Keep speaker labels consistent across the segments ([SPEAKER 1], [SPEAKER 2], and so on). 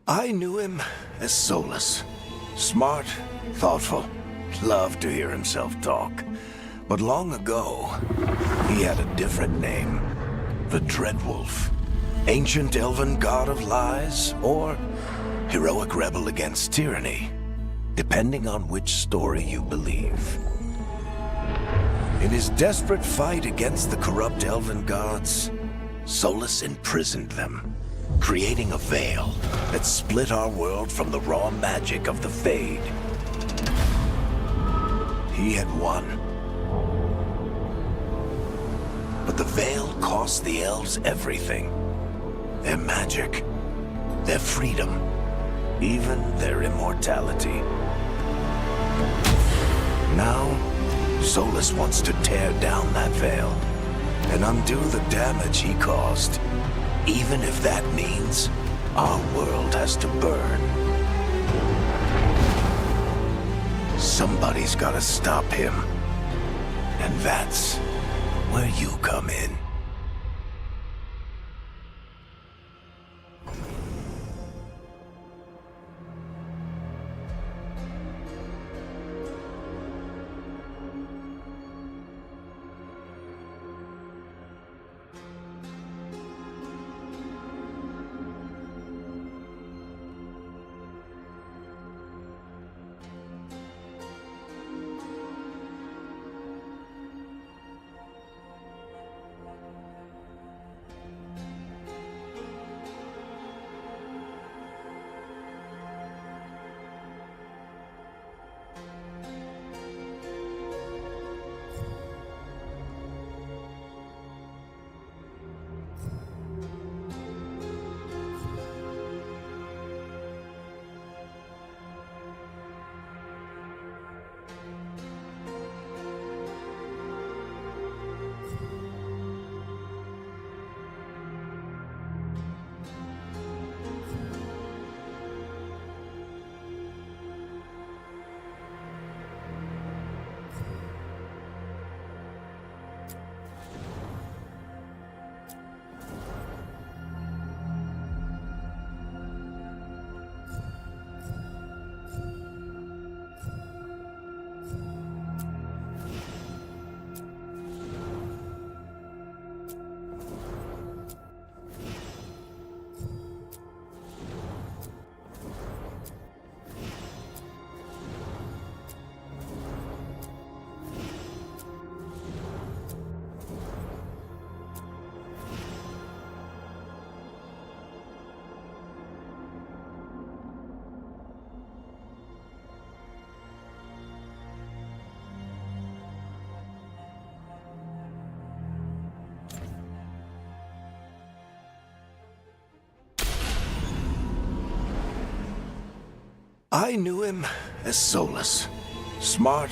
[SPEAKER 1] I knew him as Solus. Smart, thoughtful, loved to hear himself talk. But long ago, he had a different name. The Dreadwolf. Ancient elven god of lies, or heroic rebel against tyranny, depending on which story you believe. In his desperate fight against the corrupt elven gods, Solus imprisoned them, creating a veil that split our world from the raw magic of the Fade. He had won. But the veil cost the elves everything. Their magic, their freedom, even their immortality. Now, Solus wants to tear down that veil and undo the damage he caused, even if that means our world has to burn. Somebody's gotta stop him, and that's where you come in. I knew him as Solus. Smart.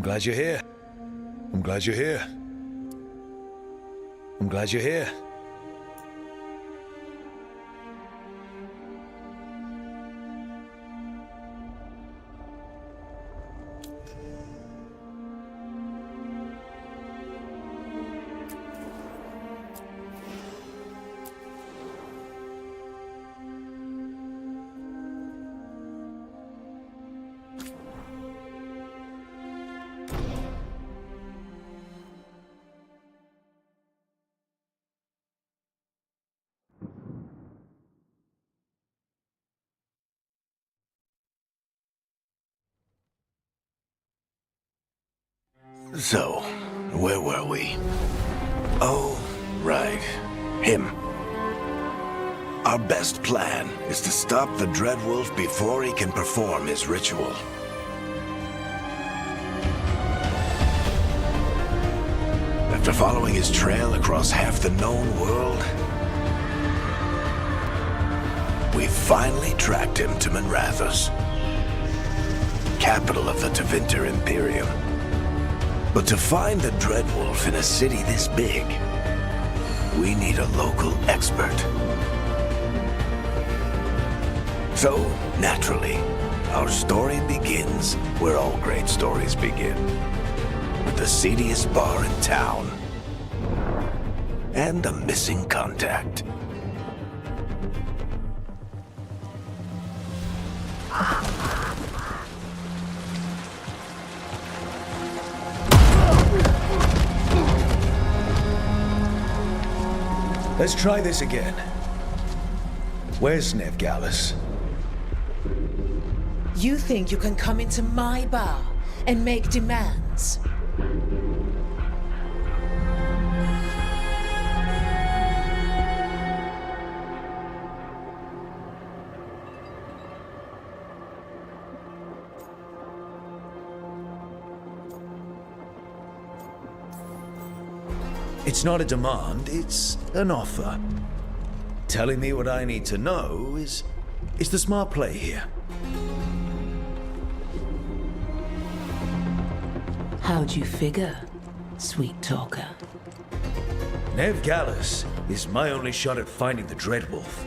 [SPEAKER 2] I'm glad you're here. I'm glad you're here. I'm glad you're here.
[SPEAKER 1] So, where were we? Oh, right. Him. Our best plan is to stop the Dreadwolf before he can perform his ritual. After following his trail across half the known world, we finally tracked him to Manrathus, capital of the Tevinter Imperium. But to find the Dreadwolf in a city this big, we need a local expert. So, naturally, our story begins where all great stories begin. With the seediest bar in town. And a missing contact.
[SPEAKER 2] Let's try this again. Where's Nevgalus?
[SPEAKER 3] You think you can come into my bar and make demands?
[SPEAKER 2] It's not a demand, it's an offer. Telling me what I need to know is the smart play here.
[SPEAKER 3] How'd you figure, sweet talker?
[SPEAKER 2] Nevgalus is my only shot at finding the Dreadwolf.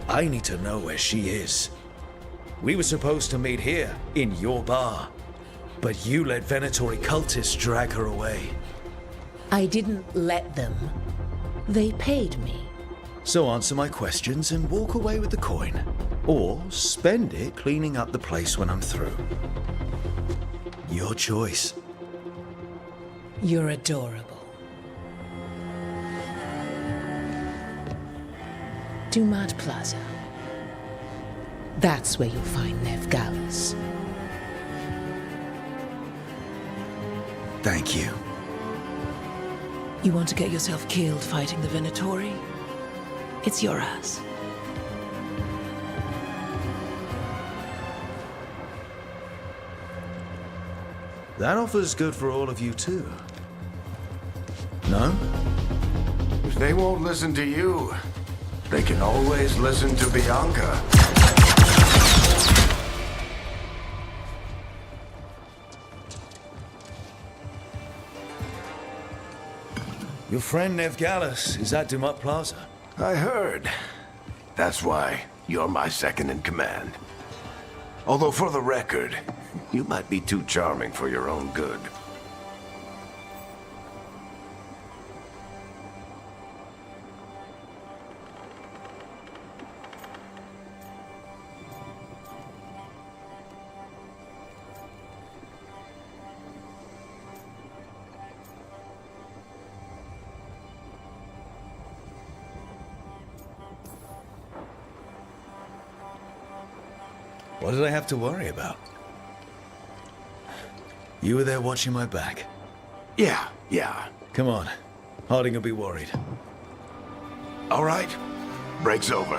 [SPEAKER 2] I need to know where she is. We were supposed to meet here, in your bar. But you let Venatori cultists drag her away.
[SPEAKER 3] I didn't let them. They paid me.
[SPEAKER 2] So answer my questions and walk away with the coin. Or spend it cleaning up the place when I'm through. Your choice.
[SPEAKER 3] You're adorable. Dumat Plaza. That's where you'll find Nevgalus.
[SPEAKER 2] Thank you.
[SPEAKER 3] You want to get yourself killed fighting the Venatori? It's your ass.
[SPEAKER 2] That offer's good for all of you too. No?
[SPEAKER 1] If they won't listen to you, they can always listen to Bianca.
[SPEAKER 2] Your friend Nev Gallus is at Dumat Plaza.
[SPEAKER 1] I heard. That's why you're my second in command. Although for the record, you might be too charming for your own good.
[SPEAKER 2] What did I have to worry about? You were there watching my back.
[SPEAKER 1] Yeah.
[SPEAKER 2] Come on. Harding will be worried.
[SPEAKER 1] All right. Break's over.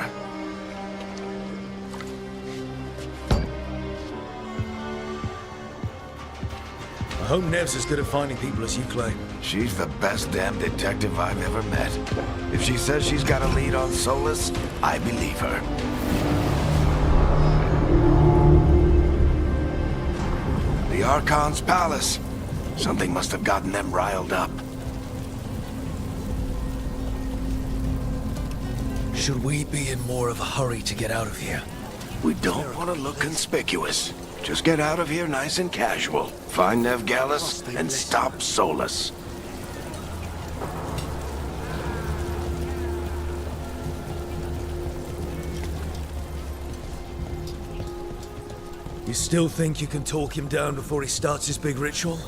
[SPEAKER 2] I hope Nev's as good at finding people as you claim.
[SPEAKER 1] She's the best damn detective I've ever met. If she says she's got a lead on Solus, I believe her. The Archon's palace. Something must have gotten them riled up.
[SPEAKER 2] Should we be in more of a hurry to get out of here?
[SPEAKER 1] We don't want to look conspicuous. Just get out of here nice and casual. Find Nev Gallus and stop Solus.
[SPEAKER 2] You still think you can talk him down before he starts his big ritual?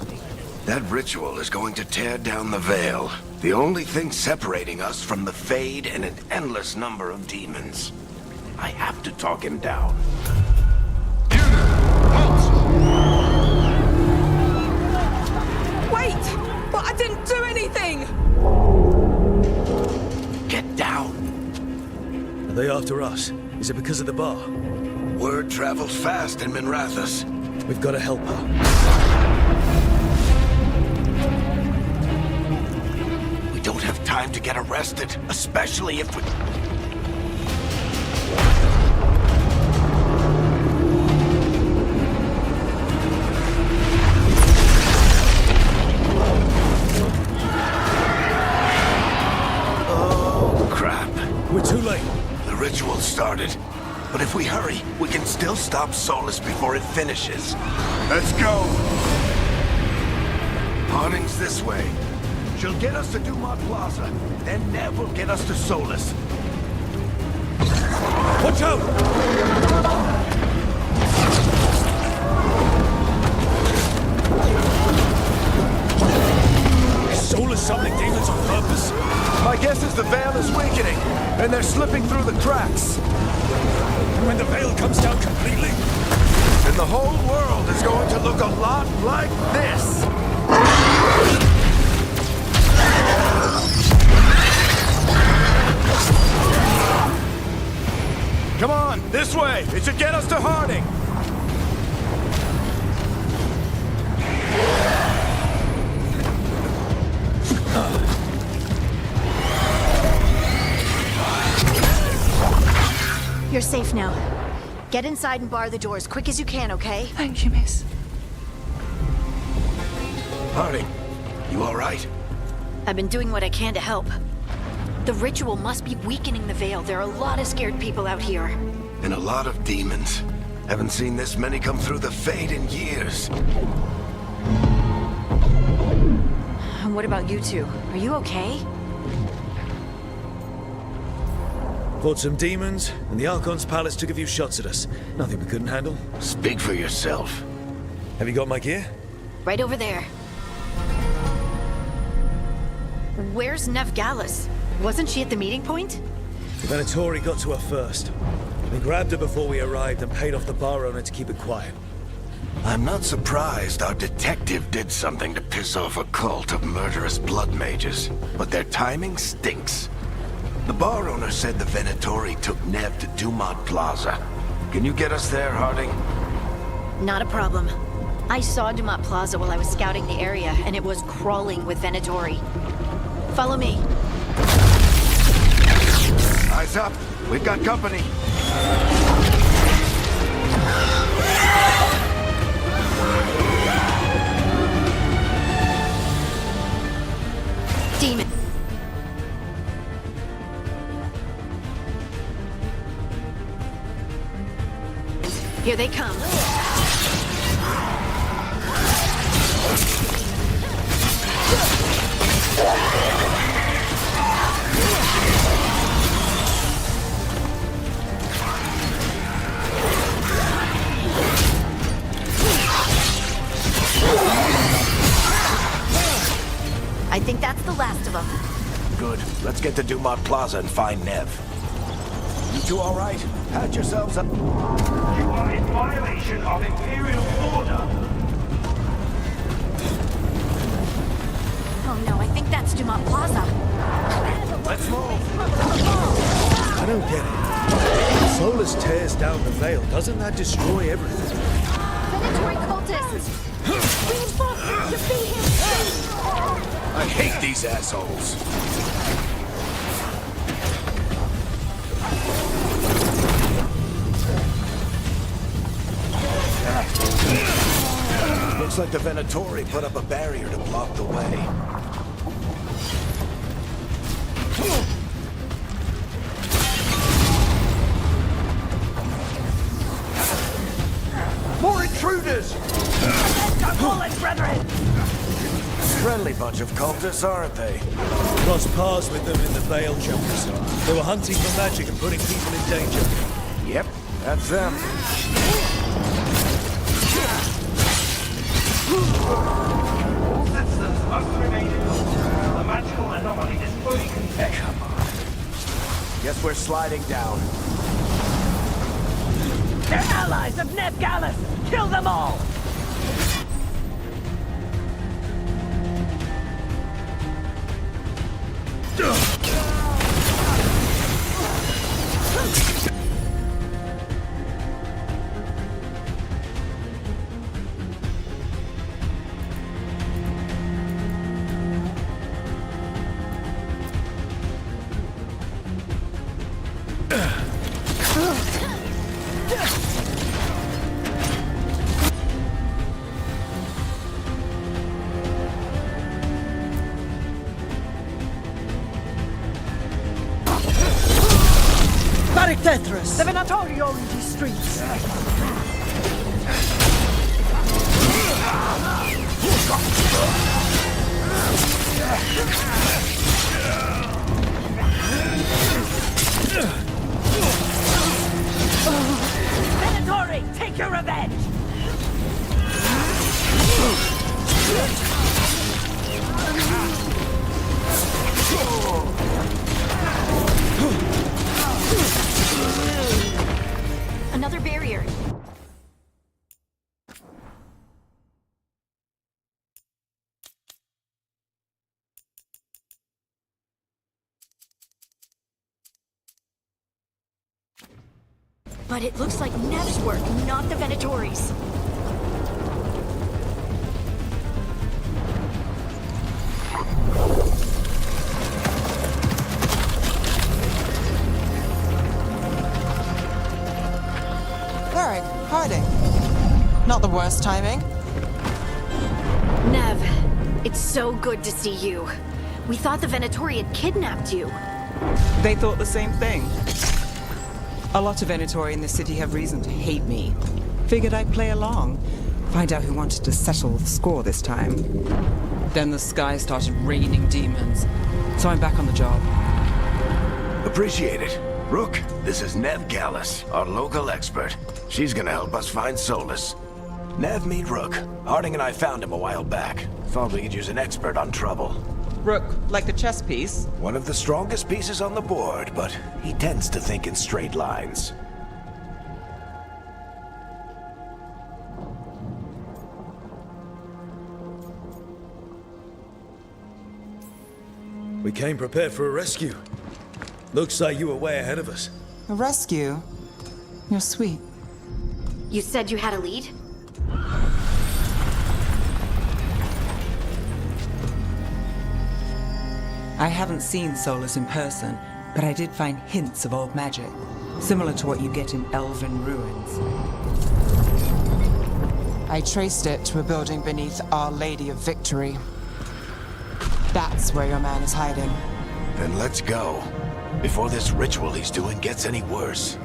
[SPEAKER 1] That ritual is going to tear down the Veil. The only thing separating us from the Fade and an endless number of demons. I have to talk him down.
[SPEAKER 4] Wait! But I didn't do anything!
[SPEAKER 1] Get down.
[SPEAKER 2] Are they after us? Is it because of the bar?
[SPEAKER 1] Word travels fast in Minrathous.
[SPEAKER 2] We've got to help her.
[SPEAKER 1] We don't have time to get arrested, especially if we... Oh, crap.
[SPEAKER 2] We're too late.
[SPEAKER 1] The ritual started. But if we hurry, we can still stop Solus before it finishes. Let's go! Harding's this way. She'll get us to Dumat Plaza, then Nev will get us to Solus.
[SPEAKER 2] Watch out! Is Solus summoning demons on purpose?
[SPEAKER 1] My guess is the Veil is weakening, and they're slipping through the cracks.
[SPEAKER 2] When the veil comes down completely?
[SPEAKER 1] And the whole world is going to look a lot like this. Come on, this way. It should get us to Harding.
[SPEAKER 5] You're safe now. Get inside and bar the door as quick as you can, okay?
[SPEAKER 3] Thank you, miss.
[SPEAKER 1] Harding, you all right?
[SPEAKER 5] I've been doing what I can to help. The ritual must be weakening the Veil. There are a lot of scared people out here.
[SPEAKER 1] And a lot of demons. Haven't seen this many come through the Fade in years.
[SPEAKER 5] And what about you two? Are you okay?
[SPEAKER 2] Fought some demons, and the Archon's palace took a few shots at us. Nothing we couldn't handle.
[SPEAKER 1] Speak for yourself.
[SPEAKER 2] Have you got my gear?
[SPEAKER 5] Right over there. Where's Nev Gallus? Wasn't she at the meeting point?
[SPEAKER 2] The Venatori got to her first. They grabbed her before we arrived and paid off the bar owner to keep it quiet.
[SPEAKER 1] I'm not surprised our detective did something to piss off a cult of murderous blood mages, but their timing stinks. The bar owner said the Venatori took Nev to Dumat Plaza. Can you get us there, Harding?
[SPEAKER 5] Not a problem. I saw Dumat Plaza while I was scouting the area, and it was crawling with Venatori. Follow me.
[SPEAKER 1] Eyes up. We've got company.
[SPEAKER 5] Demon. Here they come. I think that's the last of them.
[SPEAKER 1] Good. Let's get to Dumont Plaza and find Nev. You two all right? Pat yourselves up.
[SPEAKER 6] You are in violation of Imperial order.
[SPEAKER 5] Oh no, I think that's Dumont Plaza.
[SPEAKER 1] Let's move.
[SPEAKER 2] I don't get it. If Solus tears down the veil, doesn't that destroy everything?
[SPEAKER 5] Predatory cultists! Reinforcements to be here!
[SPEAKER 1] I hate these assholes. Looks like the Venatori put up a barrier to block the way. More intruders! Friendly bunch of cultists, aren't they?
[SPEAKER 2] Crossed paths with them in the Veil jumpers. They were hunting for magic and putting people in danger.
[SPEAKER 1] Yep, that's them.
[SPEAKER 6] All citizens must remain indoors. The magical anomaly is fully contained.
[SPEAKER 1] Come on. Guess we're sliding down.
[SPEAKER 4] They're allies of Ned Gallus! Kill them all!
[SPEAKER 7] The Venatori are in these streets.
[SPEAKER 4] Venatori, take your revenge!
[SPEAKER 5] Another barrier. But it looks like Nev's work, not the Venatori's.
[SPEAKER 7] Varric, hiding. Not the worst timing.
[SPEAKER 5] Nev, it's so good to see you. We thought the Venatori had kidnapped you.
[SPEAKER 8] They thought the same thing. A lot of Venatori in the city have reason to hate me. Figured I'd play along. Find out who wanted to settle the score this time. Then the sky started raining demons. So I'm back on the job.
[SPEAKER 1] Appreciate it. Rook, this is Nev Gallus, our local expert. She's gonna help us find Solus. Nev, meet Rook. Harding and I found him a while back. Thought we could use an expert on trouble.
[SPEAKER 8] Rook, like the chess piece?
[SPEAKER 1] One of the strongest pieces on the board, but he tends to think in straight lines.
[SPEAKER 2] We came prepared for a rescue. Looks like you were way ahead of us.
[SPEAKER 7] A rescue? You're sweet.
[SPEAKER 5] You said you had a lead?
[SPEAKER 8] I haven't seen Solus in person, but I did find hints of old magic, similar to what you get in elven ruins.
[SPEAKER 7] I traced it to a building beneath Our Lady of Victory. That's where your man is hiding.
[SPEAKER 1] Then let's go. Before this ritual he's doing gets any worse.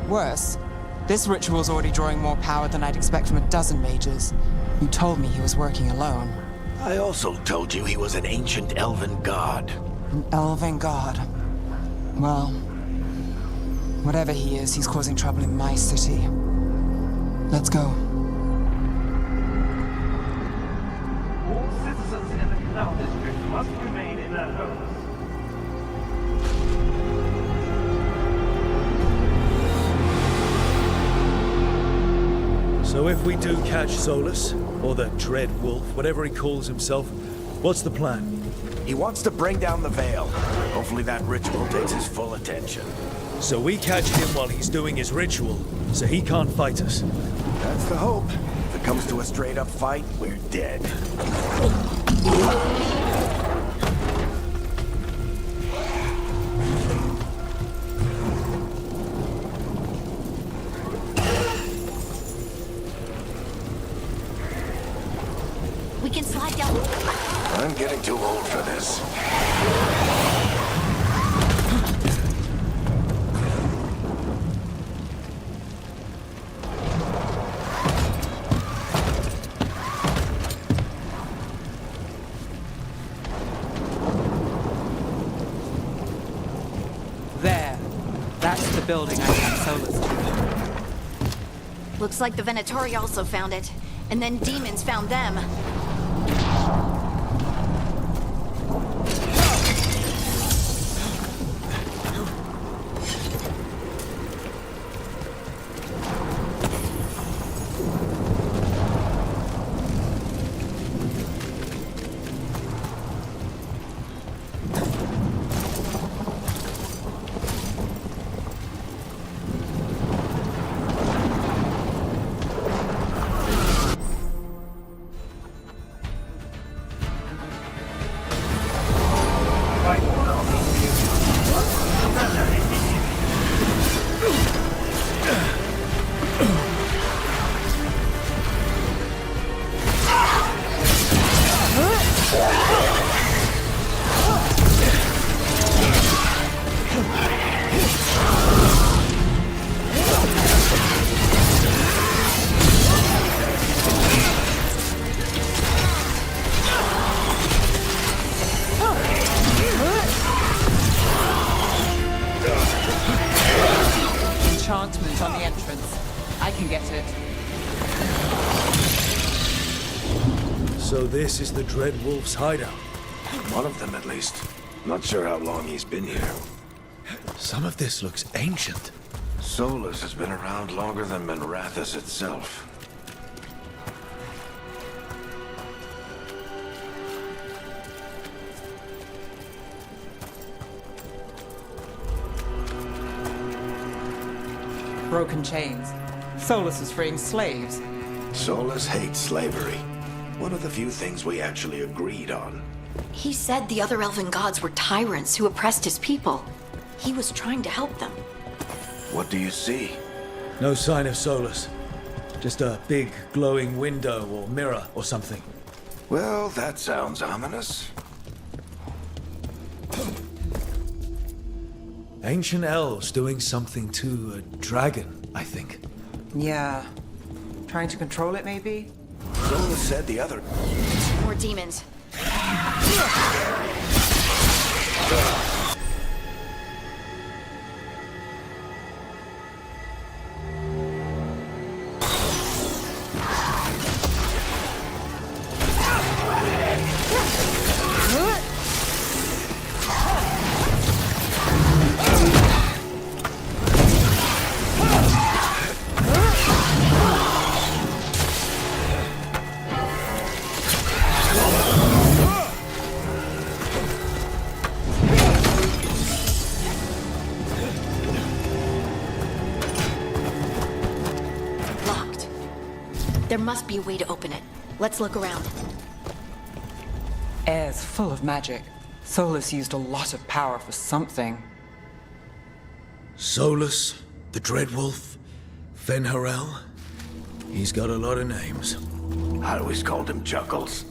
[SPEAKER 7] Worse, This ritual's already drawing more power than I'd expect from a dozen mages. You told me he was working alone.
[SPEAKER 1] I also told you he was an ancient elven god.
[SPEAKER 7] An elven god. Well, whatever he is, he's causing trouble in my city. Let's go.
[SPEAKER 6] All citizens in the Canal District must remain in their homes.
[SPEAKER 2] So if we do catch Solus, or the Dread Wolf, whatever he calls himself, what's the plan?
[SPEAKER 1] He wants to bring down the Veil. Hopefully that ritual takes his full attention.
[SPEAKER 2] So we catch him while he's doing his ritual, so he can't fight us.
[SPEAKER 1] That's the hope. If it comes to a straight-up fight, we're dead.
[SPEAKER 5] We can slide down.
[SPEAKER 1] I'm getting too old for this.
[SPEAKER 8] There. That's the building I sent Solus to.
[SPEAKER 5] Looks like the Venatori also found it. And then demons found them.
[SPEAKER 7] Enchantment on the entrance. I can get it.
[SPEAKER 2] So this is the Dread Wolf's hideout.
[SPEAKER 1] One of them, at least. Not sure how long he's been here.
[SPEAKER 2] Some of this looks ancient.
[SPEAKER 1] Solus has been around longer than Minrathous itself.
[SPEAKER 7] Broken chains. Solus is freeing slaves.
[SPEAKER 1] Solus hates slavery. One of the few things we actually agreed on.
[SPEAKER 5] He said the other elven gods were tyrants who oppressed his people. He was trying to help them.
[SPEAKER 1] What do you see?
[SPEAKER 2] No sign of Solus. Just a big glowing window or mirror or something.
[SPEAKER 1] Well, that sounds ominous.
[SPEAKER 2] Ancient elves doing something to a dragon, I think.
[SPEAKER 8] Yeah. Trying to control it, maybe?
[SPEAKER 1] Solus said the other...
[SPEAKER 5] More demons. Locked. There must be a way to open it. Let's look around.
[SPEAKER 7] Air's full of magic. Solus used a lot of power for something.
[SPEAKER 2] Solus, the Dread Wolf, Fenharel. He's got a lot of names.
[SPEAKER 1] I always called him Chuckles.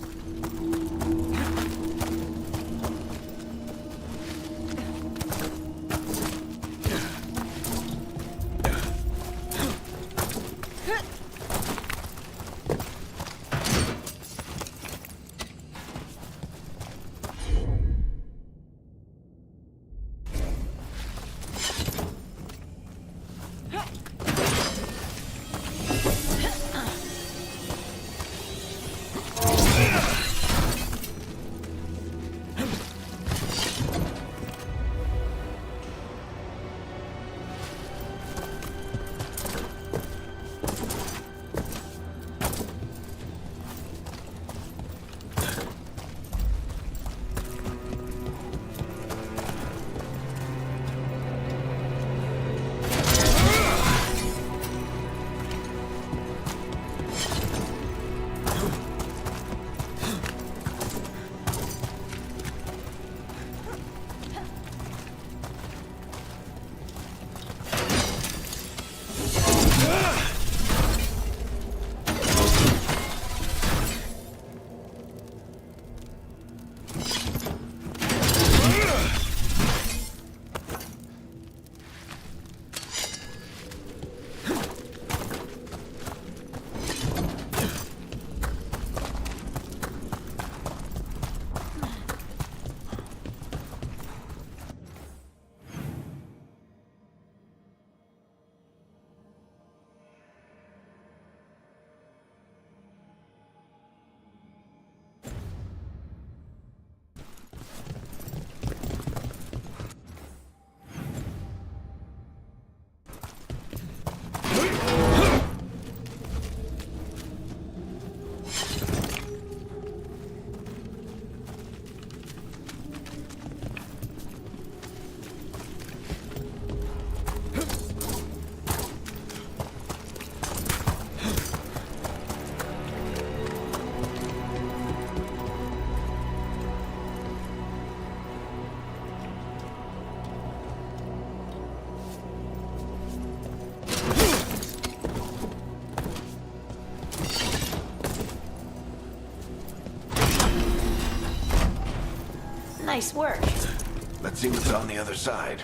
[SPEAKER 5] Nice work.
[SPEAKER 1] Let's see what's on the other side.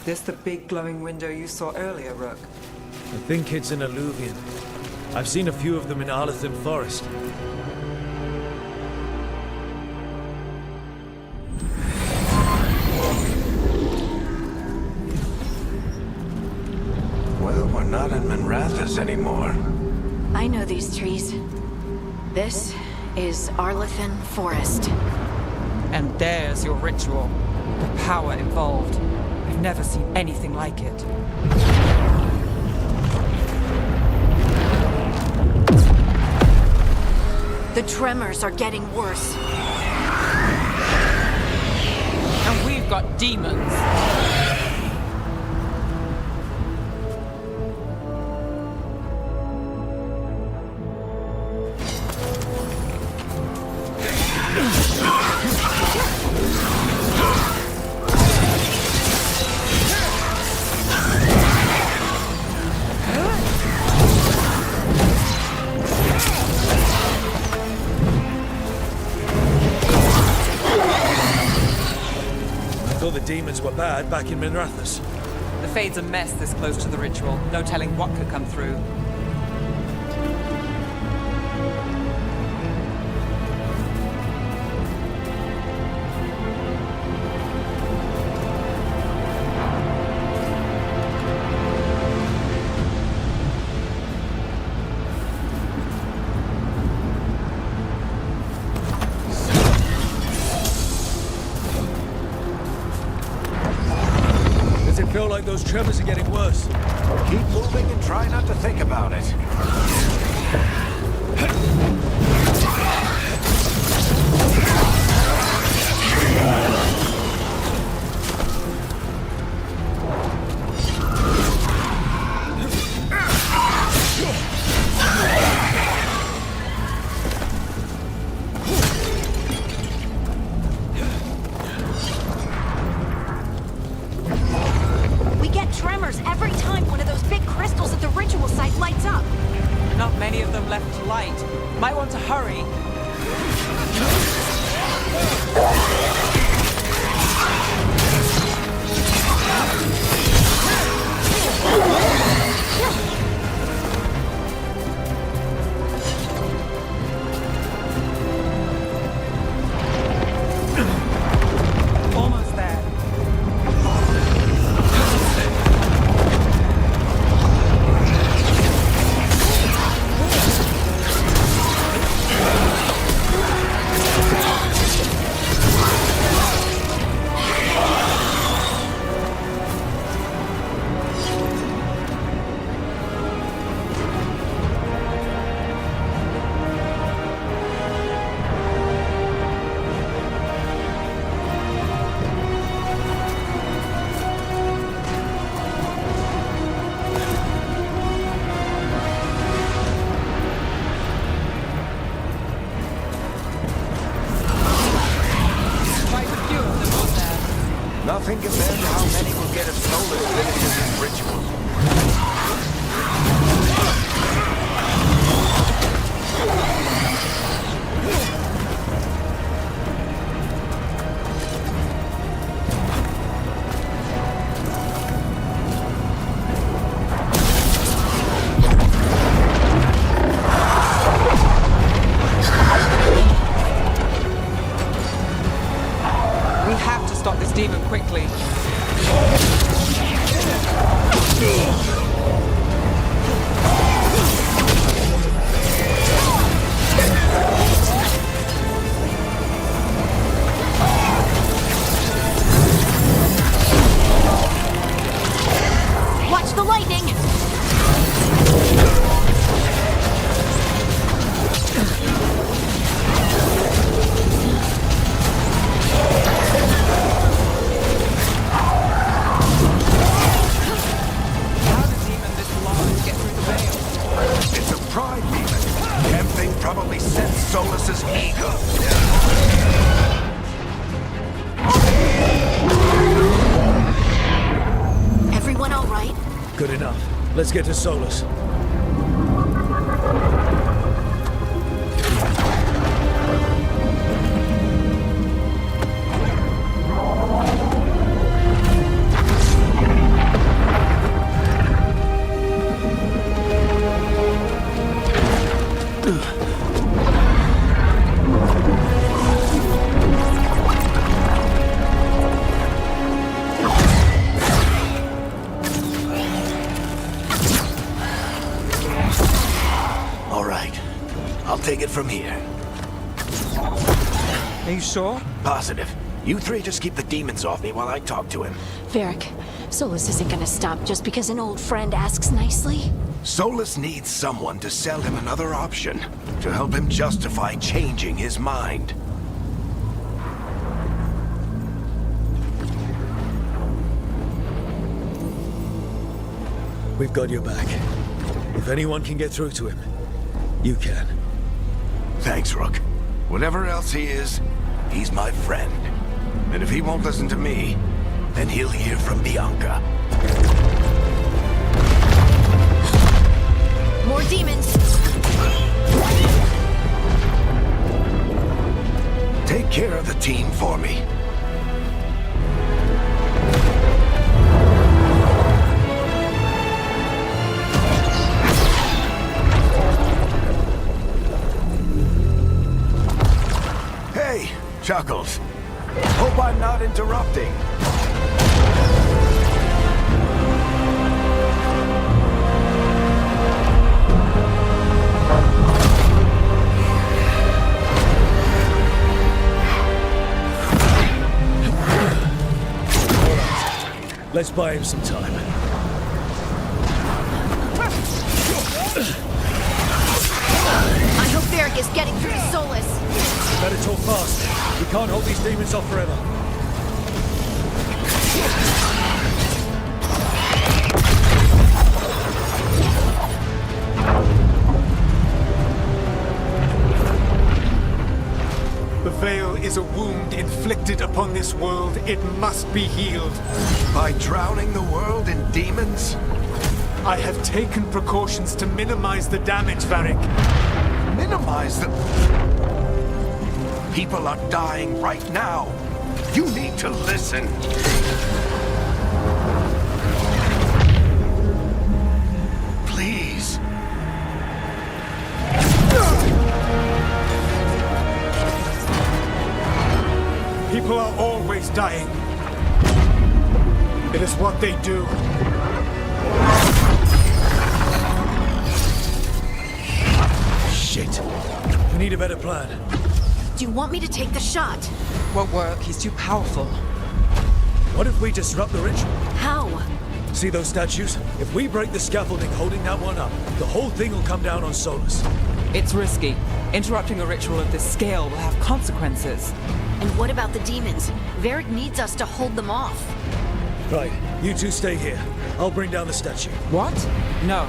[SPEAKER 8] This the big glowing window you saw earlier, Rook?
[SPEAKER 2] I think it's an alluvian. I've seen a few of them in Arlethan Forest.
[SPEAKER 1] Well, we're not in Minrathous anymore.
[SPEAKER 5] I know these trees. This is Arlethan Forest.
[SPEAKER 8] And there's your ritual. The power involved. I've never seen anything like it.
[SPEAKER 5] The tremors are getting worse.
[SPEAKER 8] And we've got demons.
[SPEAKER 2] The demons were bad back in Minrathous.
[SPEAKER 8] The Fade's a mess this close to the ritual. No telling what could come through.
[SPEAKER 2] Feel like those tremors are getting worse.
[SPEAKER 1] Keep moving and try not to think about it.
[SPEAKER 5] Tremors every time one of those big crystals at the ritual site lights up.
[SPEAKER 8] Not many of them left to light. Might want to hurry. Almost there.
[SPEAKER 1] Nothing compared to how many will get if Solus finishes his ritual. Solus's ego.
[SPEAKER 5] Everyone all right?
[SPEAKER 2] Good enough. Let's get to Solus.
[SPEAKER 1] All right. I'll take it from here.
[SPEAKER 7] Are you sure?
[SPEAKER 1] Positive. You three just keep the demons off me while I talk to him.
[SPEAKER 5] Varric, Solus isn't gonna stop just because an old friend asks nicely.
[SPEAKER 1] Solus needs someone to sell him another option, to help him justify changing his mind.
[SPEAKER 2] We've got your back. If anyone can get through to him, you can.
[SPEAKER 1] Thanks, Rook. Whatever else he is, he's my friend. And if he won't listen to me, then he'll hear from Bianca.
[SPEAKER 5] More demons!
[SPEAKER 1] Take care of the team for me. Hey, Chuckles. Hope I'm not interrupting.
[SPEAKER 2] Let's buy him some time.
[SPEAKER 5] I hope Varric is getting through to Solus.
[SPEAKER 2] We better talk fast. We can't hold these demons off forever.
[SPEAKER 9] The Veil is a wound inflicted upon this world. It must be healed.
[SPEAKER 1] By drowning the world in demons?
[SPEAKER 9] I have taken precautions to minimize the damage, Varric.
[SPEAKER 1] Minimize the... People are dying right now. You need to listen. Please.
[SPEAKER 9] People are always dying. It is what they do.
[SPEAKER 2] Shit. We need a better plan.
[SPEAKER 5] Do you want me to take the shot?
[SPEAKER 7] Won't work. He's too powerful.
[SPEAKER 2] What if we disrupt the ritual?
[SPEAKER 5] How?
[SPEAKER 2] See those statues? If we break the scaffolding holding that one up, the whole thing will come down on Solus.
[SPEAKER 8] It's risky. Interrupting a ritual of this scale will have consequences.
[SPEAKER 5] And what about the demons? Varric needs us to hold them off.
[SPEAKER 2] Right, you two stay here. I'll bring down the statue.
[SPEAKER 8] What? No.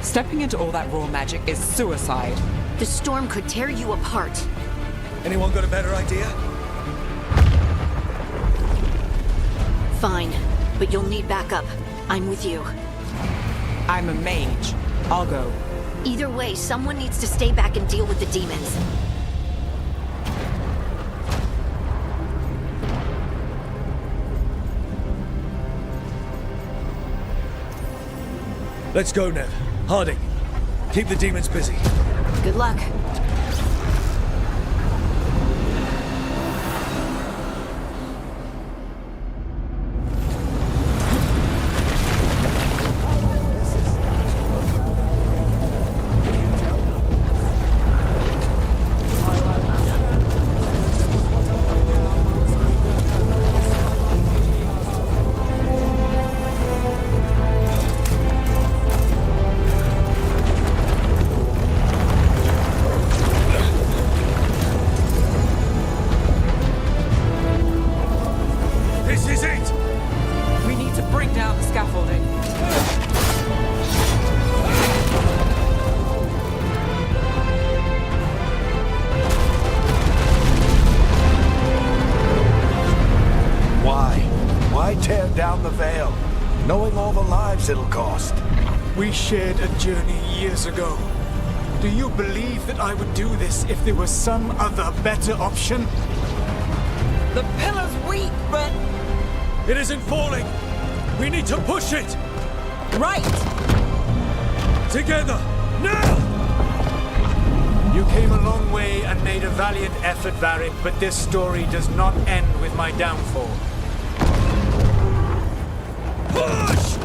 [SPEAKER 8] Stepping into all that raw magic is suicide.
[SPEAKER 5] The storm could tear you apart.
[SPEAKER 2] Anyone got a better idea?
[SPEAKER 5] Fine, but you'll need backup. I'm with you.
[SPEAKER 8] I'm a mage. I'll go.
[SPEAKER 5] Either way, someone needs to stay back and deal with the demons.
[SPEAKER 2] Let's go, Nev. Harding, keep the demons busy.
[SPEAKER 5] Good luck.
[SPEAKER 1] knowing all the lives it'll cost.
[SPEAKER 9] We shared a journey years ago. Do you believe that I would do this if there was some other better option?
[SPEAKER 8] The pillar's weak, but...
[SPEAKER 2] It isn't falling! We need to push it!
[SPEAKER 8] Right!
[SPEAKER 2] Together! Now!
[SPEAKER 9] You came a long way and made a valiant effort, Varric, but this story does not end with my downfall.
[SPEAKER 2] Push!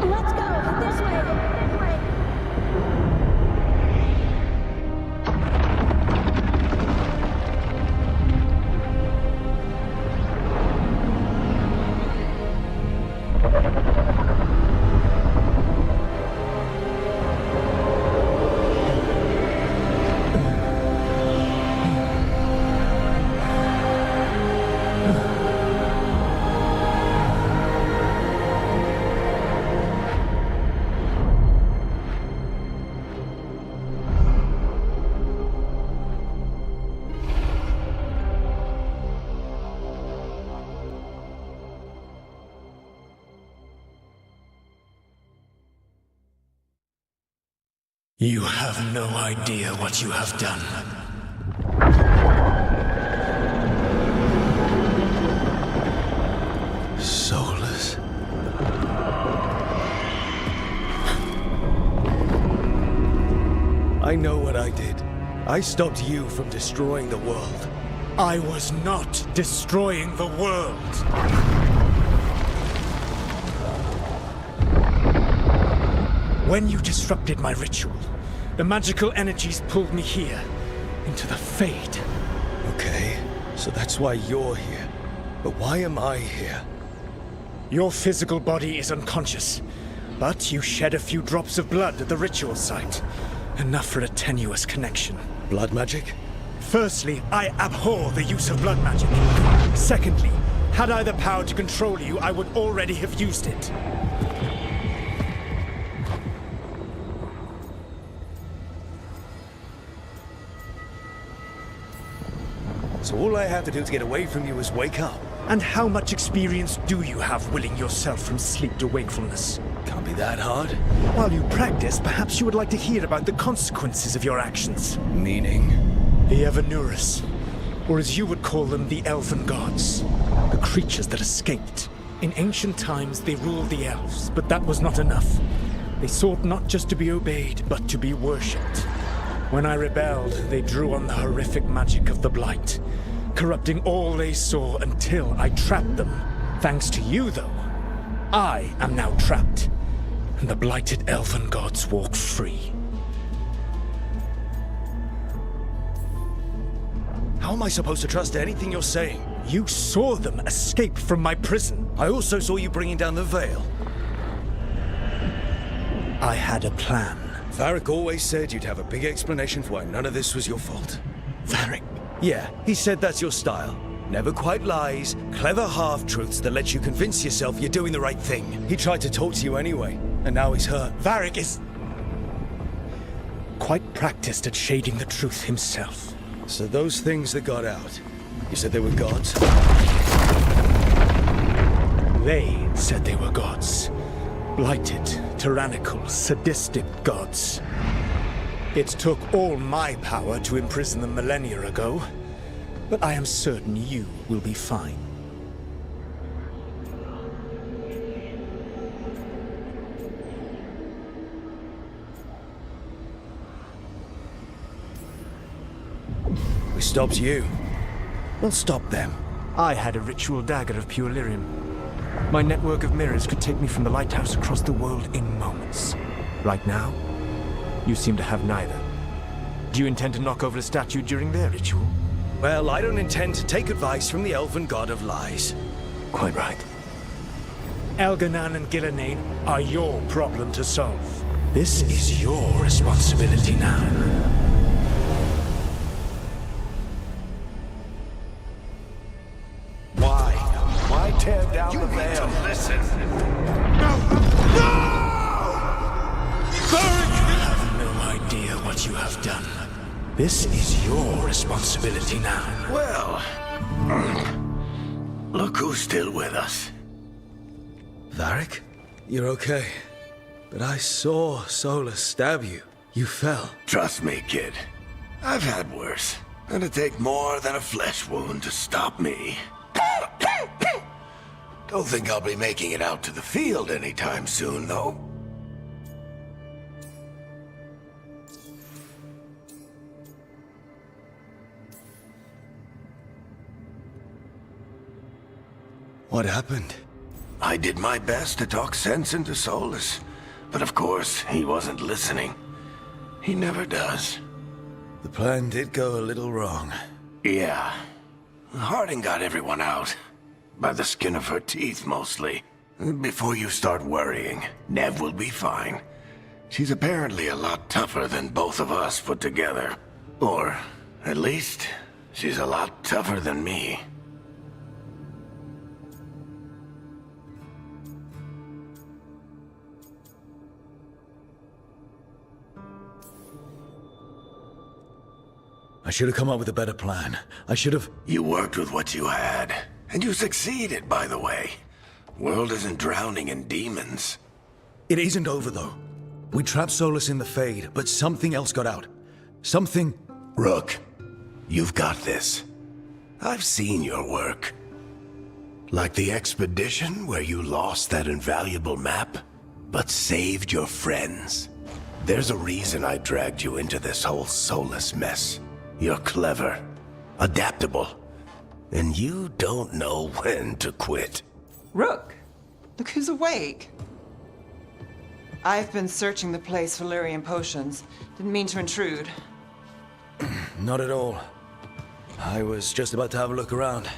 [SPEAKER 5] Let's go! This way! This way!
[SPEAKER 9] You have no idea what you have done.
[SPEAKER 2] Soulless. I know what I did. I stopped you from destroying the world.
[SPEAKER 9] I was not destroying the world. When you disrupted my ritual, the magical energies pulled me here, into the Fade.
[SPEAKER 2] Okay, so that's why you're here. But why am I here?
[SPEAKER 9] Your physical body is unconscious, but you shed a few drops of blood at the ritual site. Enough for a tenuous connection.
[SPEAKER 2] Blood magic?
[SPEAKER 9] Firstly, I abhor the use of blood magic. Secondly, had I the power to control you, I would already have used it.
[SPEAKER 2] So all I have to do to get away from you is wake up?
[SPEAKER 9] And how much experience do you have willing yourself from sleep to wakefulness?
[SPEAKER 2] Can't be that hard.
[SPEAKER 9] While you practice, perhaps you would like to hear about the consequences of your actions.
[SPEAKER 2] Meaning?
[SPEAKER 9] The Evanurus, or as you would call them, the Elven Gods. The creatures that escaped. In ancient times, they ruled the elves, but that was not enough. They sought not just to be obeyed, but to be worshipped. When I rebelled, they drew on the horrific magic of the Blight, corrupting all they saw until I trapped them. Thanks to you, though, I am now trapped, and the blighted Elven Gods walk free.
[SPEAKER 2] How am I supposed to trust anything you're saying?
[SPEAKER 9] You saw them escape from my prison.
[SPEAKER 2] I also saw you bringing down the veil.
[SPEAKER 9] I had a plan.
[SPEAKER 2] Varric always said you'd have a big explanation for why none of this was your fault.
[SPEAKER 9] Varric,
[SPEAKER 2] Yeah, he said that's your style. Never quite lies, clever half-truths that let you convince yourself you're doing the right thing. He tried to talk to you anyway, and now he's hurt.
[SPEAKER 9] Varric is quite practiced at shading the truth himself.
[SPEAKER 2] So those things that got out, you said they were gods?
[SPEAKER 9] They said they were gods. Blighted, tyrannical, sadistic gods. It took all my power to imprison them millennia ago, but I am certain you will be fine.
[SPEAKER 2] We stopped you. We'll stop them.
[SPEAKER 10] I had a ritual dagger of pure lyrium. My network of mirrors could take me from the lighthouse across the world in moments. Right now, you seem to have neither. Do you intend to knock over a statue during their ritual?
[SPEAKER 2] Well, I don't intend to take advice from the elven god of lies.
[SPEAKER 10] Quite right.
[SPEAKER 9] Elganan and Gillenane are your problem to solve.
[SPEAKER 10] This is your responsibility now.
[SPEAKER 1] Why tear down the veil?
[SPEAKER 6] Listen.
[SPEAKER 10] You have no idea what you have done. This is your responsibility now.
[SPEAKER 1] Well, look who's still with us.
[SPEAKER 2] Varric? You're okay. But I saw Solus stab you. You fell.
[SPEAKER 1] Trust me, kid. I've had worse. It'd take more than a flesh wound to stop me. Don't think I'll be making it out to the field anytime soon, though.
[SPEAKER 2] What happened?
[SPEAKER 1] I did my best to talk sense into Solus, but of course, he wasn't listening. He never does.
[SPEAKER 2] The plan did go a little wrong.
[SPEAKER 1] Yeah. Harding got everyone out. By the skin of her teeth, mostly. Before you start worrying, Nev will be fine. She's apparently a lot tougher than both of us put together. Or, at least, she's a lot tougher than me.
[SPEAKER 2] I should have come up with a better plan. I should have...
[SPEAKER 1] You worked with what you had. And you succeeded, by the way. World isn't drowning in demons.
[SPEAKER 2] It isn't over, though. We trapped Solus in the Fade, but something else got out. Something...
[SPEAKER 1] Rook, you've got this. I've seen your work. Like the expedition where you lost that invaluable map, but saved your friends. There's a reason I dragged you into this whole Solus mess. You're clever, adaptable, and you don't know when to quit.
[SPEAKER 8] Rook, look who's awake. I've been searching the place for lyrium potions. Didn't mean to intrude.
[SPEAKER 2] Not at all. I was just about to have a look around.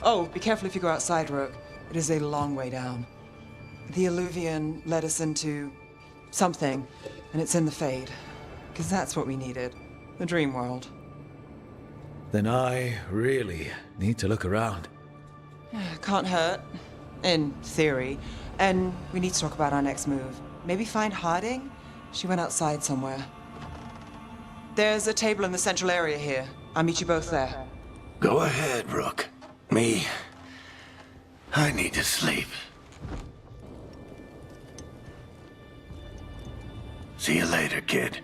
[SPEAKER 8] Oh, be careful if you go outside, Rook. It is a long way down. The Illuvian led us into something, and it's in the Fade. Because that's what we needed. The dream world.
[SPEAKER 2] Then I really need to look around.
[SPEAKER 8] Can't hurt. In theory. And we need to talk about our next move. Maybe find Harding? She went outside somewhere. There's a table in the central area here. I'll meet you both there.
[SPEAKER 1] Go ahead, Rook. Me, I need to sleep. See you later, kid.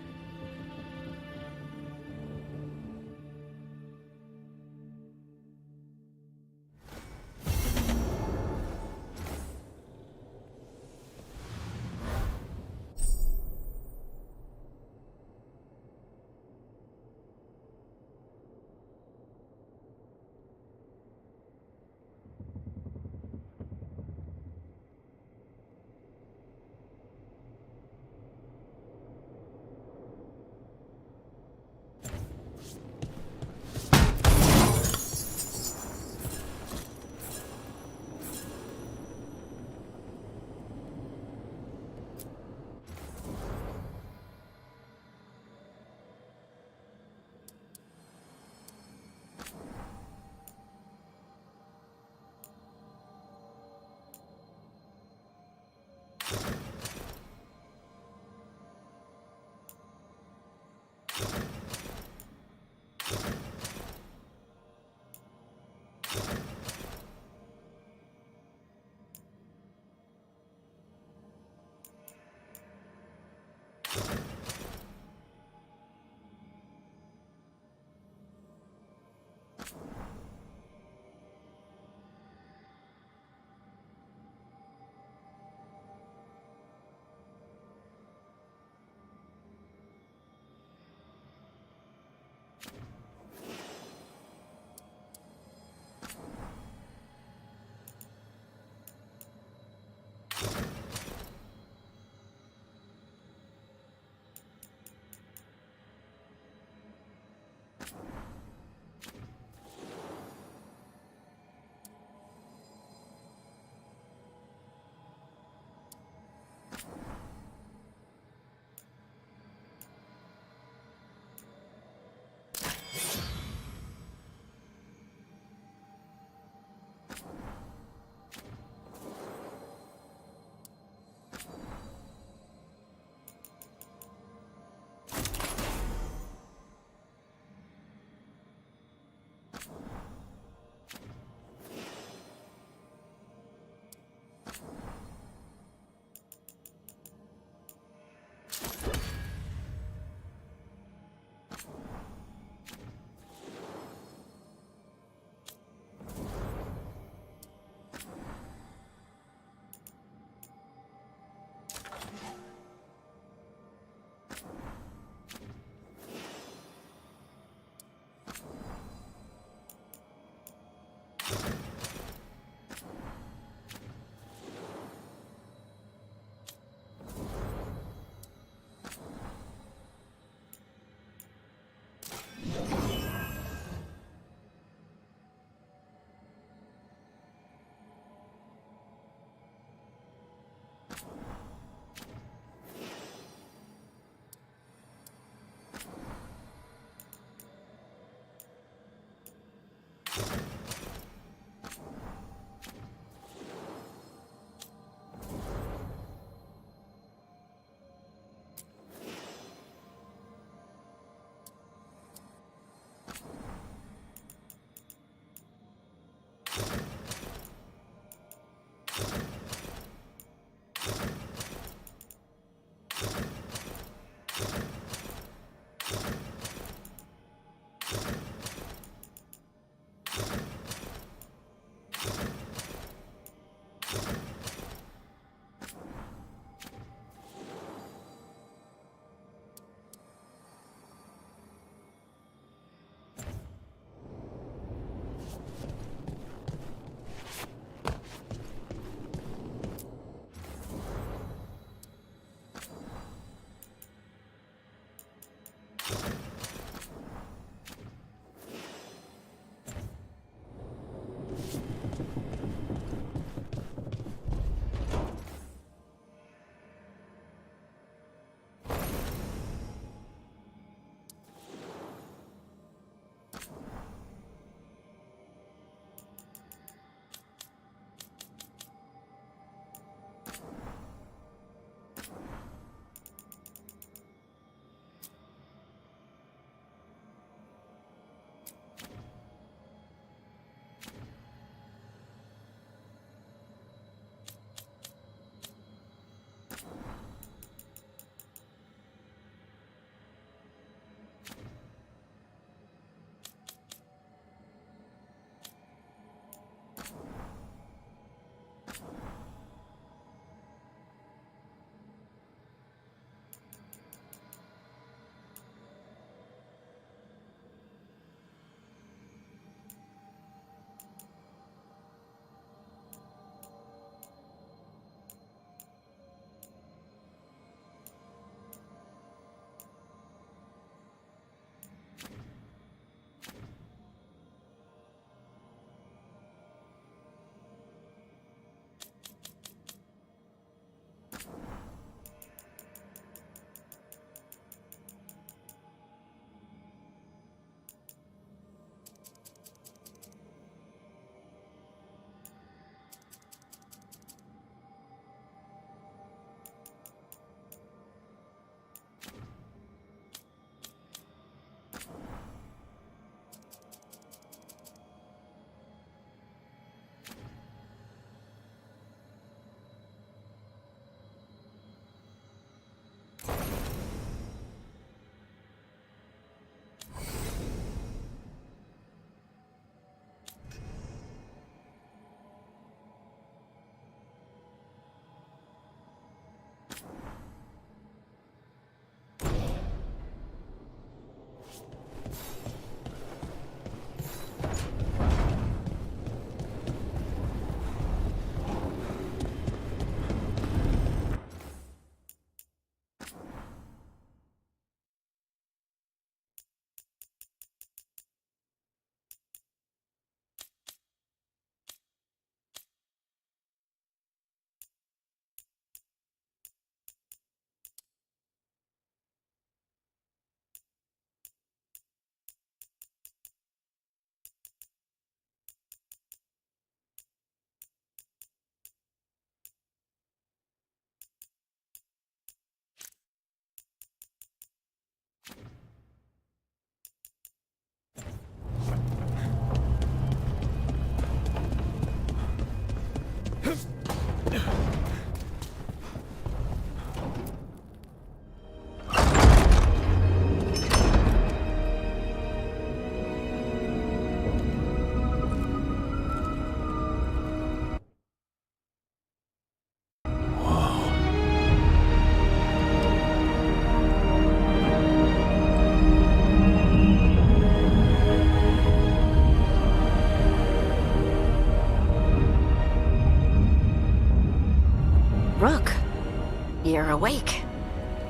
[SPEAKER 5] We're awake.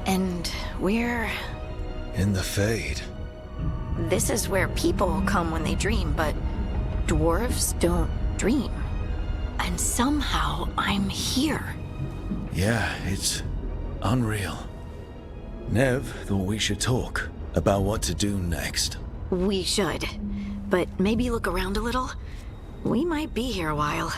[SPEAKER 5] And we're...
[SPEAKER 2] In the Fade.
[SPEAKER 5] This is where people come when they dream, but dwarves don't dream. And somehow I'm here.
[SPEAKER 2] Yeah, it's unreal. Nev thought we should talk about what to do next.
[SPEAKER 5] We should. But maybe look around a little. We might be here a while.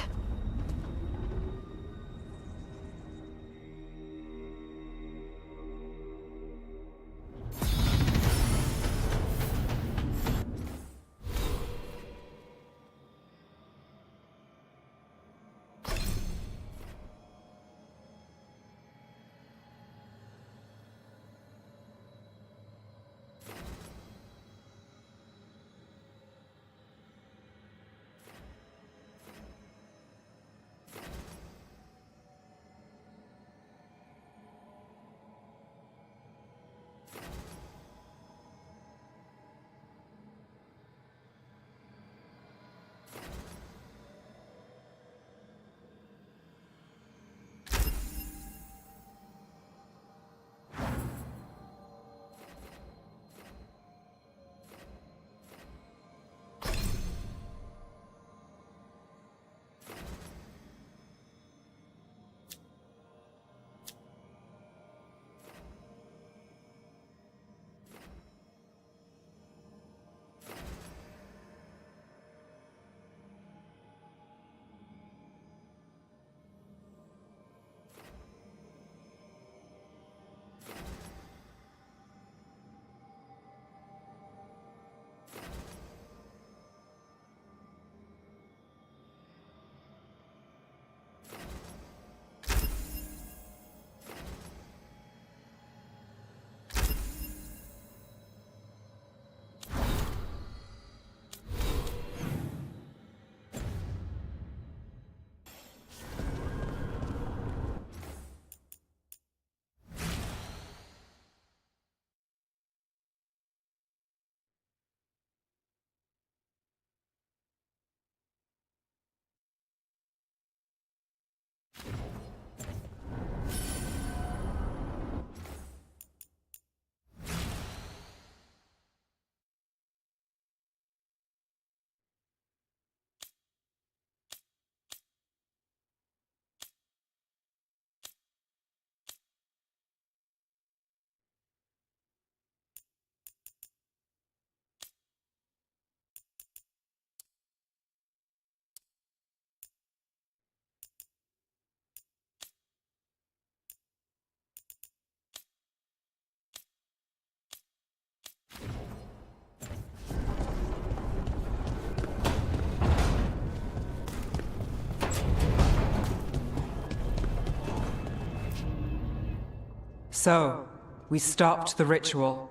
[SPEAKER 8] So, we stopped the ritual.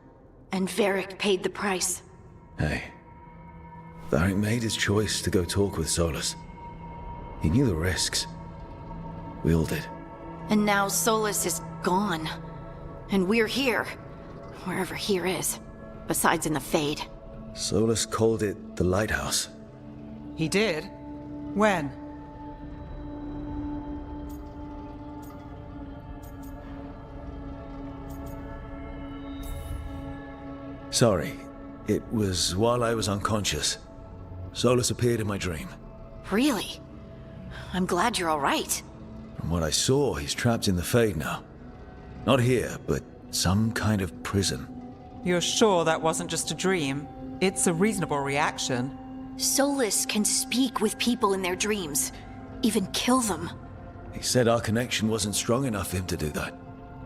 [SPEAKER 5] And Varric paid the price.
[SPEAKER 2] Hey. Varric made his choice to go talk with Solus. He knew the risks. We all did.
[SPEAKER 5] And now Solus is gone. And we're here. Wherever here is. Besides in the Fade.
[SPEAKER 2] Solus called it the Lighthouse.
[SPEAKER 8] He did? When?
[SPEAKER 2] Sorry. It was while I was unconscious. Solus appeared in my dream.
[SPEAKER 5] Really? I'm glad you're all right.
[SPEAKER 2] From what I saw, he's trapped in the Fade now. Not here, but some kind of prison.
[SPEAKER 8] You're sure that wasn't just a dream? It's a reasonable reaction.
[SPEAKER 5] Solus can speak with people in their dreams. Even kill them.
[SPEAKER 2] He said our connection wasn't strong enough for him to do that.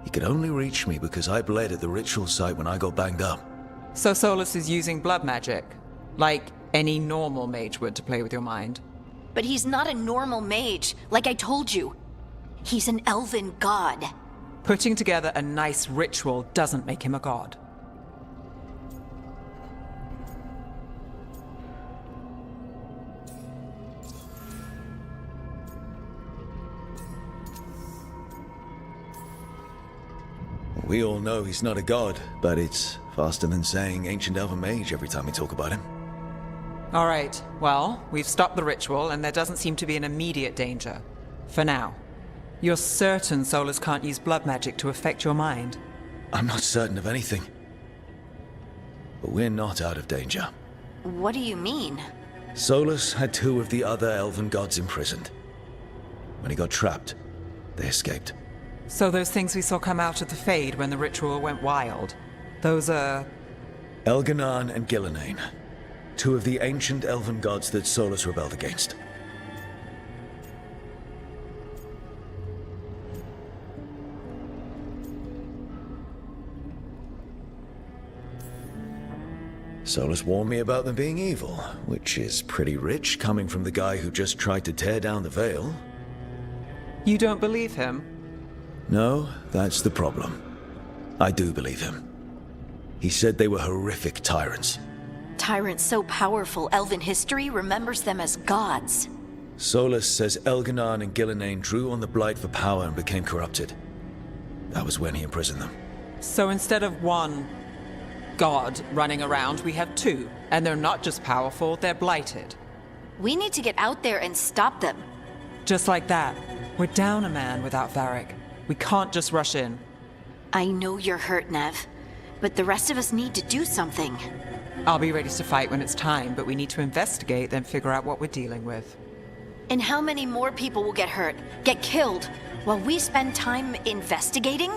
[SPEAKER 2] He could only reach me because I bled at the ritual site when I got banged up.
[SPEAKER 8] So Solus is using blood magic? Like any normal mage would to play with your mind?
[SPEAKER 5] But he's not a normal mage, like I told you. He's an elven god.
[SPEAKER 8] Putting together a nice ritual doesn't make him a god.
[SPEAKER 2] We all know he's not a god, but it's faster than saying ancient elven mage every time we talk about him.
[SPEAKER 8] All right, well, we've stopped the ritual and there doesn't seem to be an immediate danger. For now. You're certain Solus can't use blood magic to affect your mind?
[SPEAKER 2] I'm not certain of anything. But we're not out of danger.
[SPEAKER 5] What do you mean?
[SPEAKER 2] Solus had 2 of the other elven gods imprisoned. When he got trapped, they escaped.
[SPEAKER 8] So those things we saw come out of the Fade when the ritual went wild, those are...
[SPEAKER 2] Elganan and Gillenane, 2 of the ancient elven gods that Solus rebelled against. Solus warned me about them being evil, which is pretty rich coming from the guy who just tried to tear down the veil.
[SPEAKER 8] You don't believe him?
[SPEAKER 2] No, that's the problem. I do believe him. He said they were horrific tyrants.
[SPEAKER 5] Tyrants so powerful, elven history remembers them as gods.
[SPEAKER 2] Solus says Elganan and Gillenane drew on the Blight for power and became corrupted. That was when he imprisoned them.
[SPEAKER 8] So instead of 1 god running around, we have 2. And they're not just powerful, they're blighted.
[SPEAKER 5] We need to get out there and stop them.
[SPEAKER 8] Just like that. We're down a man without Varric. We can't just rush in.
[SPEAKER 5] I know you're hurt, Nev, but the rest of us need to do something.
[SPEAKER 8] I'll be ready to fight when it's time, but we need to investigate, then figure out what we're dealing with.
[SPEAKER 5] And how many more people will get hurt, get killed, while we spend time investigating?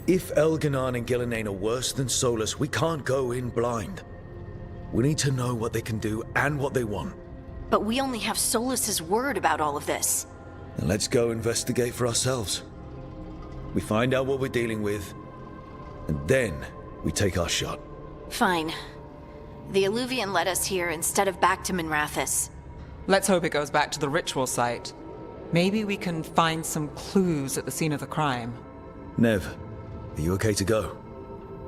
[SPEAKER 2] If Elganan and Gillenane are worse than Solus, we can't go in blind. We need to know what they can do and what they want.
[SPEAKER 5] But we only have Solus's word about all of this.
[SPEAKER 2] Then let's go investigate for ourselves. We find out what we're dealing with, and then we take our shot.
[SPEAKER 5] Fine. The Illuvian led us here instead of back to Minrathous.
[SPEAKER 8] Let's hope it goes back to the ritual site. Maybe we can find some clues at the scene of the crime.
[SPEAKER 2] Nev, are you okay to go?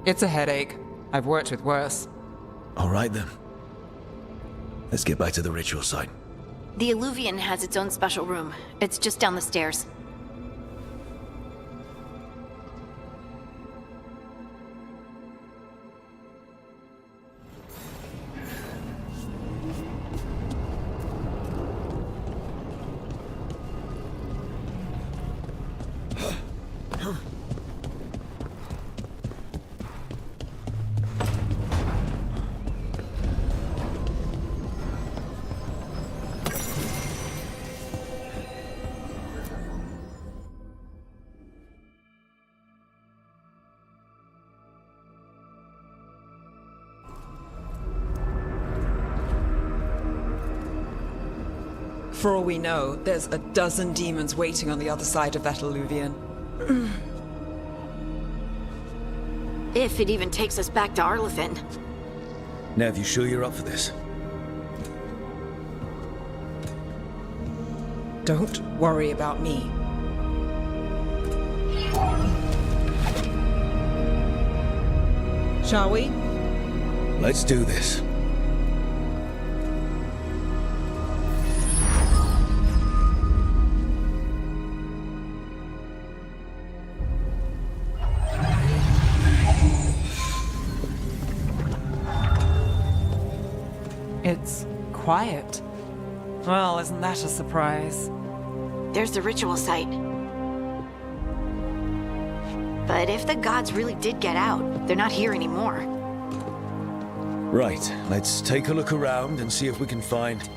[SPEAKER 8] It's a headache. I've worked with worse.
[SPEAKER 2] All right then. Let's get back to the ritual site.
[SPEAKER 5] The Illuvian has its own special room. It's just down the stairs.
[SPEAKER 8] For all we know, there's a dozen demons waiting on the other side of that Illuvian.
[SPEAKER 5] If it even takes us back to Arlefin.
[SPEAKER 2] Nev, you sure you're up for this?
[SPEAKER 8] Don't worry about me. Shall we?
[SPEAKER 2] Let's do this.
[SPEAKER 8] It's quiet. Well, isn't that a surprise?
[SPEAKER 5] There's the ritual site. But if the gods really did get out, they're not here anymore.
[SPEAKER 2] Right, let's take a look around and see if we can find...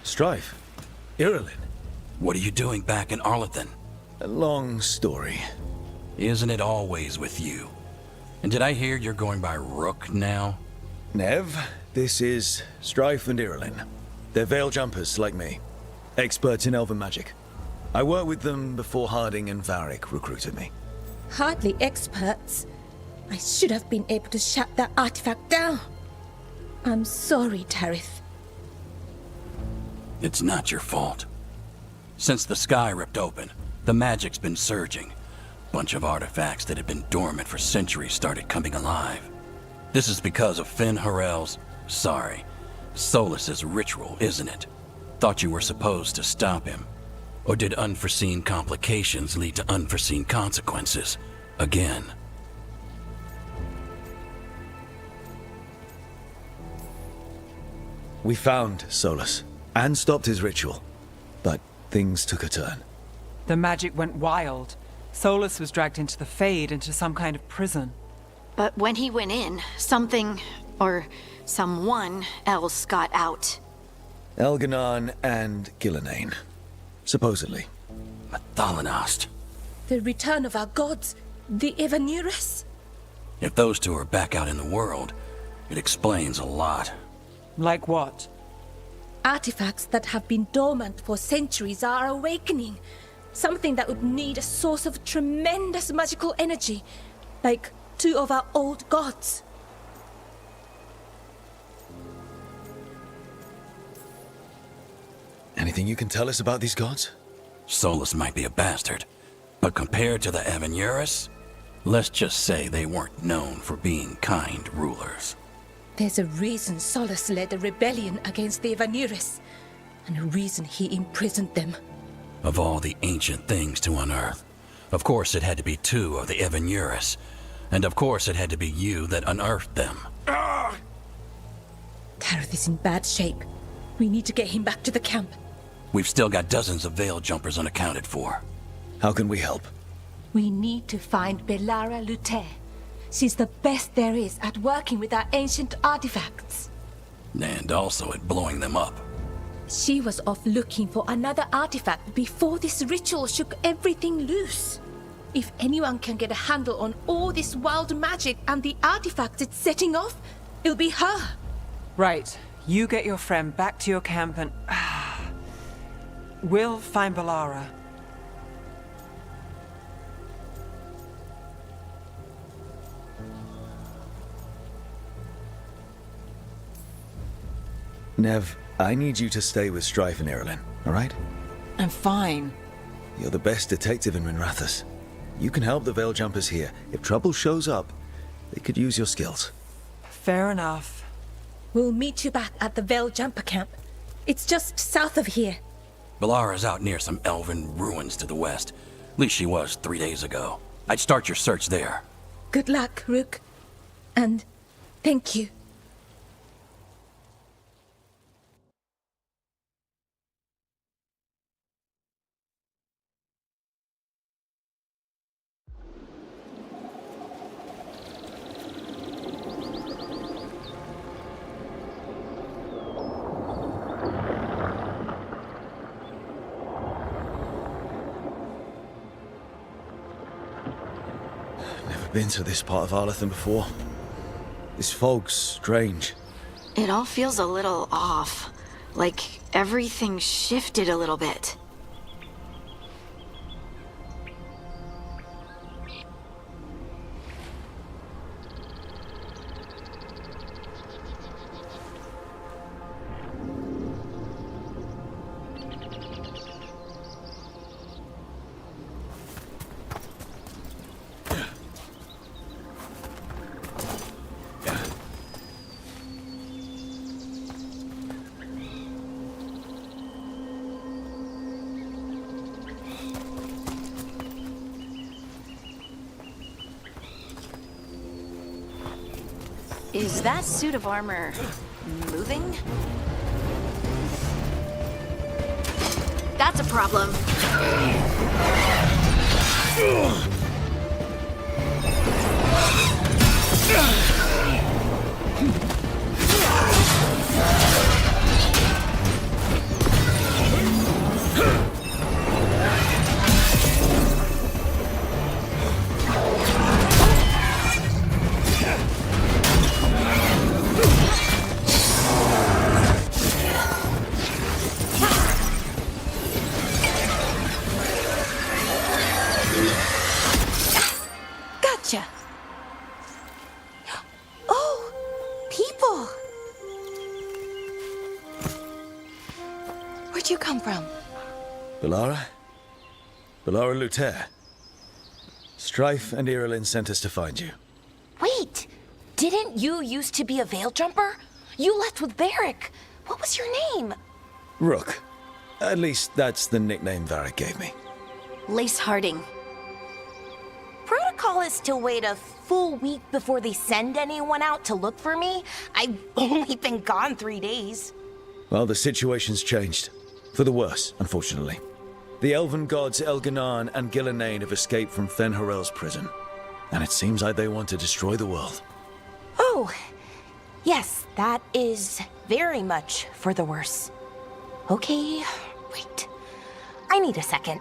[SPEAKER 2] Strife? Irulan?
[SPEAKER 11] What are you doing back in Arlethan?
[SPEAKER 2] A long story.
[SPEAKER 11] Isn't it always with you? And did I hear you're going by Rook now?
[SPEAKER 2] Nev, this is Strife and Irilyn. They're veil jumpers like me. Experts in elven magic. I worked with them before Harding and Varric recruited me.
[SPEAKER 12] Hardly experts. I should have been able to shut that artifact down. I'm sorry, Tarith.
[SPEAKER 11] It's not your fault. Since the sky ripped open, the magic's been surging. Bunch of artifacts that had been dormant for centuries started coming alive. This is because of Finn Harel's, Solus's ritual, isn't it? Thought you were supposed to stop him. Or did unforeseen complications lead to unforeseen consequences? Again.
[SPEAKER 2] We found Solus and stopped his ritual, but things took a turn.
[SPEAKER 8] The magic went wild. Solus was dragged into the Fade, into some kind of prison.
[SPEAKER 5] But when he went in, something, or someone else got out.
[SPEAKER 2] Elganon and Gillenane, supposedly.
[SPEAKER 11] Mathalanost.
[SPEAKER 12] The return of our gods, the Evanurus.
[SPEAKER 11] If those two are back out in the world, it explains a lot.
[SPEAKER 8] Like what?
[SPEAKER 12] Artifacts that have been dormant for centuries are awakening. Something that would need a source of tremendous magical energy, like two of our old gods.
[SPEAKER 2] Anything you can tell us about these gods?
[SPEAKER 11] Solus might be a bastard, but compared to the Evanurus, let's just say they weren't known for being kind rulers.
[SPEAKER 12] There's a reason Solus led a rebellion against the Evanurus, and a reason he imprisoned them.
[SPEAKER 11] Of all the ancient things to unearth, of course it had to be two of the Evanurus, and of course it had to be you that unearthed them.
[SPEAKER 12] Tarith is in bad shape. We need to get him back to the camp.
[SPEAKER 11] We've still got dozens of veil jumpers unaccounted for.
[SPEAKER 2] How can we help?
[SPEAKER 12] We need to find Belara Lute. She's the best there is at working with our ancient artifacts.
[SPEAKER 11] And also at blowing them up.
[SPEAKER 12] She was off looking for another artifact before this ritual shook everything loose. If anyone can get a handle on all this wild magic and the artifacts it's setting off, it'll be her.
[SPEAKER 8] Right. You get your friend back to your camp and... we'll find Belara.
[SPEAKER 2] Nev, I need you to stay with Strife and Irilyn, all right?
[SPEAKER 8] I'm fine.
[SPEAKER 2] You're the best detective in Minrathous. You can help the veil jumpers here. If trouble shows up, they could use your skills.
[SPEAKER 8] Fair enough.
[SPEAKER 12] We'll meet you back at the Veil Jumper camp. It's just south of here.
[SPEAKER 11] Belara's out near some elven ruins to the west. At least she was 3 days ago. I'd start your search there.
[SPEAKER 12] Good luck, Rook. And thank you.
[SPEAKER 2] Been to this part of Arlethan before. This fog's strange.
[SPEAKER 5] It all feels a little off. Like everything shifted a little bit. Is that suit of armor moving? That's a problem. Gotcha. Oh, people. Where'd you come from?
[SPEAKER 2] Bellara? Bellara Luther. Strife and Irilyn sent us to find you.
[SPEAKER 13] Wait! Didn't you used to be a veil jumper? You left with Varric. What was your name?
[SPEAKER 2] Rook. At least that's the nickname Varric gave me.
[SPEAKER 13] Lace Harding. Protocol is to wait a full week before they send anyone out to look for me. I've only been gone 3 days.
[SPEAKER 2] Well, the situation's changed. For the worse, unfortunately. The elven gods Elganan and Gillenane have escaped from Fen'Harel's prison. And it seems like they want to destroy the world.
[SPEAKER 13] Oh, yes, that is very much for the worse. Okay, wait. I need a second.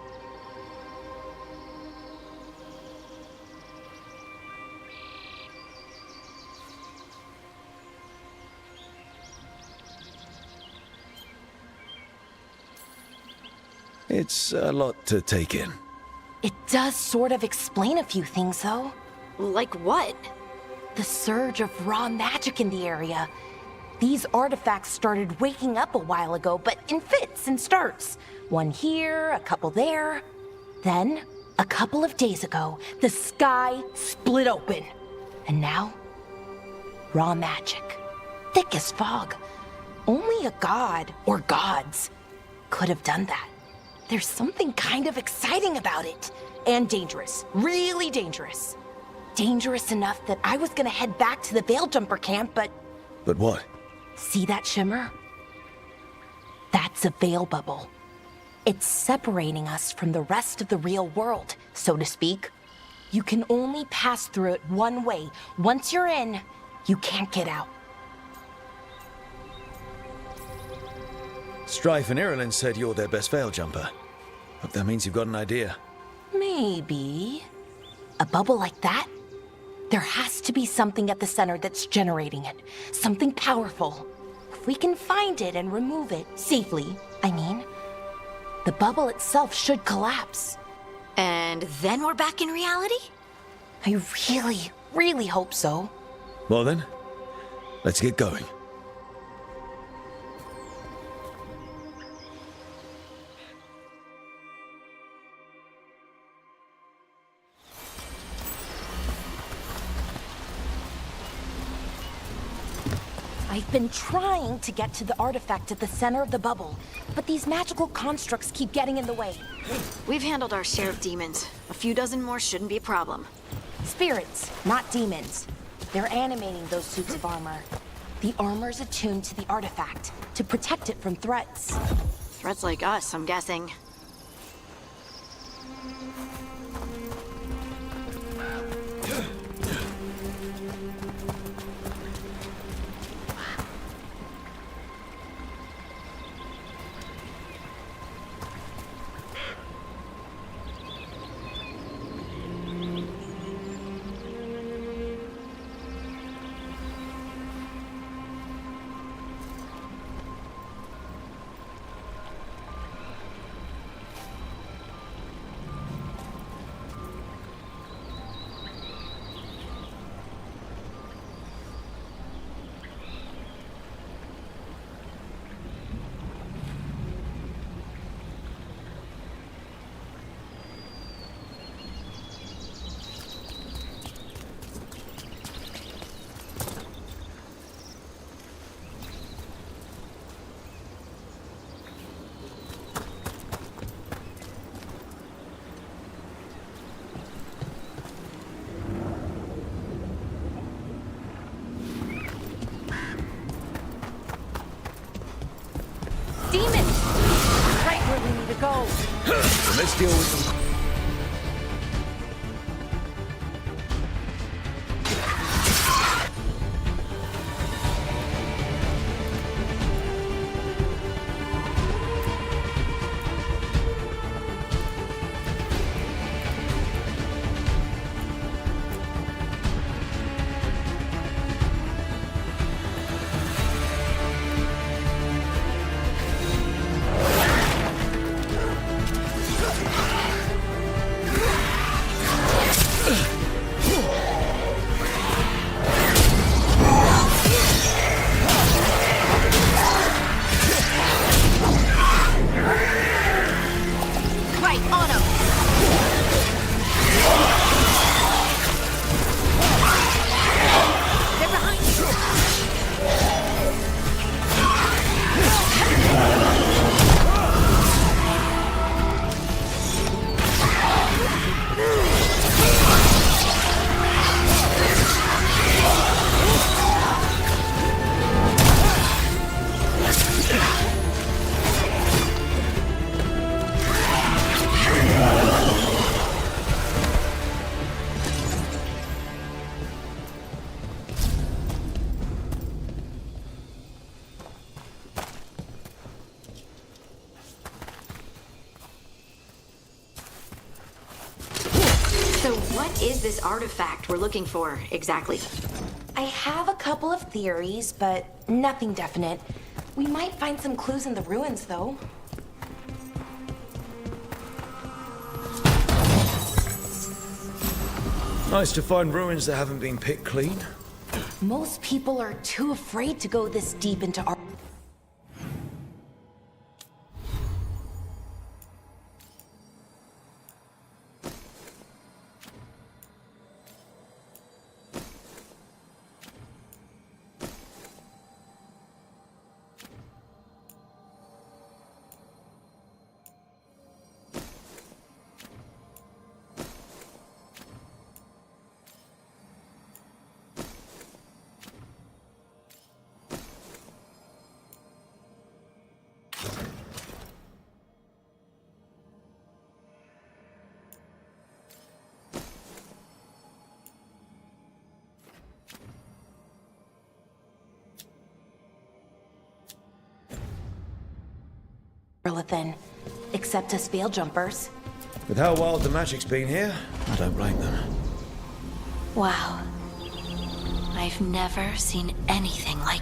[SPEAKER 2] It's a lot to take in.
[SPEAKER 13] It does sort of explain a few things, though.
[SPEAKER 5] Like what?
[SPEAKER 13] The surge of raw magic in the area. These artifacts started waking up a while ago, but in fits and starts. One here, a couple there. Then, a couple of days ago, the sky split open. And now, raw magic. Thick as fog. Only a god, or gods, could have done that. There's something kind of exciting about it. And dangerous. Really dangerous. Dangerous enough that I was gonna head back to the Veil Jumper camp, but...
[SPEAKER 2] But what?
[SPEAKER 13] See that shimmer? That's a veil bubble. It's separating us from the rest of the real world, so to speak. You can only pass through it one way. Once you're in, you can't get out.
[SPEAKER 2] Strife and Irilyn said you're their best veil jumper. Hope that means you've got an idea.
[SPEAKER 13] Maybe. A bubble like that? There has to be something at the center that's generating it. Something powerful. If we can find it and remove it, safely, I mean, the bubble itself should collapse.
[SPEAKER 5] And then we're back in reality?
[SPEAKER 13] I really, really hope so.
[SPEAKER 2] Well then, let's get going.
[SPEAKER 13] I've been trying to get to the artifact at the center of the bubble, but these magical constructs keep getting in the way.
[SPEAKER 5] We've handled our share of demons. A few dozen more shouldn't be a problem.
[SPEAKER 13] Spirits, not demons. They're animating those suits of armor. The armor's attuned to the artifact, to protect it from threats.
[SPEAKER 5] Threats like us, I'm guessing.
[SPEAKER 13] Demons! Right where we need to go.
[SPEAKER 2] Let's deal with them.
[SPEAKER 5] What is this artifact we're looking for, exactly?
[SPEAKER 13] I have a couple of theories, but nothing definite. We might find some clues in the ruins, though.
[SPEAKER 2] Nice to find ruins that haven't been picked clean.
[SPEAKER 13] Most people are too afraid to go this deep into art. Then, except us veil jumpers.
[SPEAKER 2] With how wild the magic's been here, I don't blame them.
[SPEAKER 5] Wow. I've never seen anything like...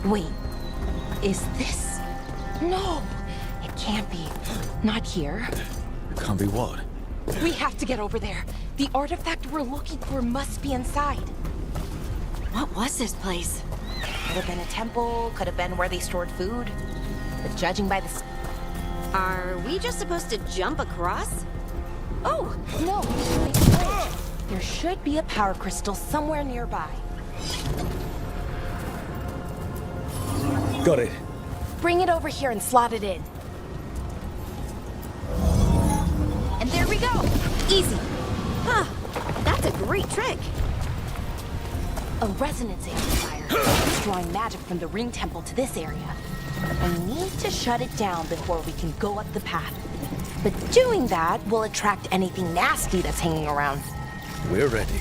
[SPEAKER 13] Wait, is this? No, it can't be. Not here.
[SPEAKER 2] It can't be what?
[SPEAKER 13] We have to get over there. The artifact we're looking for must be inside.
[SPEAKER 5] What was this place?
[SPEAKER 13] Could have been a temple, could have been where they stored food. But judging by the...
[SPEAKER 5] Are we just supposed to jump across?
[SPEAKER 13] Oh, no. There should be a power crystal somewhere nearby.
[SPEAKER 2] Got it.
[SPEAKER 13] Bring it over here and slot it in. And there we go! Easy!
[SPEAKER 5] Huh. That's a great trick.
[SPEAKER 13] A resonance amplifier. It's drawing magic from the ring temple to this area. We need to shut it down before we can go up the path. But doing that will attract anything nasty that's hanging around.
[SPEAKER 2] We're ready.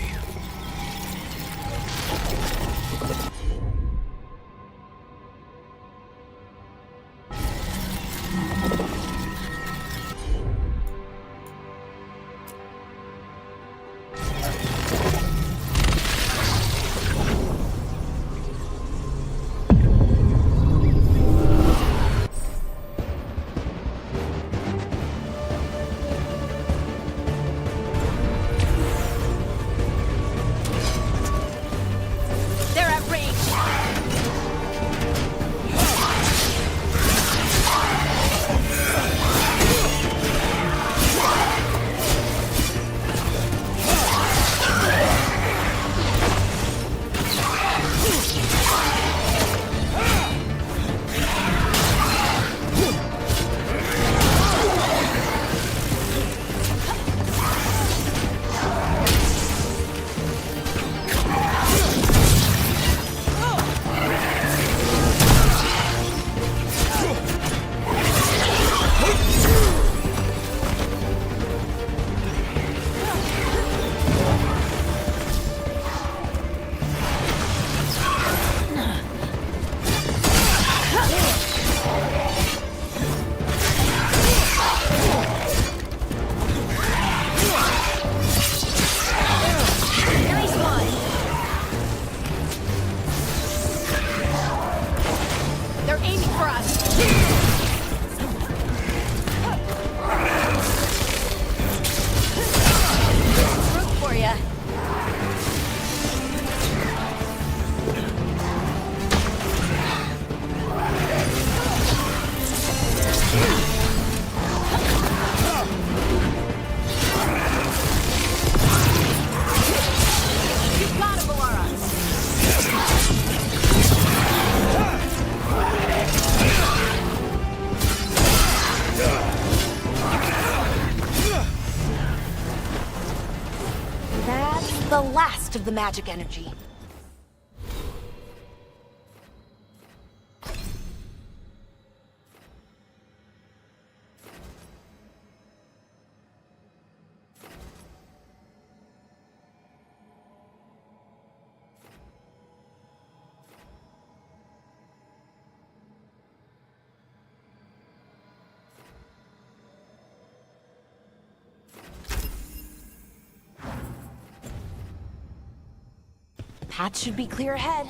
[SPEAKER 13] the magic energy. Path should be clear ahead.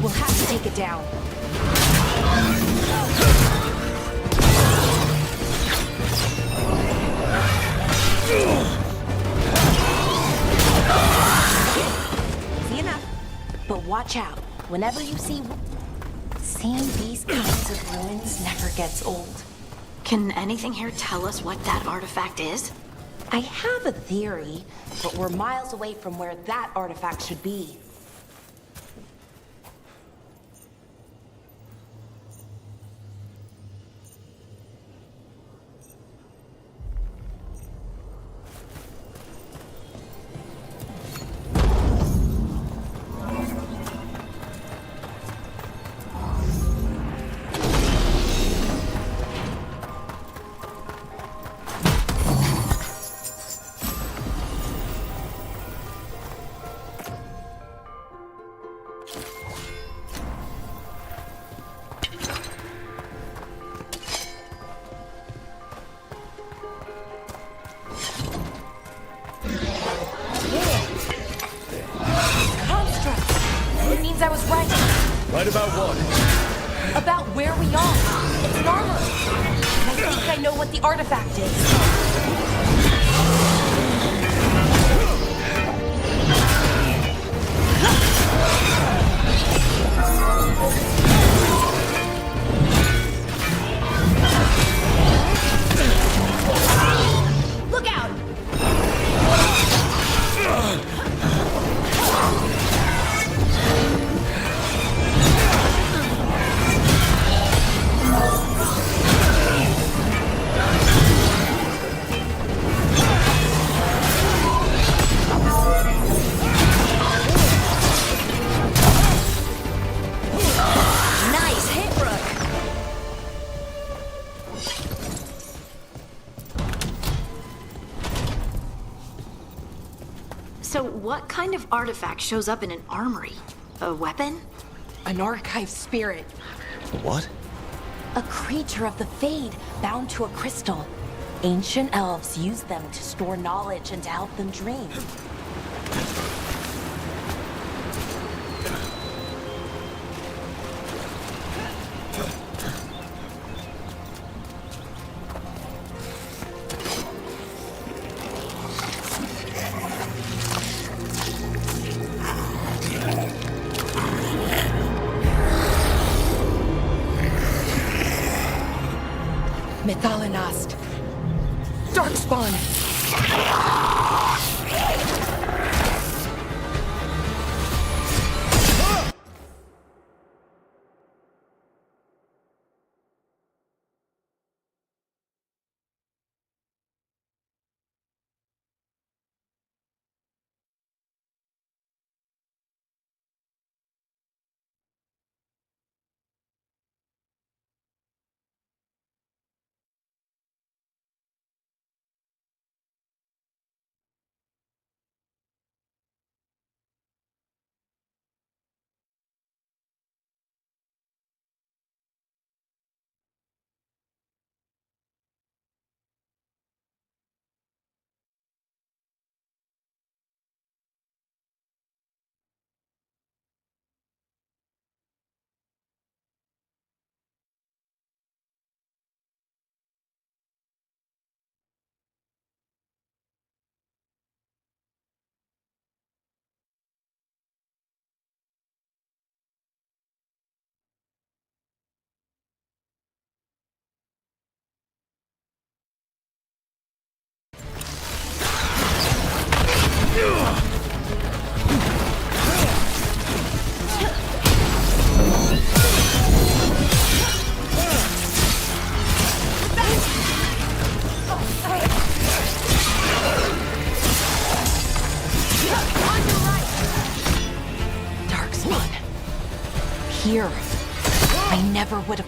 [SPEAKER 13] We'll have to take it down. Easy enough. But watch out. Whenever you see... Seeing these kinds of ruins never gets old.
[SPEAKER 5] Can anything here tell us what that artifact is?
[SPEAKER 13] I have a theory, but we're miles away from where that artifact should be. I was right.
[SPEAKER 2] Right about what?
[SPEAKER 13] About where we are. It's an armor. And I think I know what the artifact is. Look out!
[SPEAKER 5] So what kind of artifact shows up in an armory? A weapon?
[SPEAKER 13] An archive spirit.
[SPEAKER 2] What?
[SPEAKER 13] A creature of the Fade, bound to a crystal. Ancient elves use them to store knowledge and to help them dream. Methalinast. Darkspawn.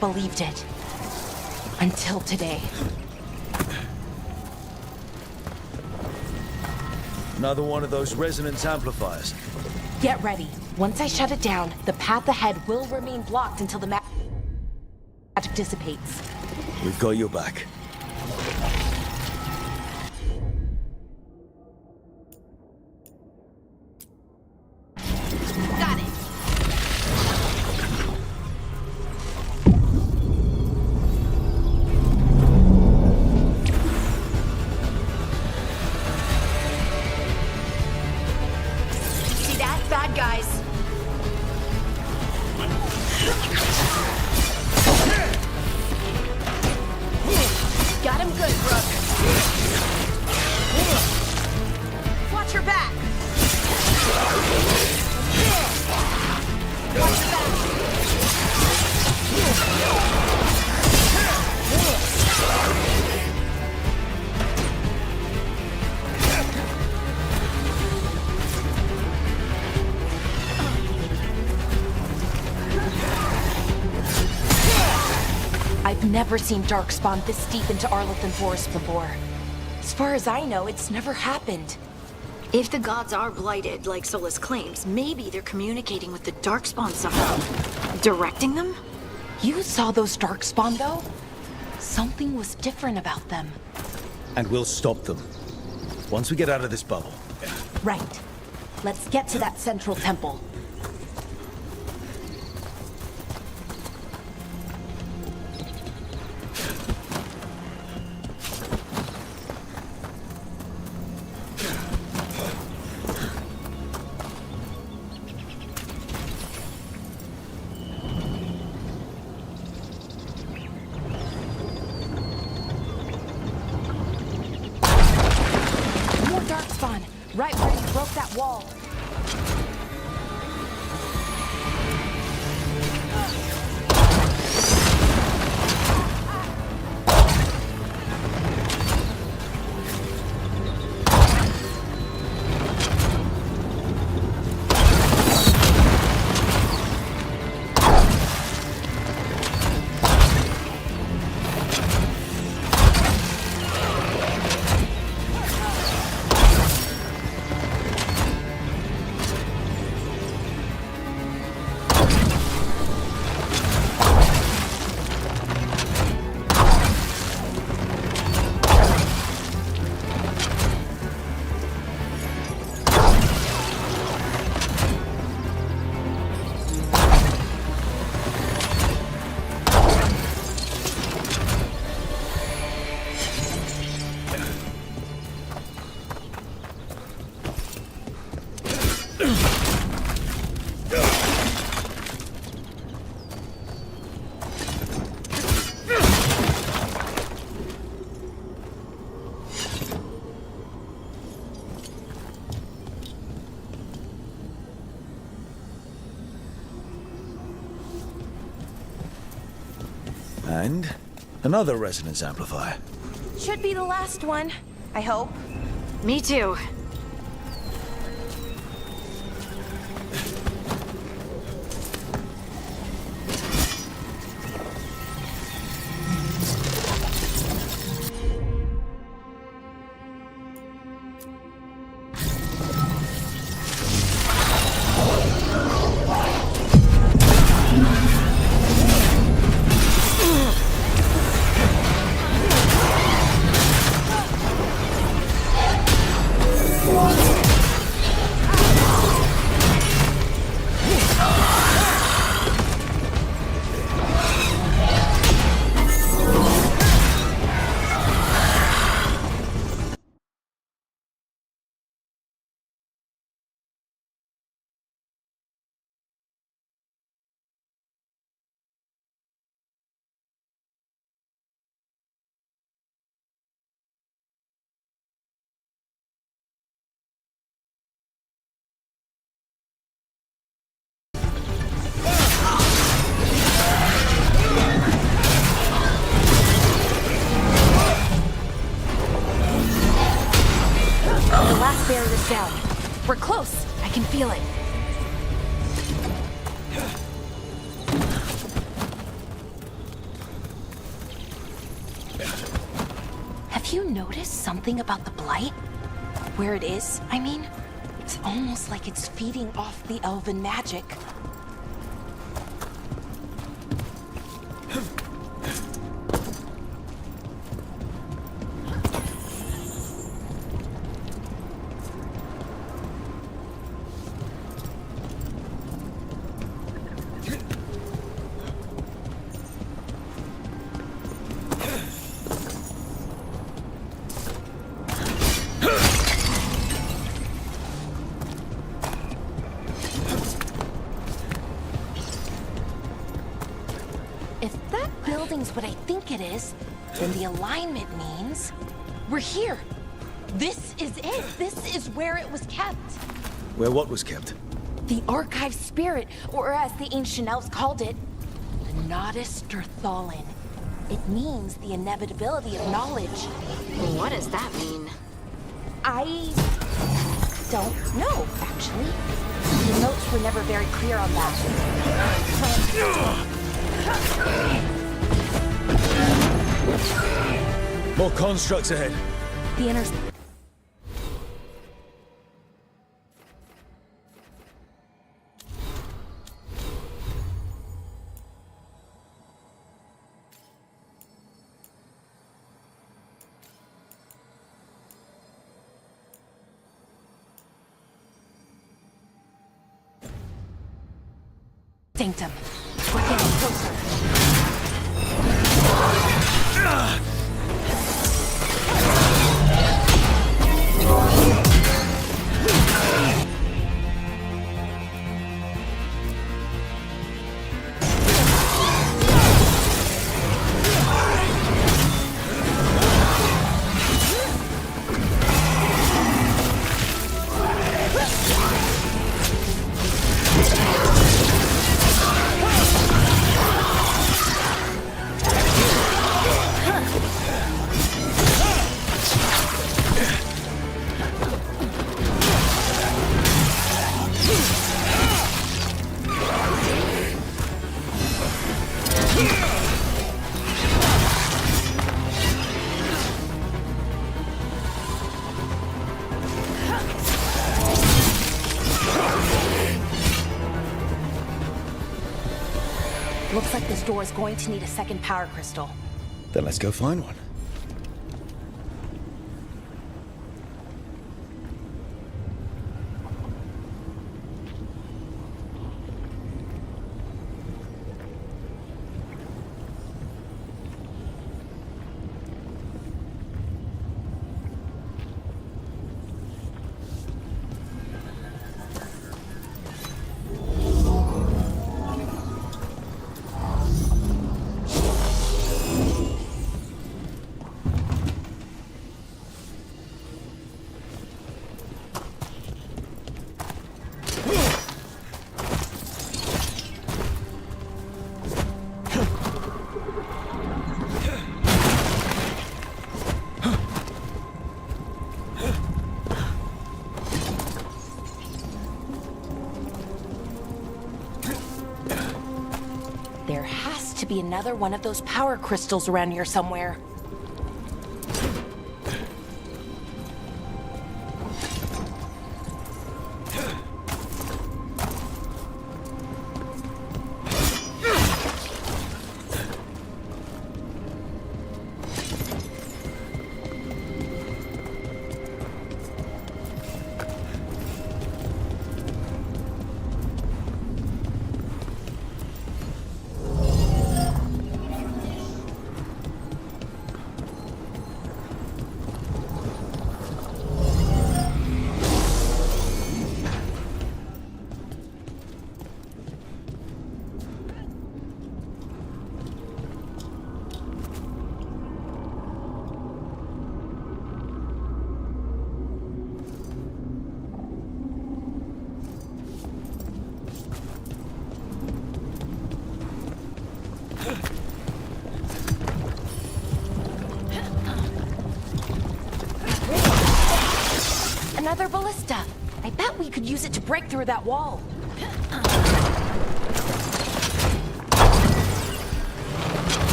[SPEAKER 13] believed it. Until today.
[SPEAKER 2] Another one of those resonance amplifiers.
[SPEAKER 13] Get ready. Once I shut it down, the path ahead will remain blocked until the magic dissipates.
[SPEAKER 2] We've got your back.
[SPEAKER 13] Got it. See that? Bad guys. Got him good, Brooke. Watch your back. Watch your back. I've never seen Darkspawn this deep into Arlington Forest before. As far as I know, it's never happened.
[SPEAKER 5] If the gods are blighted, like Solus claims, maybe they're communicating with the Darkspawn somehow. Directing them?
[SPEAKER 13] You saw those Darkspawn, though? Something was different about them.
[SPEAKER 2] And we'll stop them. Once we get out of this bubble.
[SPEAKER 13] Right. Let's get to that central temple. More Darkspawn, right where you broke that wall.
[SPEAKER 2] And another resonance amplifier.
[SPEAKER 13] Should be the last one, I hope.
[SPEAKER 5] Me too.
[SPEAKER 13] Barrier's down. We're close. I can feel it. you noticed something about the blight? Where it is, I mean? It's almost like it's feeding off the elven magic. Building's what I think it is, then the alignment means we're here. This is it. This is where it was kept.
[SPEAKER 2] Where what was kept?
[SPEAKER 13] The archive spirit, or as the ancient elves called it, the Nodus Derthalin. It means the inevitability of knowledge.
[SPEAKER 5] What does that mean?
[SPEAKER 13] I don't know, actually. The notes were never very clear on that.
[SPEAKER 2] More constructs ahead.
[SPEAKER 13] The inner... Sanctum. We're getting closer. Looks like this door is going to need a second power crystal.
[SPEAKER 2] Then let's go find one.
[SPEAKER 13] There has to be another one of those power crystals around here somewhere. Another ballista. I bet we could use it to break through that wall.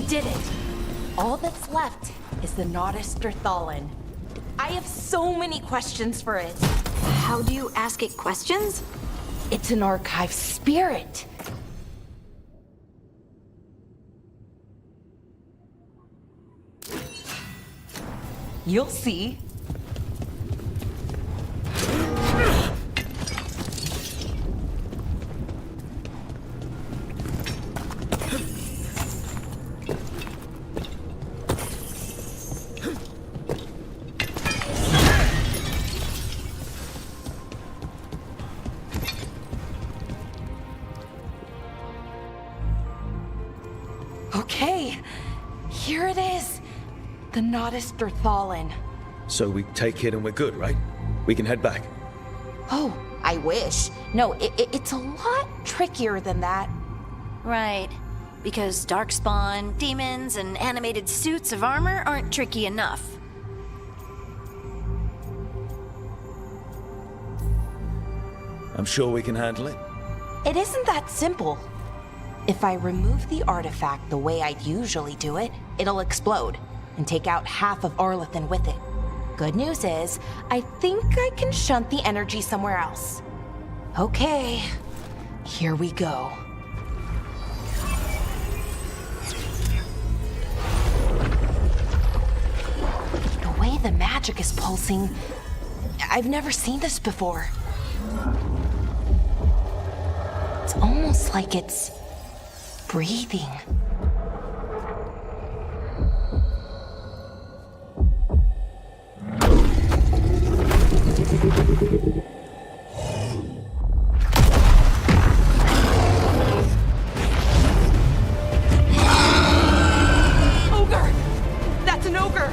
[SPEAKER 13] did it. All that's left is the Naughtisterthallen. I have so many questions for it.
[SPEAKER 5] How do you ask it questions?
[SPEAKER 13] It's an archive spirit. You'll see. Okay, here it is. The Naughtisterthallen.
[SPEAKER 2] So we take it and we're good, right? We can head back.
[SPEAKER 13] Oh, I wish. No, it's a lot trickier than that.
[SPEAKER 5] Right. Because darkspawn, demons, and animated suits of armor aren't tricky enough.
[SPEAKER 2] I'm sure we can handle it.
[SPEAKER 13] It isn't that simple. If I remove the artifact the way I'd usually do it, it'll explode and take out half of Arlethan with it. Good news is, I think I can shunt the energy somewhere else. Okay, here we go. The way the magic is pulsing, I've never seen this before. It's almost like it's breathing. Ogre! That's an ogre!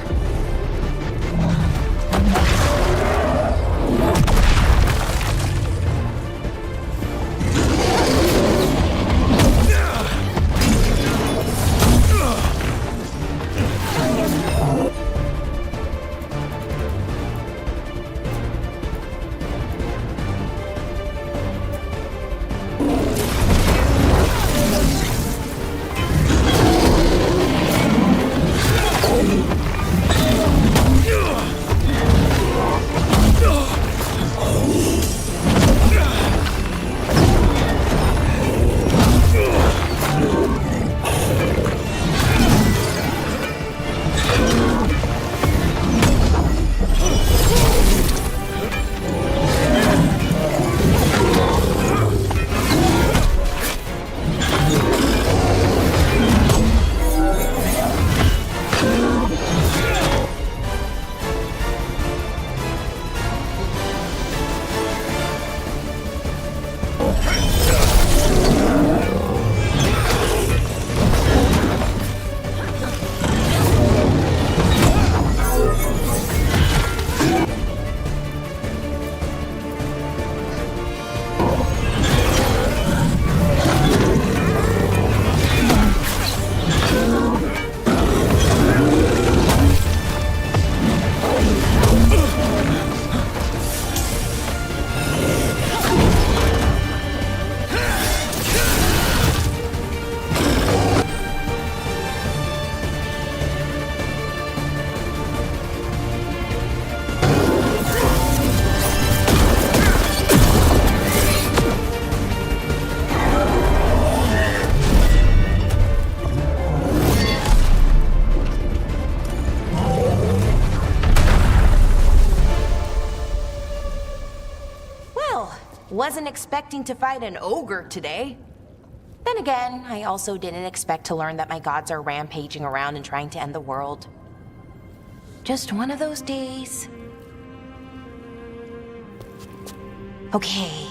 [SPEAKER 13] Wasn't expecting to fight an ogre today. Then again, I also didn't expect to learn that my gods are rampaging around and trying to end the world. Just one of those days. Okay.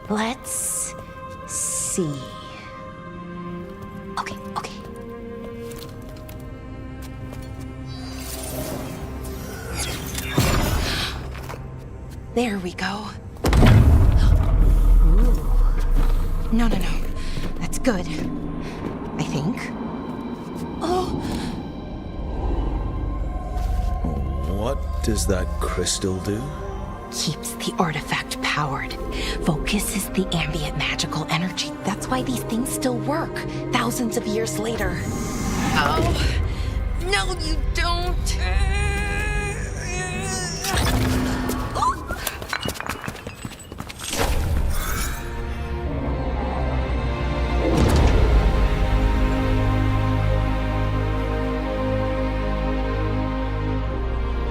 [SPEAKER 13] Let's see. Okay. There we go. Ooh. No. That's good. I think. Oh.
[SPEAKER 2] What does that crystal do?
[SPEAKER 13] Keeps the artifact powered. Focuses the ambient magical energy. That's why these things still work, thousands of years later. Oh, no, you don't.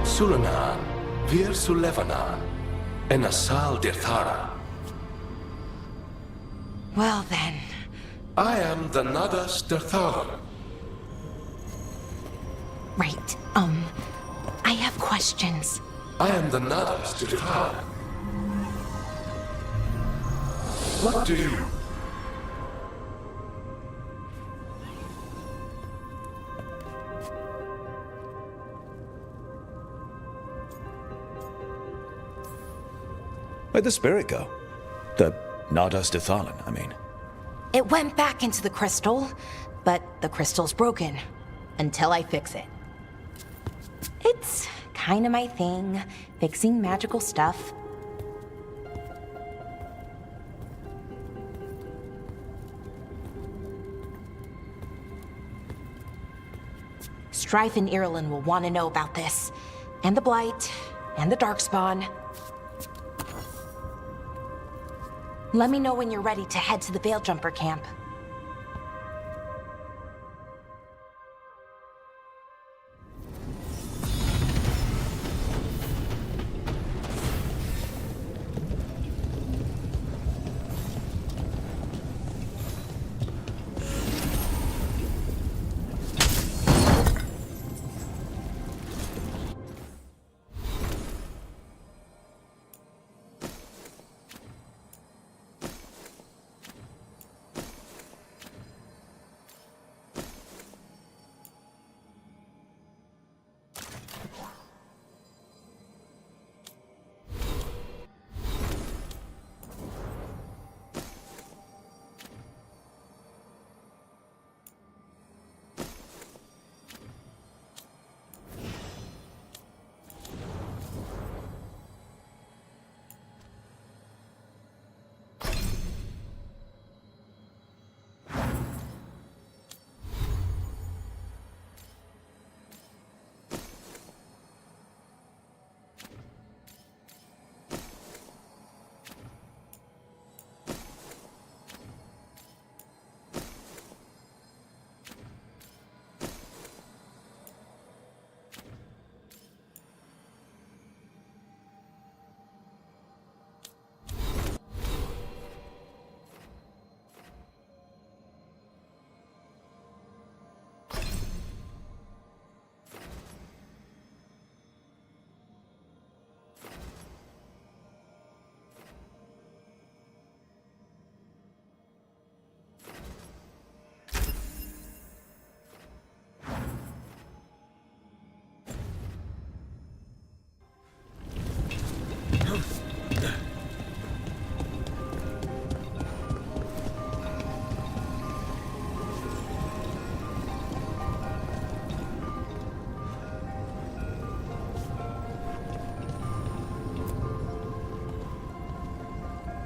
[SPEAKER 14] Sulanan, Vir Sulevanan, and Asal Dirthara.
[SPEAKER 13] Well then.
[SPEAKER 14] I am the Nadas Dirthara.
[SPEAKER 13] Right, I have questions.
[SPEAKER 14] I am the Nadas Dirthara. What do you...
[SPEAKER 2] Where'd the spirit go? The Nadas Dithalan, I mean.
[SPEAKER 13] It went back into the crystal, but the crystal's broken. Until I fix it. It's kinda my thing, fixing magical stuff. Strife and Irulan will want to know about this. And the Blight, and the Darkspawn. Let me know when you're ready to head to the Veil-Jumper camp.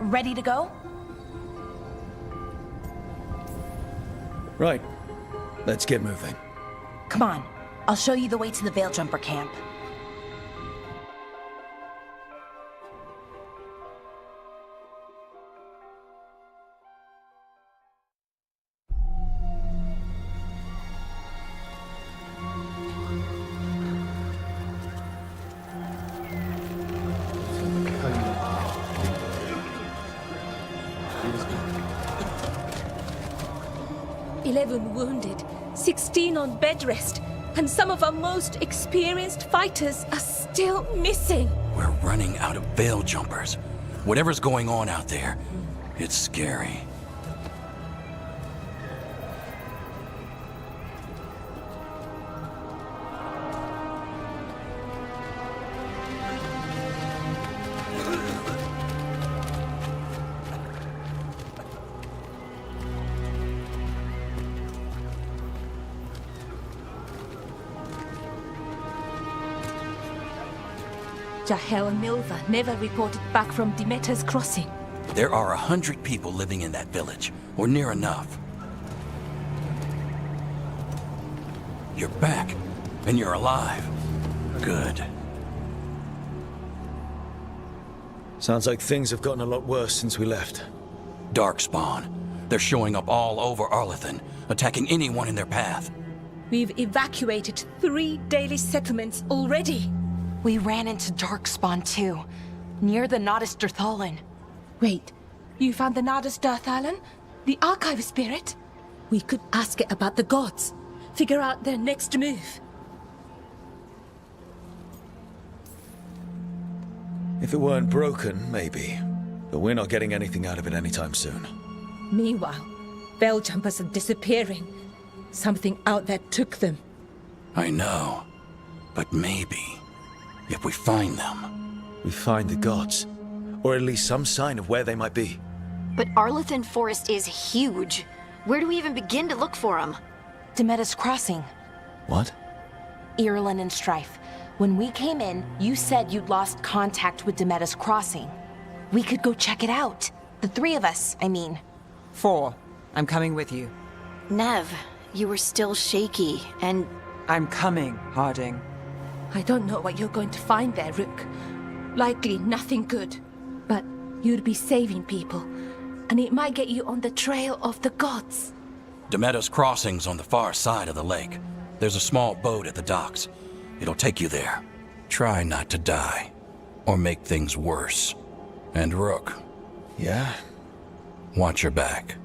[SPEAKER 13] Ready to go?
[SPEAKER 2] Right. Let's get moving.
[SPEAKER 13] Come on. I'll show you the way to the Veil-Jumper camp.
[SPEAKER 12] Wounded, 16 on bed rest, and some of our most experienced fighters are still missing.
[SPEAKER 11] We're running out of Veil Jumpers. Whatever's going on out there, it's scary.
[SPEAKER 12] Jahel and Milva never reported back from Demeter's crossing.
[SPEAKER 11] There are 100 people living in that village, or near enough. You're back, and you're alive. Good.
[SPEAKER 2] Sounds like things have gotten a lot worse since we left.
[SPEAKER 11] Darkspawn. They're showing up all over Arlethan, attacking anyone in their path.
[SPEAKER 12] We've evacuated 3 daily settlements already.
[SPEAKER 13] We ran into Darkspawn too, near the Nodus Dirthalan.
[SPEAKER 12] Wait, you found the Nodus Dirthalan? The Archive Spirit? We could ask it about the gods. Figure out their next move.
[SPEAKER 2] If it weren't broken, maybe. But we're not getting anything out of it anytime soon.
[SPEAKER 12] Meanwhile, Veiljumpers are disappearing. Something out there took them.
[SPEAKER 11] I know. But maybe, if we find them...
[SPEAKER 2] We find the gods. Or at least some sign of where they might be.
[SPEAKER 5] But Arlethan Forest is huge. Where do we even begin to look for them?
[SPEAKER 13] Demetus Crossing.
[SPEAKER 2] What?
[SPEAKER 13] Irulan and Strife. When we came in, you said you'd lost contact with Demetus Crossing. We could go check it out. The 3 of us, I mean.
[SPEAKER 8] 4. I'm coming with you.
[SPEAKER 5] Nev, you were still shaky, and...
[SPEAKER 8] I'm coming, Harding.
[SPEAKER 12] I don't know what you're going to find there, Rook. Likely nothing good. But you'd be saving people, and it might get you on the trail of the gods.
[SPEAKER 11] Demetus Crossing's on the far side of the lake. There's a small boat at the docks. It'll take you there. Try not to die, or make things worse. And Rook.
[SPEAKER 2] Yeah?
[SPEAKER 11] Watch your back.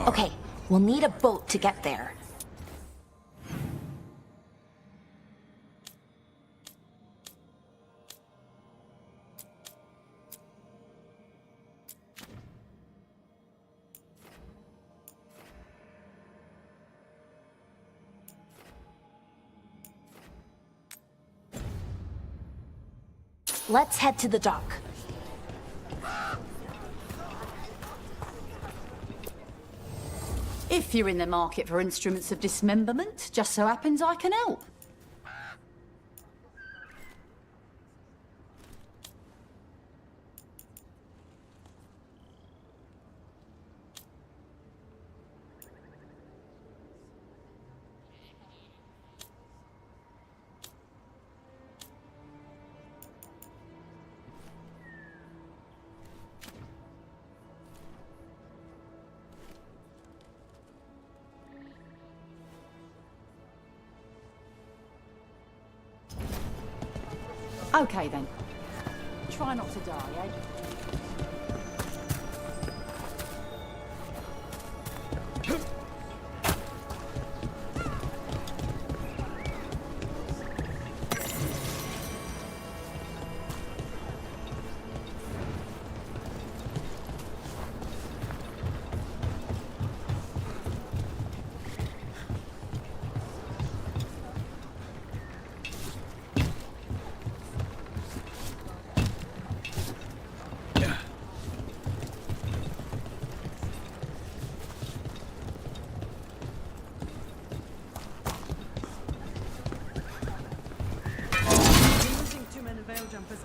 [SPEAKER 13] Okay, we'll need a boat to get there. Let's head to the dock.
[SPEAKER 15] If you're in the market for instruments of dismemberment, just so happens I can help. Okay then. Try not to die, eh?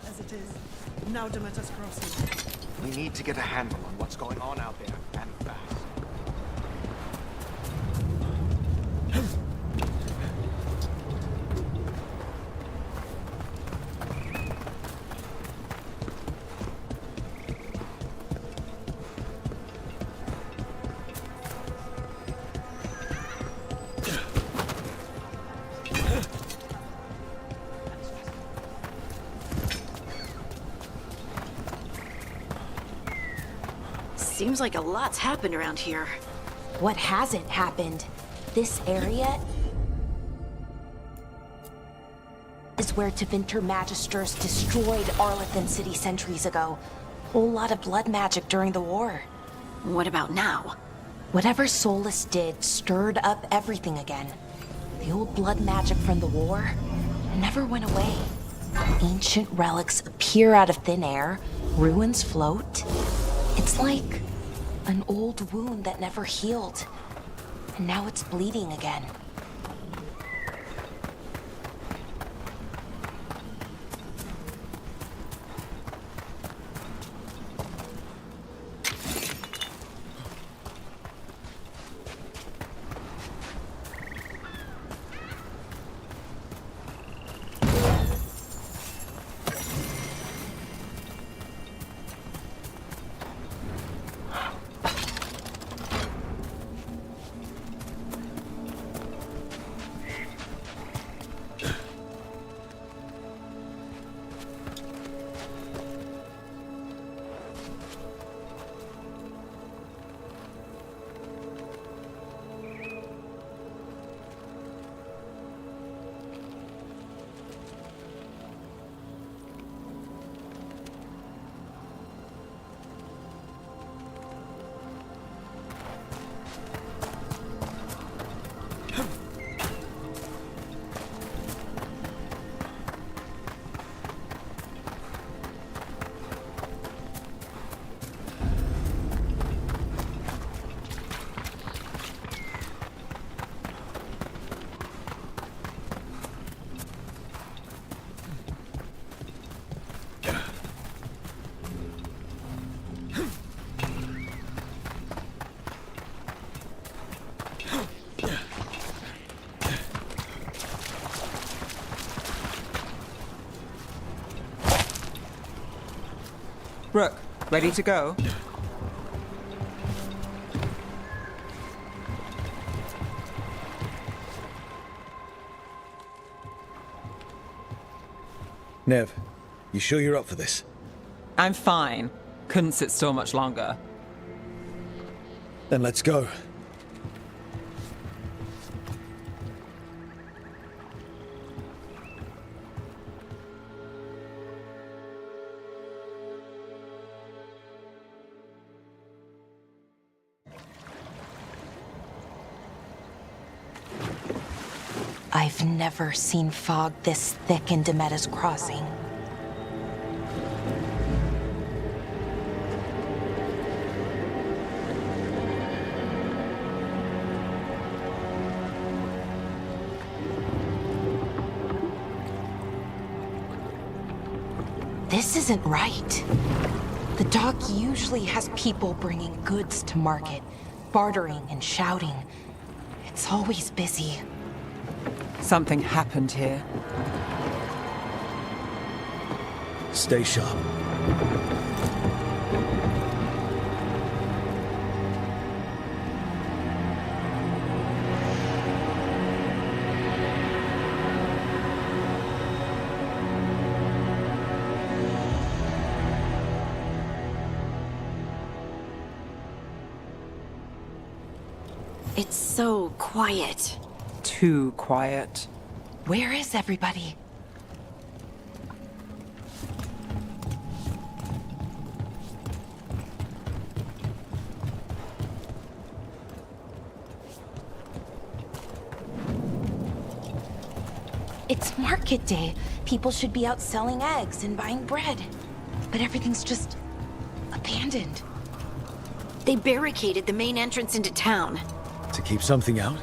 [SPEAKER 16] As it is. Now Demetus Crossing.
[SPEAKER 17] We need to get a handle on what's going on out there, and fast.
[SPEAKER 5] Seems like a lot's happened around here.
[SPEAKER 13] What hasn't happened? This area is is where Tevinter Magisters destroyed Arlethan City centuries ago. Whole lot of blood magic during the war.
[SPEAKER 5] What about now?
[SPEAKER 13] Whatever Solus did stirred up everything again. The old blood magic from the war never went away. Ancient relics appear out of thin air, ruins float. It's like an old wound that never healed, and now it's bleeding again.
[SPEAKER 8] Rook, ready to go?
[SPEAKER 2] Nev, you sure you're up for this?
[SPEAKER 8] I'm fine. Couldn't sit still much longer.
[SPEAKER 2] Then let's go.
[SPEAKER 13] I've never seen fog this thick in Demeta's Crossing. This isn't right. The dock usually has people bringing goods to market, bartering and shouting. It's always busy.
[SPEAKER 8] Something happened here.
[SPEAKER 2] Stay sharp.
[SPEAKER 5] It's so quiet.
[SPEAKER 8] Too quiet.
[SPEAKER 13] Where is everybody? It's market day. People should be out selling eggs and buying bread. But everything's just abandoned.
[SPEAKER 5] They barricaded the main entrance into town.
[SPEAKER 2] To keep something out?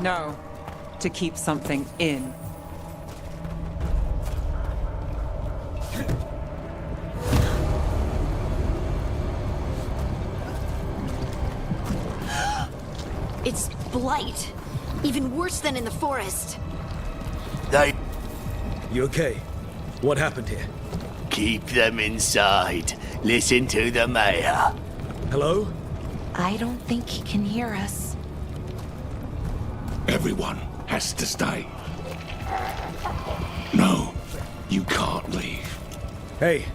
[SPEAKER 8] No, to keep something in.
[SPEAKER 5] It's blight. Even worse than in the forest.
[SPEAKER 2] You okay? What happened here?
[SPEAKER 18] Keep them inside. Listen to the mayor.
[SPEAKER 2] Hello?
[SPEAKER 13] I don't think he can hear us.
[SPEAKER 1] Everyone has to stay. No, you can't leave.
[SPEAKER 2] Hey,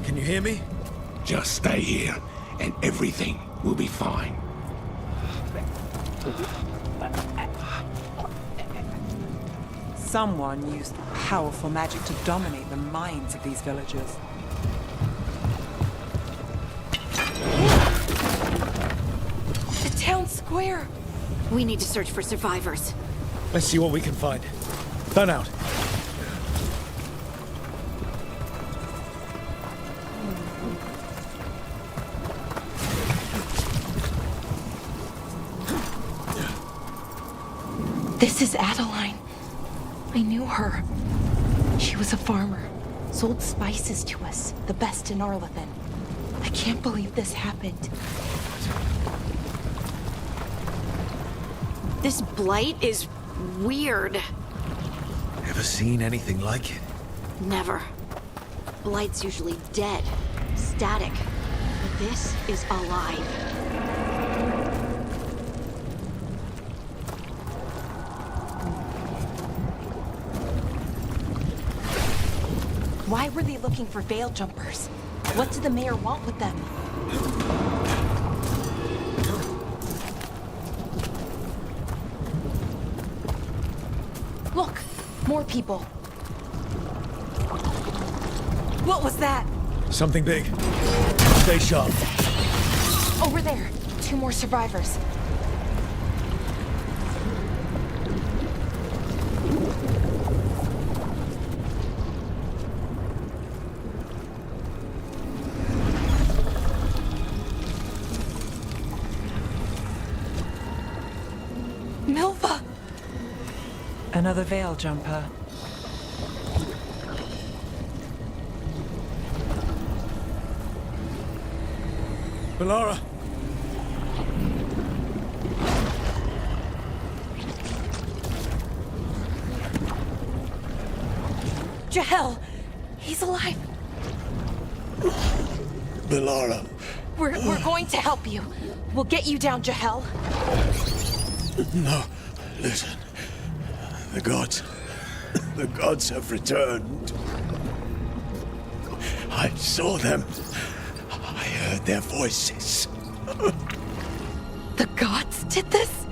[SPEAKER 2] can you hear me?
[SPEAKER 1] Just stay here, and everything will be fine.
[SPEAKER 8] Someone used powerful magic to dominate the minds of these villagers.
[SPEAKER 13] The town square!
[SPEAKER 5] We need to search for survivors.
[SPEAKER 2] Let's see what we can find. Burn out.
[SPEAKER 13] This is Adeline. I knew her. She was a farmer. Sold spices to us, the best in Arlathan. I can't believe this happened.
[SPEAKER 5] This blight is weird.
[SPEAKER 2] Ever seen anything like it?
[SPEAKER 5] Never. Blight's usually dead, static. But this is alive.
[SPEAKER 13] Why were they looking for veil jumpers? What did the mayor want with them? Look! More people. What was that?
[SPEAKER 2] Something big. Stay sharp.
[SPEAKER 13] Over there. 2 more survivors. Milva!
[SPEAKER 8] Another veil jumper.
[SPEAKER 2] Bellara!
[SPEAKER 13] Jahel! He's alive!
[SPEAKER 1] Bellara.
[SPEAKER 13] We're going to help you. We'll get you down, Jahel.
[SPEAKER 1] No, listen. The gods have returned. I saw them. I heard their voices.
[SPEAKER 13] The gods did this?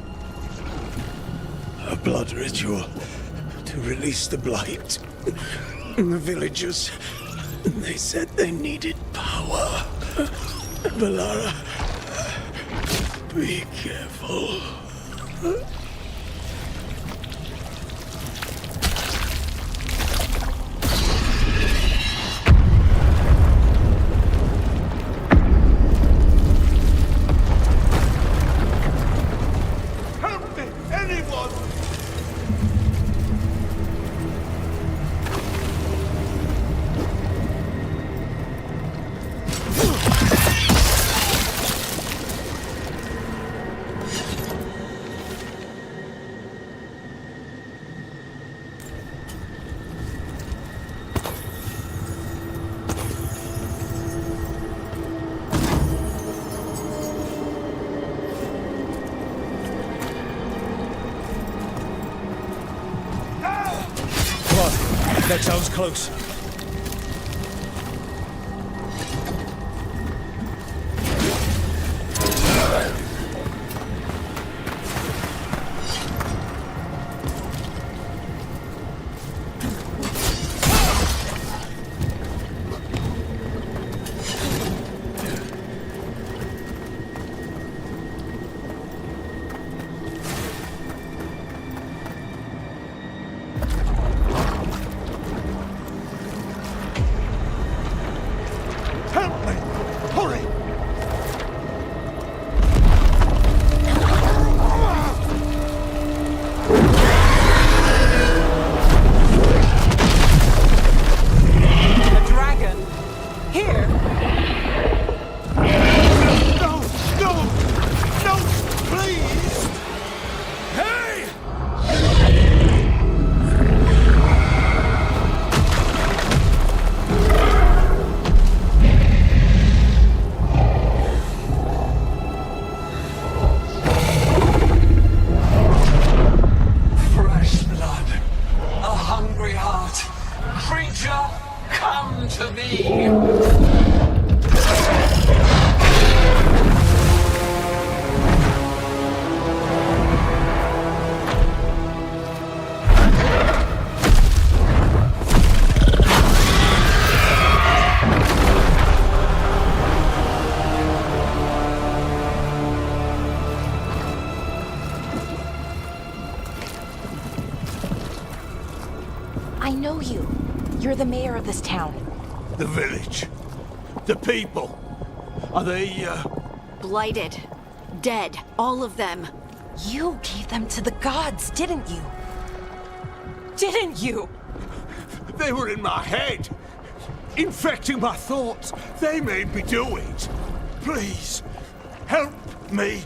[SPEAKER 1] A blood ritual to release the blight. The villagers, they said they needed power. Bellara, be careful.
[SPEAKER 6] Help me! Anyone!
[SPEAKER 2] That sounds close.
[SPEAKER 13] You're the mayor of this town.
[SPEAKER 18] The village. The people. Are they,
[SPEAKER 5] Blighted. Dead. All of them.
[SPEAKER 13] You gave them to the gods, didn't you? Didn't you?
[SPEAKER 18] They were in my head. Infecting my thoughts. They made me do it. Please, help me.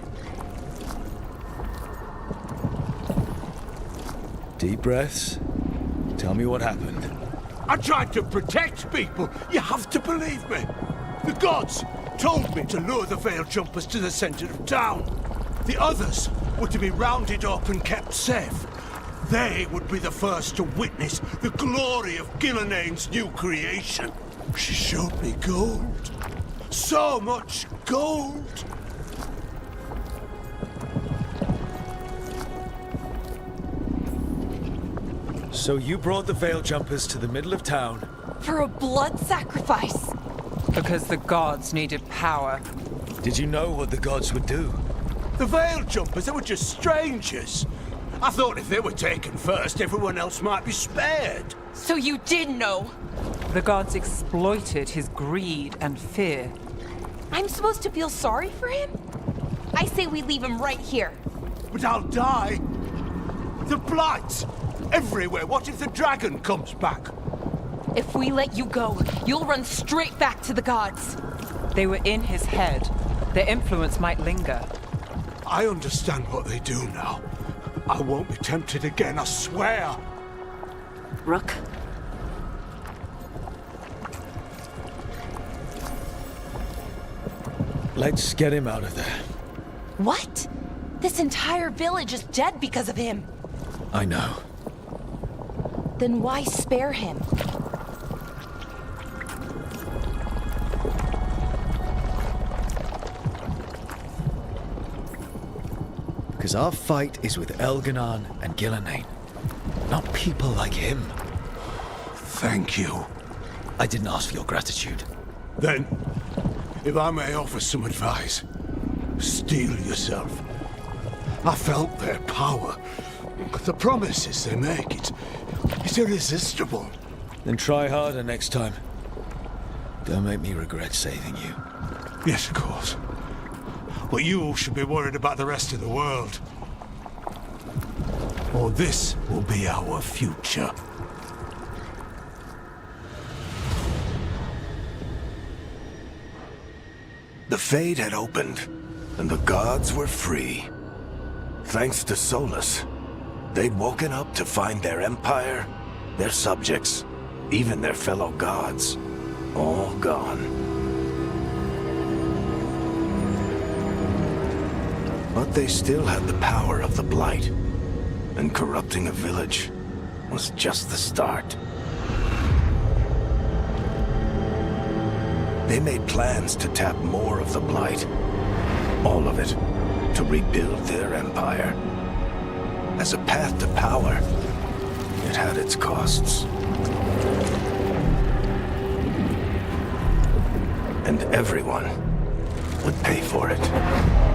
[SPEAKER 2] Deep breaths. Tell me what happened.
[SPEAKER 18] I tried to protect people. You have to believe me. The gods told me to lure the Veil Jumpers to the center of town. The others were to be rounded up and kept safe. They would be the first to witness the glory of Gilnenane's new creation. She showed me gold. So much gold.
[SPEAKER 2] So you brought the Veil Jumpers to the middle of town?
[SPEAKER 13] For a blood sacrifice.
[SPEAKER 8] Because the gods needed power.
[SPEAKER 2] Did you know what the gods would do?
[SPEAKER 18] The Veil Jumpers, they were just strangers. I thought if they were taken first, everyone else might be spared.
[SPEAKER 13] So you did know?
[SPEAKER 8] The gods exploited his greed and fear.
[SPEAKER 13] I'm supposed to feel sorry for him? I say we leave him right here.
[SPEAKER 18] But I'll die. The blight. Everywhere. What if the dragon comes back?
[SPEAKER 13] If we let you go, you'll run straight back to the gods.
[SPEAKER 8] They were in his head. Their influence might linger.
[SPEAKER 18] I understand what they do now. I won't be tempted again, I swear.
[SPEAKER 5] Rook.
[SPEAKER 2] Let's get him out of there.
[SPEAKER 13] What? This entire village is dead because of him.
[SPEAKER 2] I know.
[SPEAKER 13] Then why spare him?
[SPEAKER 2] Because our fight is with Elganon and Gillenane, not people like him.
[SPEAKER 18] Thank you.
[SPEAKER 2] I didn't ask for your gratitude.
[SPEAKER 18] Then, if I may offer some advice, steel yourself. I felt their power. The promises they make, it's irresistible.
[SPEAKER 2] Then try harder next time. Don't make me regret saving you.
[SPEAKER 18] Yes, of course. But you should be worried about the rest of the world. Or this will be our future. The Fade had opened, and the gods were free. Thanks to Solus, they'd woken up to find their empire, their subjects, even their fellow gods, all gone. But they still had the power of the Blight, and corrupting a village was just the start. They made plans to tap more of the Blight, all of it, to rebuild their empire. As a path to power, it had its costs. And everyone would pay for it.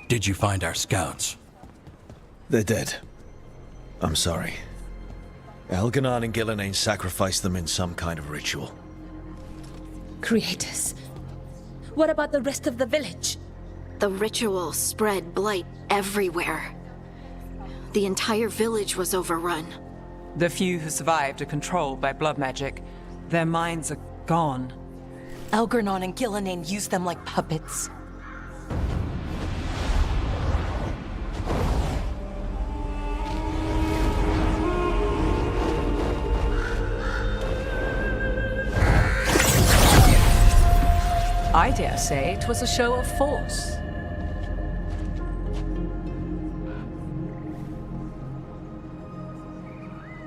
[SPEAKER 11] Did you find our scouts?
[SPEAKER 2] They're dead. I'm sorry. Elganon and Gillenane sacrificed them in some kind of ritual.
[SPEAKER 12] Creators. What about the rest of the village?
[SPEAKER 5] The ritual spread blight everywhere. The entire village was overrun.
[SPEAKER 8] The few who survived are controlled by blood magic. Their minds are gone.
[SPEAKER 13] Elganon and Gillenane used them like puppets.
[SPEAKER 19] I dare say it was a show of force.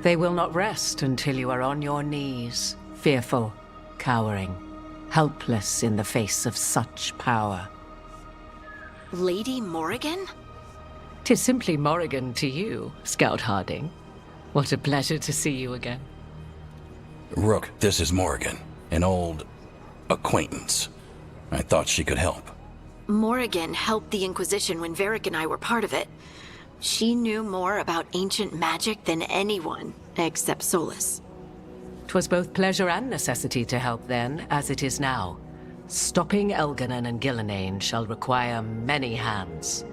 [SPEAKER 19] They will not rest until you are on your knees, fearful, cowering, helpless in the face of such power.
[SPEAKER 5] Lady Morrigan?
[SPEAKER 19] 'Tis simply Morrigan to you, Scout Harding. What a pleasure to see you again.
[SPEAKER 11] Rook, this is Morrigan, an old acquaintance. I thought she could help.
[SPEAKER 5] Morrigan helped the Inquisition when Varric and I were part of it. She knew more about ancient magic than anyone, except Solus.
[SPEAKER 19] 'Twas both pleasure and necessity to help then, as it is now. Stopping Elganon and Gillenane shall require many hands.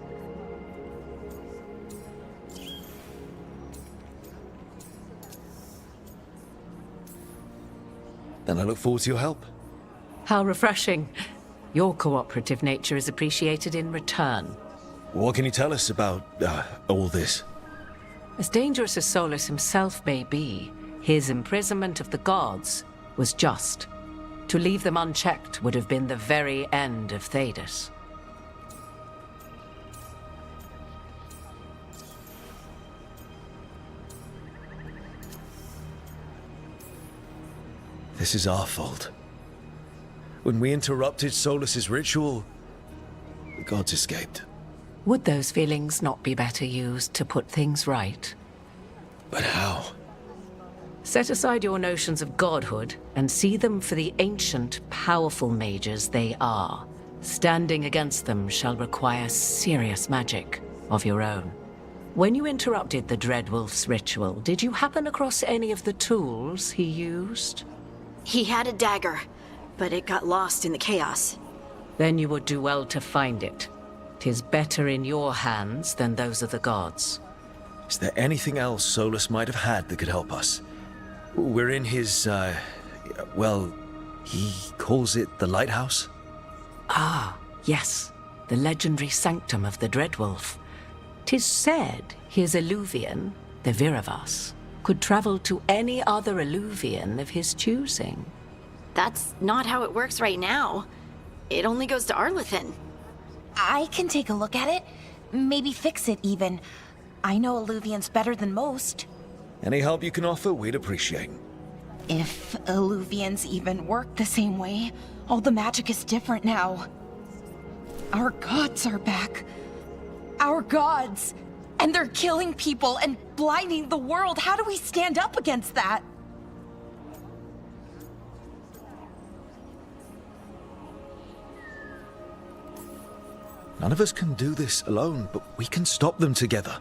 [SPEAKER 2] Then I look forward to your help.
[SPEAKER 19] How refreshing. Your cooperative nature is appreciated in return.
[SPEAKER 2] What can you tell us about, all this?
[SPEAKER 19] As dangerous as Solus himself may be, his imprisonment of the gods was just. To leave them unchecked would have been the very end of Thedas.
[SPEAKER 2] This is our fault. When we interrupted Solus's ritual, the gods escaped.
[SPEAKER 19] Would those feelings not be better used to put things right?
[SPEAKER 2] But how?
[SPEAKER 19] Set aside your notions of godhood and see them for the ancient, powerful mages they are. Standing against them shall require serious magic of your own. When you interrupted the Dreadwolf's ritual, did you happen across any of the tools he used?
[SPEAKER 5] He had a dagger, but it got lost in the chaos.
[SPEAKER 19] Then you would do well to find it. 'Tis better in your hands than those of the gods.
[SPEAKER 2] Is there anything else Solus might have had that could help us? We're in his, well, he calls it the lighthouse?
[SPEAKER 19] Ah, yes. The legendary sanctum of the Dreadwolf. 'Tis said his Illuvian, the Viravas, could travel to any other Illuvian of his choosing.
[SPEAKER 5] That's not how it works right now. It only goes to Arlethan.
[SPEAKER 13] I can take a look at it. Maybe fix it, even. I know Illuvians better than most.
[SPEAKER 2] Any help you can offer, we'd appreciate.
[SPEAKER 13] If Illuvians even work the same way, all the magic is different now. Our gods are back. Our gods! And they're killing people and blinding the world. How do we stand up against that?
[SPEAKER 2] None of us can do this alone, but we can stop them together.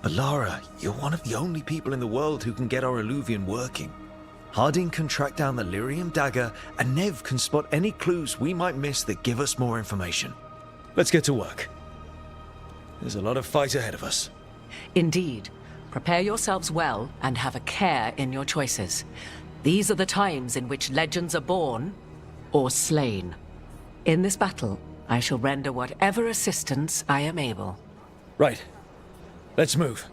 [SPEAKER 2] Alara, you're one of the only people in the world who can get our Illuvian working. Harding can track down the Lyrium dagger, and Nev can spot any clues we might miss that give us more information. Let's get to work. There's a lot of fight ahead of us.
[SPEAKER 19] Indeed. Prepare yourselves well and have a care in your choices. These are the times in which legends are born or slain. In this battle, I shall render whatever assistance I am able.
[SPEAKER 2] Right. Let's move.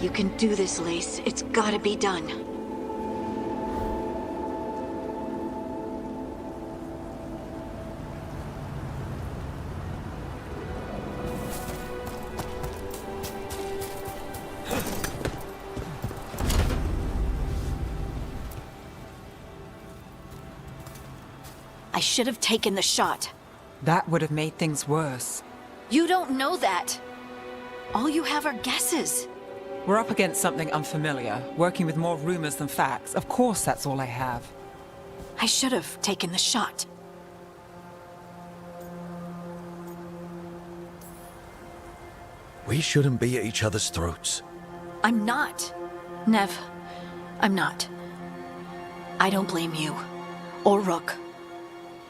[SPEAKER 5] You can do this, Lace. It's gotta be done. I should have taken the shot.
[SPEAKER 8] That would have made things worse.
[SPEAKER 5] You don't know that. All you have are guesses.
[SPEAKER 8] We're up against something unfamiliar, working with more rumors than facts. Of course that's all I have.
[SPEAKER 5] I should have taken the shot.
[SPEAKER 2] We shouldn't be at each other's throats.
[SPEAKER 5] I'm not. Nev, I'm not. I don't blame you. Or Rook.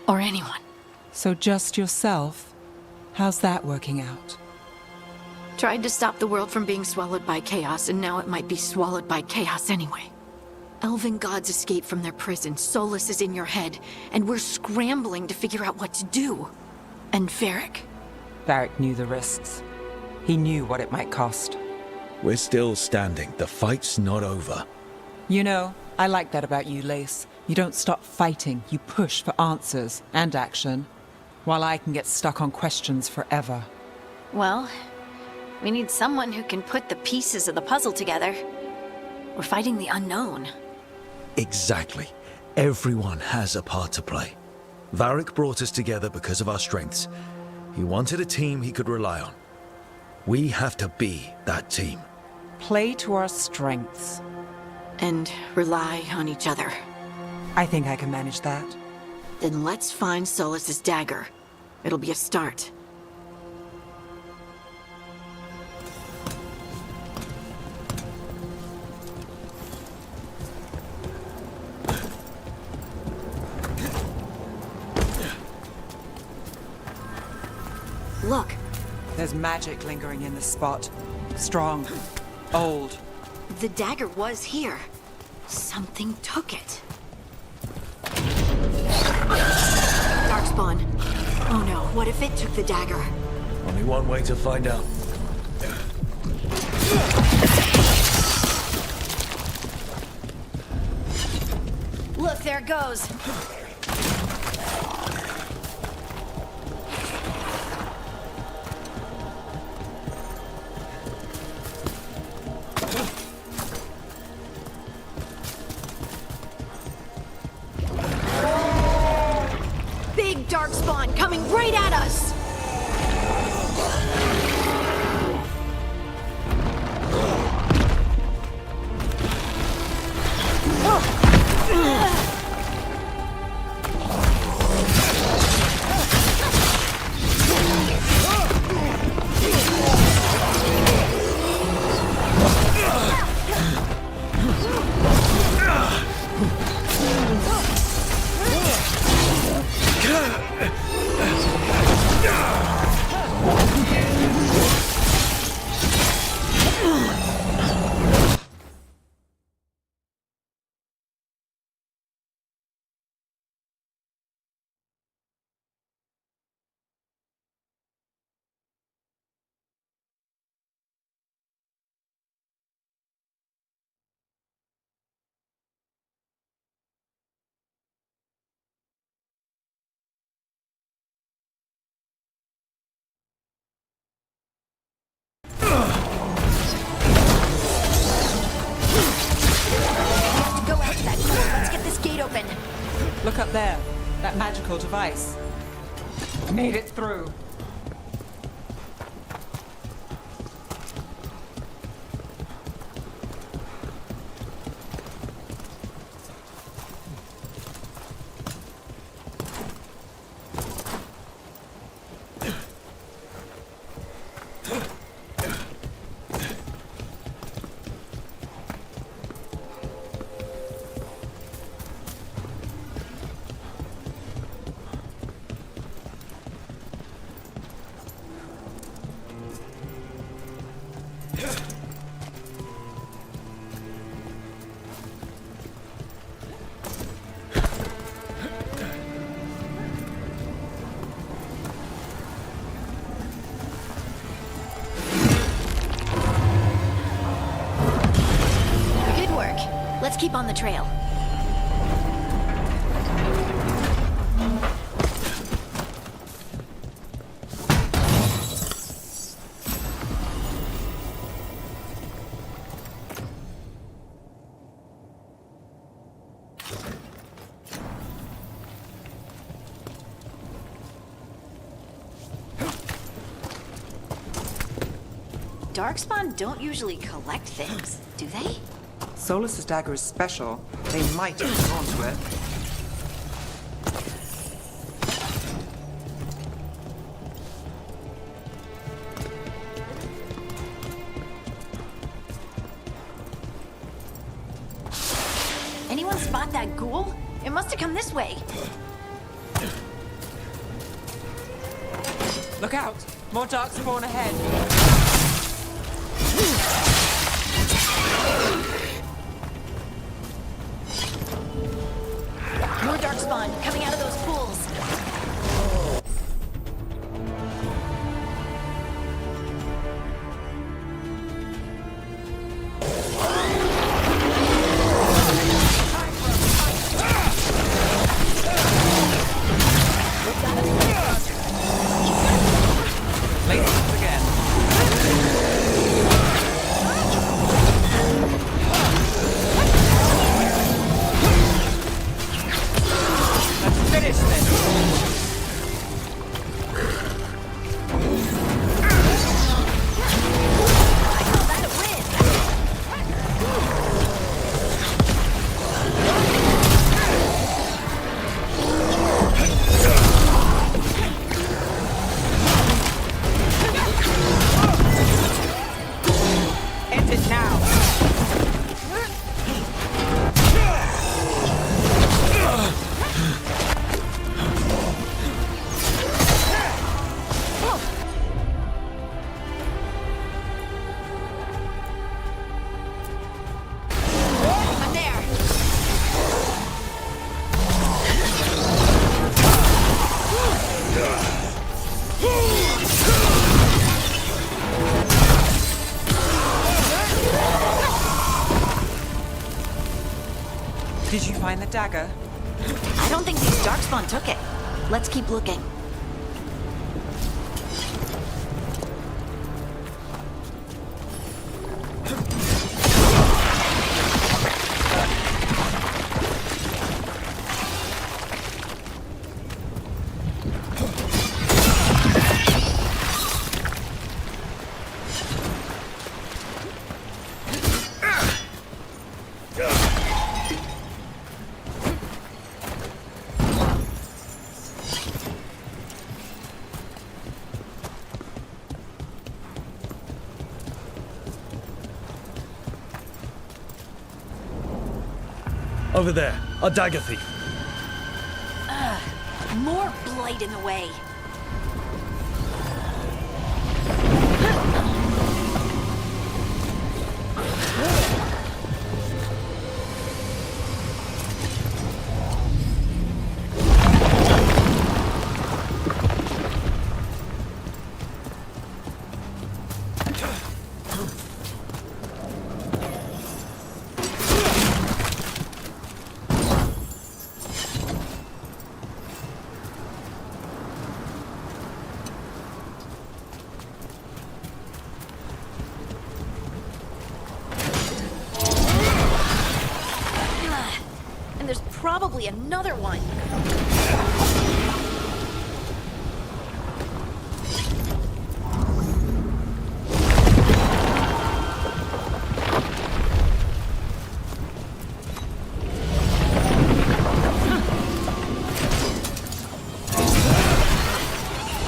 [SPEAKER 5] Or anyone.
[SPEAKER 8] So just yourself? How's that working out?
[SPEAKER 5] Tried to stop the world from being swallowed by chaos, and now it might be swallowed by chaos anyway. Elven gods escape from their prison, Solus is in your head, and we're scrambling to figure out what to do. And Varric?
[SPEAKER 8] Varric knew the risks. He knew what it might cost.
[SPEAKER 2] We're still standing. The fight's not over.
[SPEAKER 8] You know, I like that about you, Lace. You don't stop fighting, you push for answers and action, while I can get stuck on questions forever.
[SPEAKER 5] Well, we need someone who can put the pieces of the puzzle together. We're fighting the unknown.
[SPEAKER 2] Exactly. Everyone has a part to play. Varric brought us together because of our strengths. He wanted a team he could rely on. We have to be that team.
[SPEAKER 8] Play to our strengths.
[SPEAKER 5] And rely on each other.
[SPEAKER 8] I think I can manage that.
[SPEAKER 5] Then let's find Solus's dagger. It'll be a start. Look.
[SPEAKER 8] There's magic lingering in this spot. Strong. Old.
[SPEAKER 5] The dagger was here. Something took it. Darkspawn. Oh no, what if it took the dagger?
[SPEAKER 2] Only one way to find out.
[SPEAKER 5] Look, there it goes. Big Darkspawn coming right at us! Open.
[SPEAKER 8] Look up there. That magical device. Made it through.
[SPEAKER 5] Let's keep on the trail. Darkspawn don't usually collect things, do they?
[SPEAKER 8] Solus's dagger is special. They might have gone to it.
[SPEAKER 5] Anyone spot that ghoul? It must have come this way.
[SPEAKER 8] Look out! More darkspawn ahead.
[SPEAKER 5] More darkspawn coming out of those pools.
[SPEAKER 8] Did you find the dagger?
[SPEAKER 5] I don't think these darkspawn took it. Let's keep looking.
[SPEAKER 2] Over there, a dagger thief.
[SPEAKER 5] More blight in the way. And there's probably another one.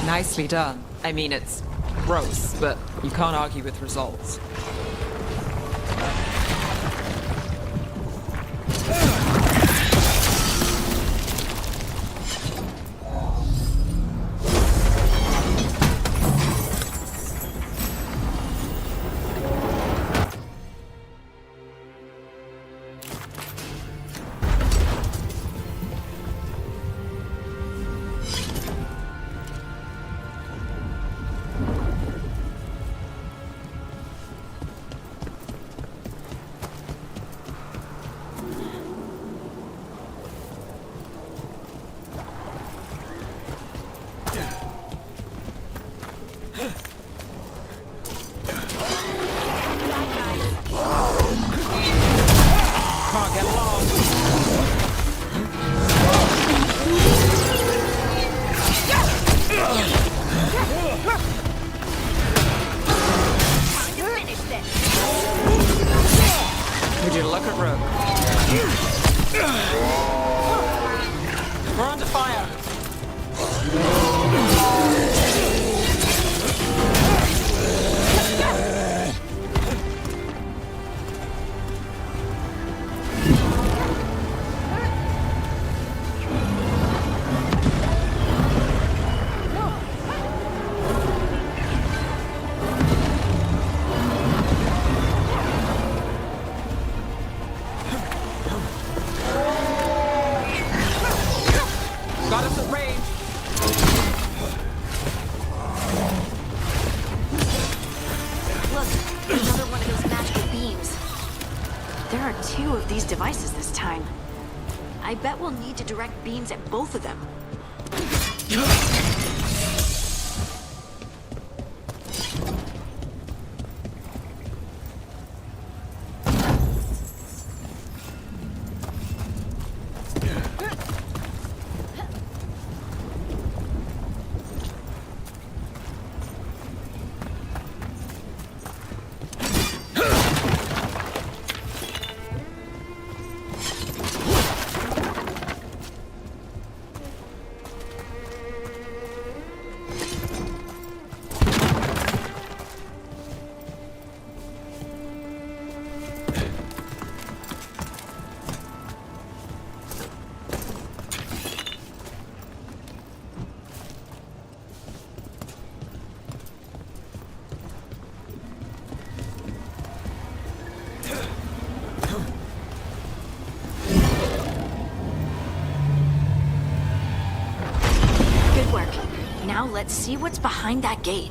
[SPEAKER 8] Nicely done. I mean, it's gross, but you can't argue with results. your luck at rook. We're under fire. Got us at range.
[SPEAKER 5] Look, another one of those magical beams. There are 2 of these devices this time. I bet we'll need to direct beams at both of them. Now let's see what's behind that gate.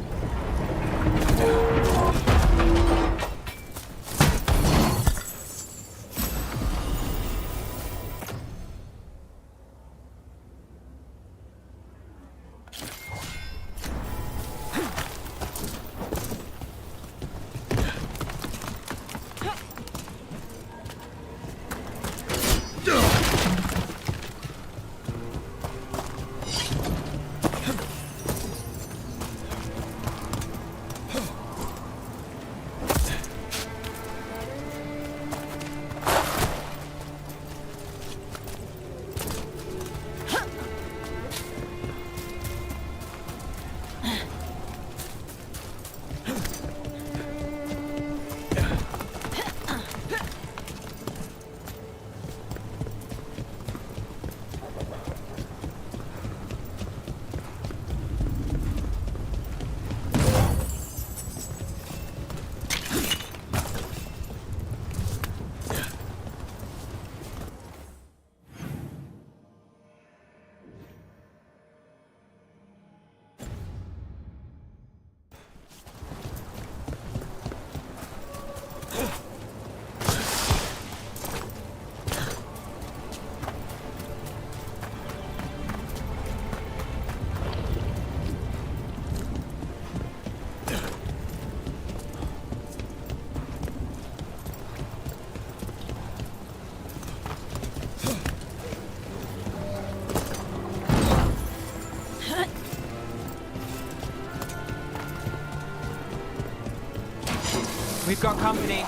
[SPEAKER 8] We've got company.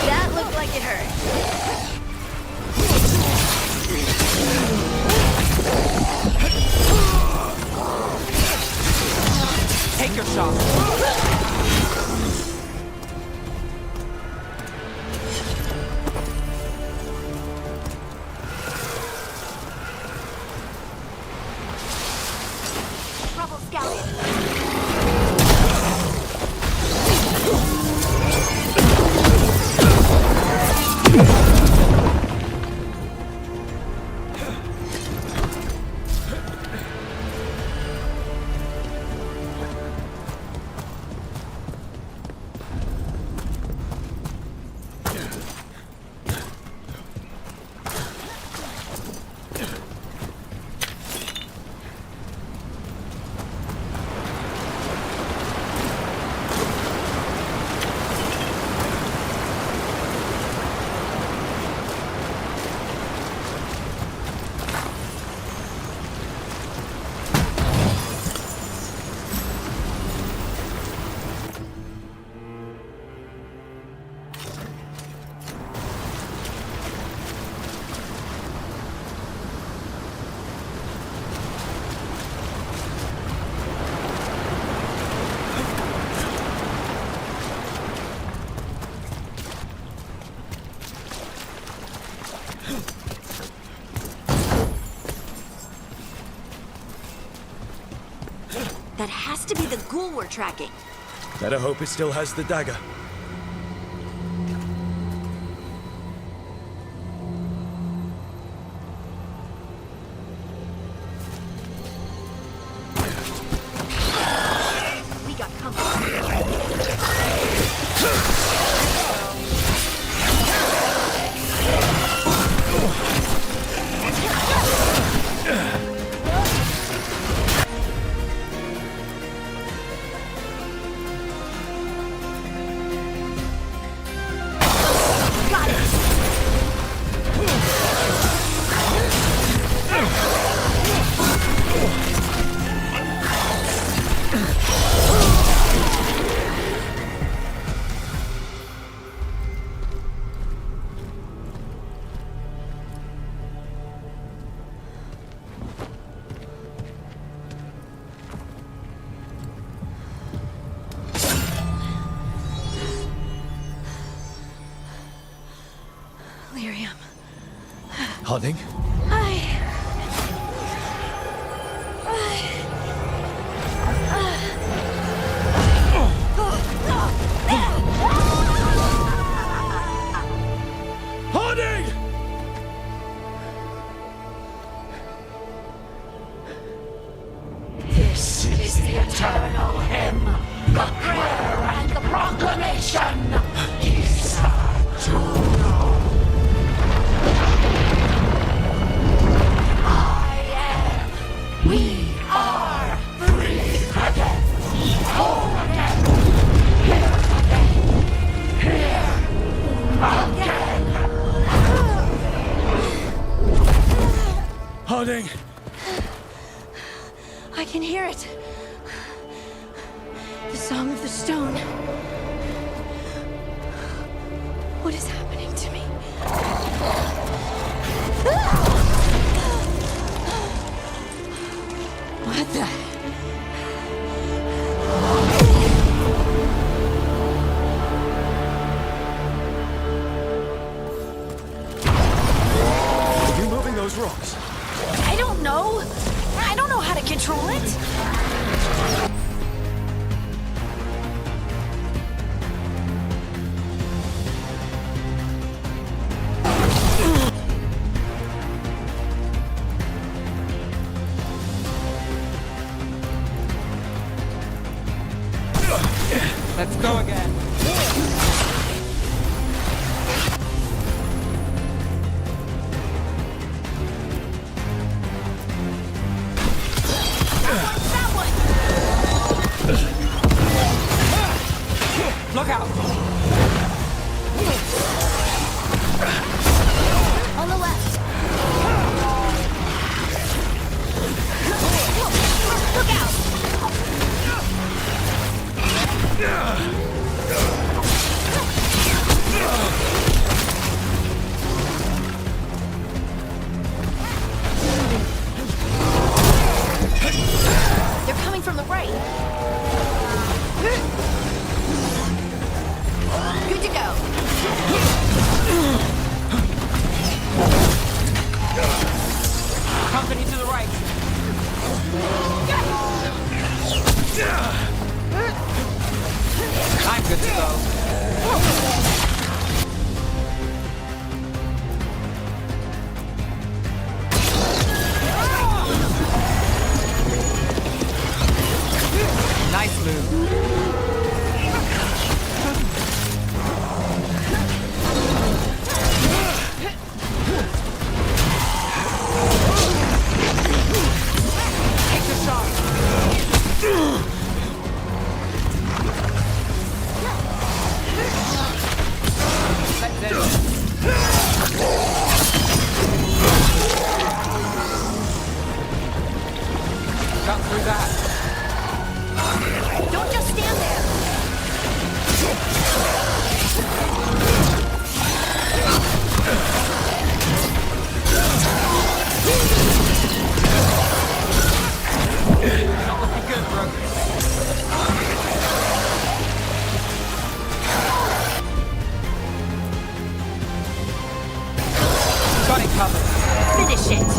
[SPEAKER 5] That looked like it hurt.
[SPEAKER 8] Take your shot.
[SPEAKER 5] That has to be the ghoul we're tracking.
[SPEAKER 2] Better hope it still has the dagger.
[SPEAKER 5] We got company. Lyrium.
[SPEAKER 2] Harding? Harding!
[SPEAKER 4] This is the eternal hymn, the prayer and the proclamation. We are free again, whole again, here again.
[SPEAKER 2] Harding!
[SPEAKER 5] I can hear it. The song of the stone. What is happening to me? What the?
[SPEAKER 2] Are you moving those rocks?
[SPEAKER 5] I don't know. I don't know how to control it.
[SPEAKER 8] Let's go again. Look out!
[SPEAKER 5] On the left. Look out! They're coming from the right. Good to go.
[SPEAKER 8] Company to the right. I'm good to go. Nice move. Take the shot. Let's end it. Got through that.
[SPEAKER 5] Don't just stand there.
[SPEAKER 8] Not looking good, bro. Got it covered.
[SPEAKER 5] Finish it.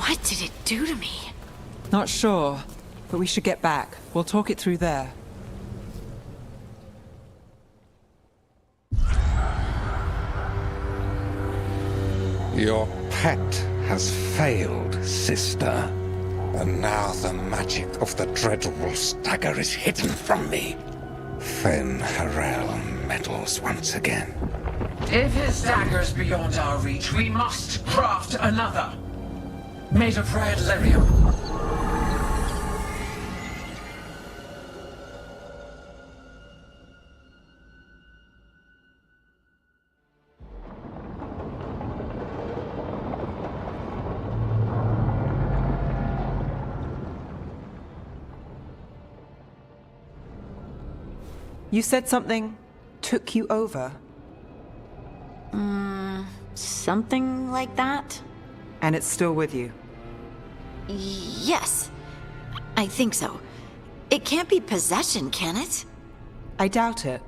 [SPEAKER 5] What did it do to me?
[SPEAKER 8] Not sure, but we should get back. We'll talk it through there.
[SPEAKER 20] Your pet has failed, sister. And now the magic of the Dreadwolf's dagger is hidden from me. Fen Harel meddles once again.
[SPEAKER 4] If his dagger's beyond our reach, we must craft another. Made of red lyrium.
[SPEAKER 8] You said something took you over.
[SPEAKER 5] Something like that?
[SPEAKER 8] And it's still with you.
[SPEAKER 5] Yes. I think so. It can't be possession, can it?
[SPEAKER 8] I doubt it.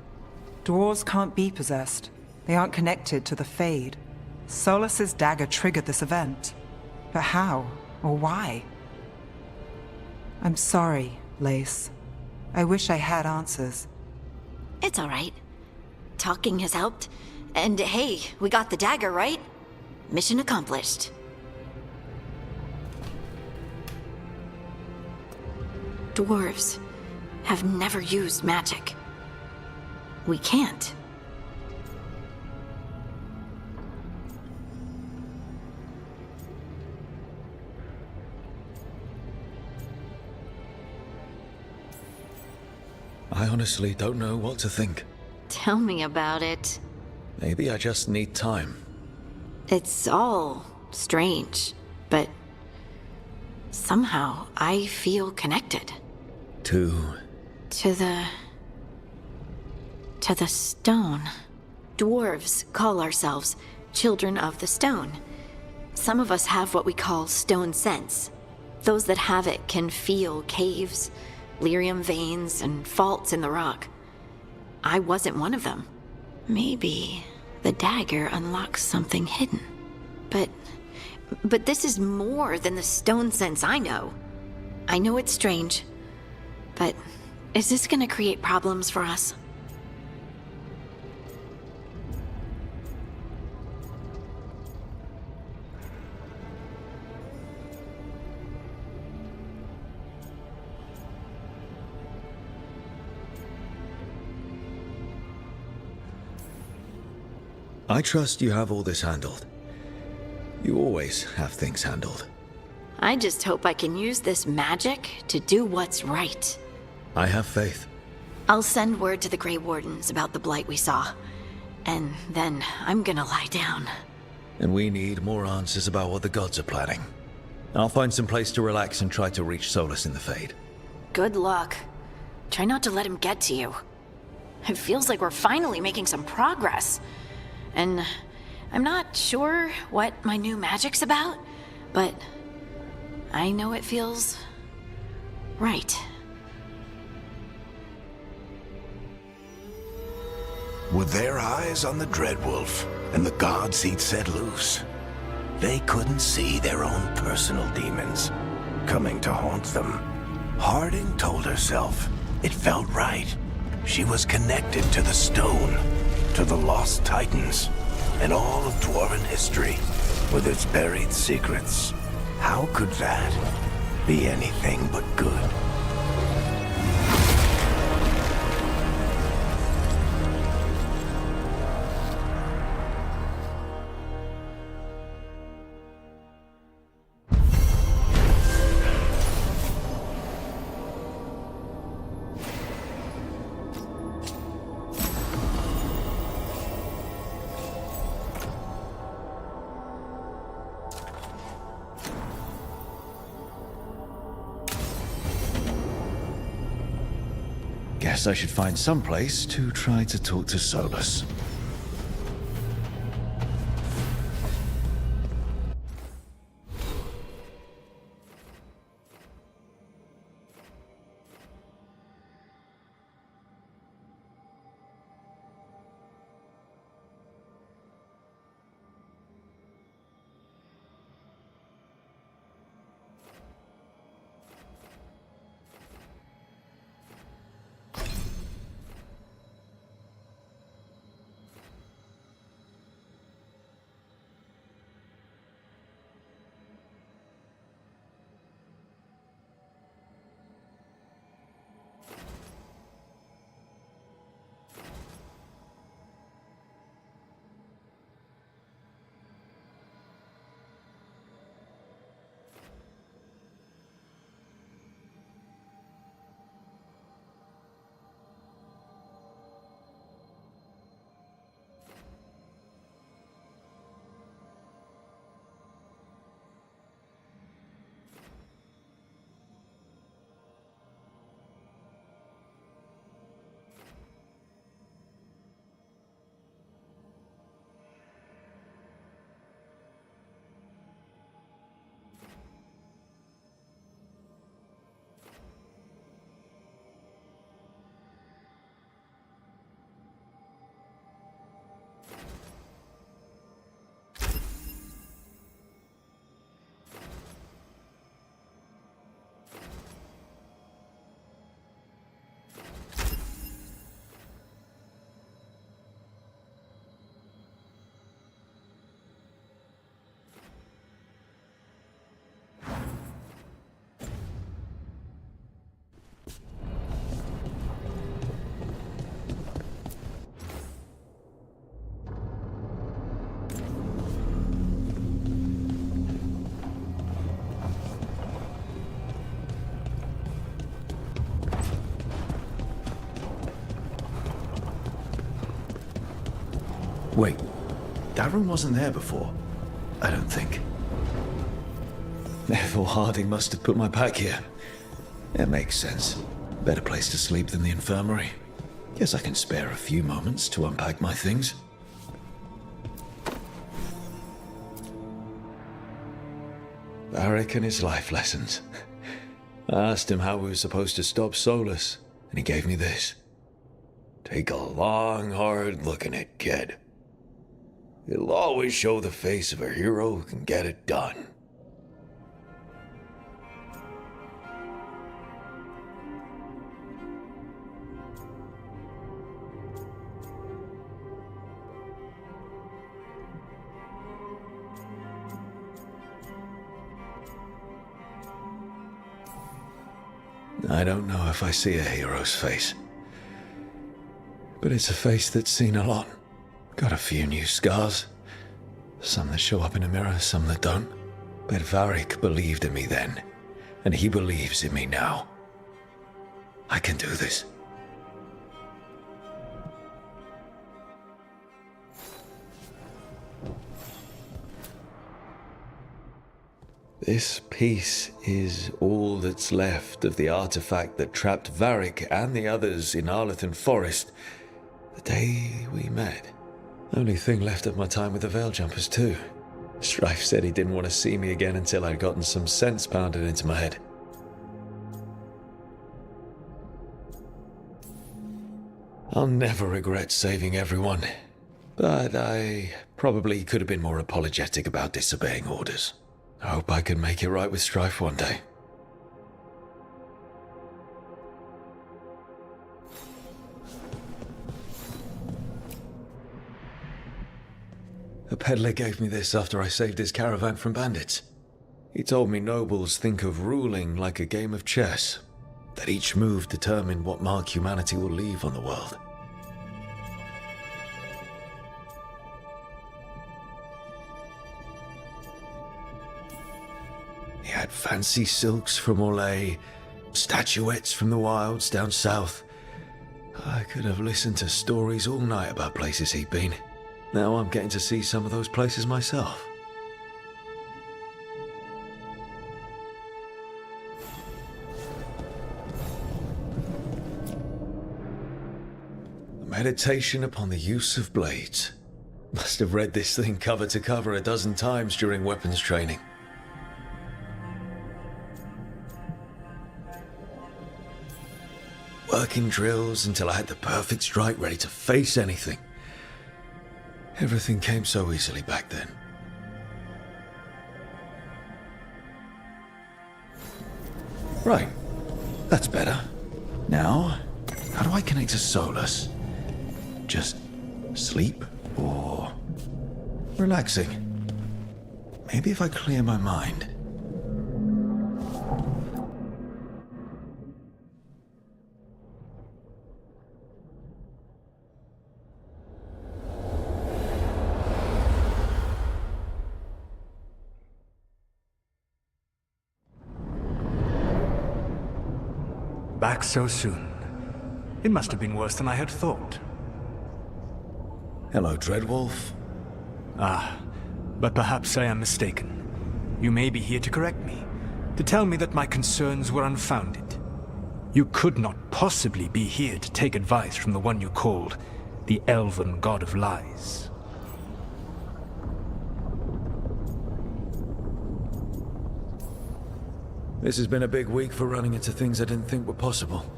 [SPEAKER 8] Dwarves can't be possessed. They aren't connected to the Fade. Solus's dagger triggered this event. But how? Or why? I'm sorry, Lace. I wish I had answers.
[SPEAKER 5] It's all right. Talking has helped. And hey, we got the dagger, right? Mission accomplished. Dwarves have never used magic. We can't.
[SPEAKER 2] I honestly don't know what to think.
[SPEAKER 5] Tell me about it.
[SPEAKER 2] Maybe I just need time.
[SPEAKER 5] It's all strange, but somehow I feel connected.
[SPEAKER 2] To
[SPEAKER 5] the stone. Dwarves call ourselves children of the stone. Some of us have what we call stone sense. Those that have it can feel caves, lyrium veins, and faults in the rock. I wasn't one of them. Maybe the dagger unlocks something hidden. But this is more than the stone sense I know. I know it's strange, but is this gonna create problems for us?
[SPEAKER 2] I trust you have all this handled. You always have things handled.
[SPEAKER 5] I just hope I can use this magic to do what's right.
[SPEAKER 2] I have faith.
[SPEAKER 5] I'll send word to the Grey Wardens about the blight we saw. And then I'm gonna lie down.
[SPEAKER 2] And we need more answers about what the gods are planning. I'll find some place to relax and try to reach Solus in the Fade.
[SPEAKER 5] Good luck. Try not to let him get to you. It feels like we're finally making some progress. And I'm not sure what my new magic's about, but I know it feels right.
[SPEAKER 1] With their eyes on the Dreadwolf and the gods he'd set loose, they couldn't see their own personal demons coming to haunt them. Harding told herself it felt right. She was connected to the stone, to the lost titans, and all of Dwarven history with its buried secrets. How could that be anything but good?
[SPEAKER 2] Guess I should find some place to try to talk to Solus. Wait, that room wasn't there before. I don't think. Therefore, Harding must have put my pack here. It makes sense. Better place to sleep than the infirmary. Guess I can spare a few moments to unpack my things. Varric and his life lessons. I asked him how we were supposed to stop Solus, and he gave me this. Take a long, hard look at it, kid. It'll always show the face of a hero who can get it done. I don't know if I see a hero's face. But it's a face that's seen a lot. Got a few new scars. Some that show up in a mirror, some that don't. But Varric believed in me then, and he believes in me now. I can do this. This piece is all that's left of the artifact that trapped Varric and the others in Arlethan Forest the day we met. Only thing left of my time with the Veiljumpers too. Strife said he didn't want to see me again until I'd gotten some sense pounded into my head. I'll never regret saving everyone, but I probably could have been more apologetic about disobeying orders. I hope I can make it right with Strife one day. A peddler gave me this after I saved his caravan from bandits. He told me nobles think of ruling like a game of chess, that each move determined what mark humanity will leave on the world. He had fancy silks from Orlais, statuettes from the wilds down south. I could have listened to stories all night about places he'd been. Now I'm getting to see some of those places myself. Meditation upon the use of blades. Must have read this thing cover to cover a dozen times during weapons training. Working drills until I had the perfect strike ready to face anything. Everything came so easily back then. Right. That's better. Now, how do I connect to Solus? Just sleep or relaxing? Maybe if I clear my mind.
[SPEAKER 9] Back so soon. It must have been worse than I had thought.
[SPEAKER 2] Hello, Dreadwolf.
[SPEAKER 9] Ah, but perhaps I am mistaken. You may be here to correct me, to tell me that my concerns were unfounded. You could not possibly be here to take advice from the one you called the Elven God of Lies.
[SPEAKER 2] This has been a big week for running into things I didn't think were possible.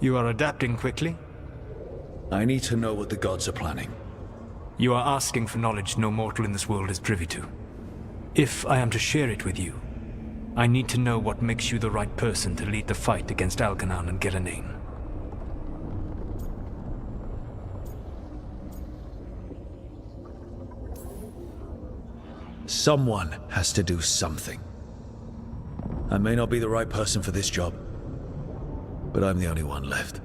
[SPEAKER 9] You are adapting quickly?
[SPEAKER 2] I need to know what the gods are planning.
[SPEAKER 9] You are asking for knowledge no mortal in this world is privy to. If I am to share it with you, I need to know what makes you the right person to lead the fight against Algernon and Geranean.
[SPEAKER 2] Someone has to do something. I may not be the right person for this job, but I'm the only one left.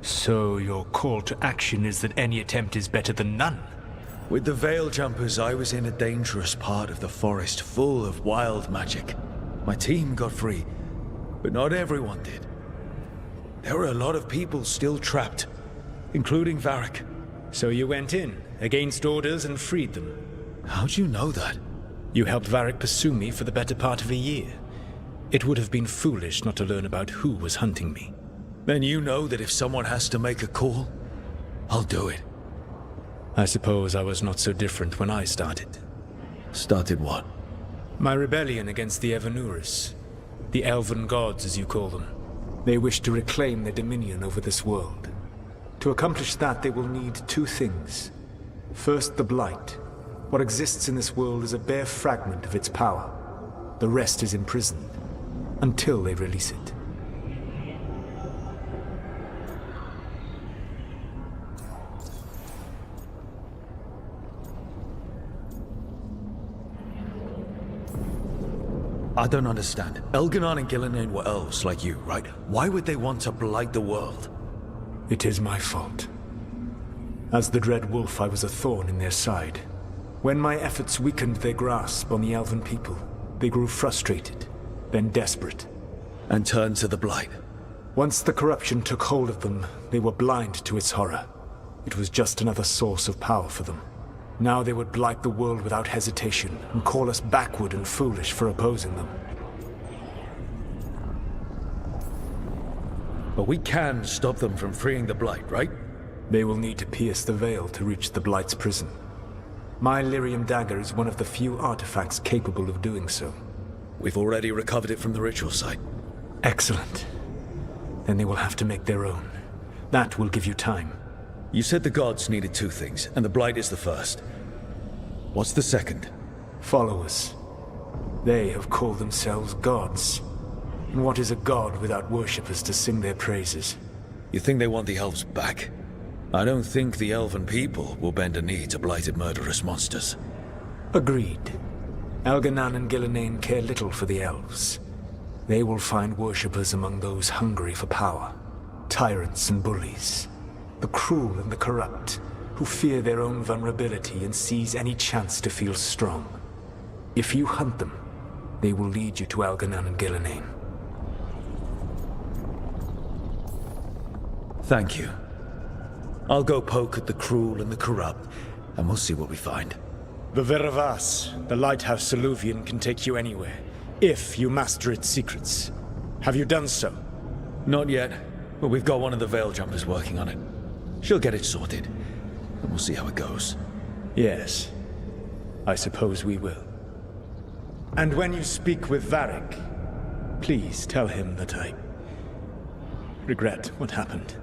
[SPEAKER 9] So your call to action is that any attempt is better than none?
[SPEAKER 2] With the Veiljumpers, I was in a dangerous part of the forest full of wild magic. My team got free, but not everyone did. There were a lot of people still trapped, including Varric.
[SPEAKER 9] So you went in against orders, and freed them.
[SPEAKER 2] How'd you know that?
[SPEAKER 9] You helped Varric pursue me for the better part of a year. It would have been foolish not to learn about who was hunting me.
[SPEAKER 2] Then you know that if someone has to make a call, I'll do it.
[SPEAKER 9] I suppose I was not so different when I started.
[SPEAKER 2] Started what?
[SPEAKER 9] My rebellion against the Evanurus. The Elven Gods, as you call them. They wish to reclaim their dominion over this world. To accomplish that, they will need two things. First, the Blight. What exists in this world is a bare fragment of its power. The rest is imprisoned, until they release it.
[SPEAKER 2] I don't understand. Elganon and Gillinan were elves like you, right? Why would they want to blight the world?
[SPEAKER 9] It is my fault. As the Dread Wolf, I was a thorn in their side. When my efforts weakened their grasp on the Elven people, they grew frustrated, then desperate.
[SPEAKER 2] And turned to the Blight.
[SPEAKER 9] Once the corruption took hold of them, they were blind to its horror. It was just another source of power for them. Now they would blight the world without hesitation, and call us backward and foolish for opposing them.
[SPEAKER 2] But we can stop them from freeing the Blight, right?
[SPEAKER 9] They will need to pierce the veil to reach the Blight's prison. My Lyrium dagger is one of the few artifacts capable of doing so.
[SPEAKER 2] We've already recovered it from the ritual site.
[SPEAKER 9] Excellent. Then they will have to make their own. That will give you time.
[SPEAKER 2] You said the gods needed two things, and the Blight is the first. What's the second?
[SPEAKER 9] Followers. They have called themselves gods. And what is a god without worshippers to sing their praises?
[SPEAKER 2] You think they want the elves back? I don't think the elven people will bend a knee to blighted murderous monsters.
[SPEAKER 9] Agreed. Elganon and Gillinan care little for the elves. They will find worshippers among those hungry for power. Tyrants and bullies. The cruel and the corrupt, who fear their own vulnerability and seize any chance to feel strong. If you hunt them, they will lead you to Elganon and Gillinan.
[SPEAKER 2] Thank you. I'll go poke at the cruel and the corrupt, and we'll see what we find.
[SPEAKER 9] The Veravas, the lighthouse Soluvian, can take you anywhere, if you master its secrets. Have you done so?
[SPEAKER 2] Not yet, but we've got one of the Veil Jumpers working on it. She'll get it sorted, and we'll see how it goes.
[SPEAKER 9] Yes, I suppose we will. And when you speak with Varric, please tell him that I regret what happened.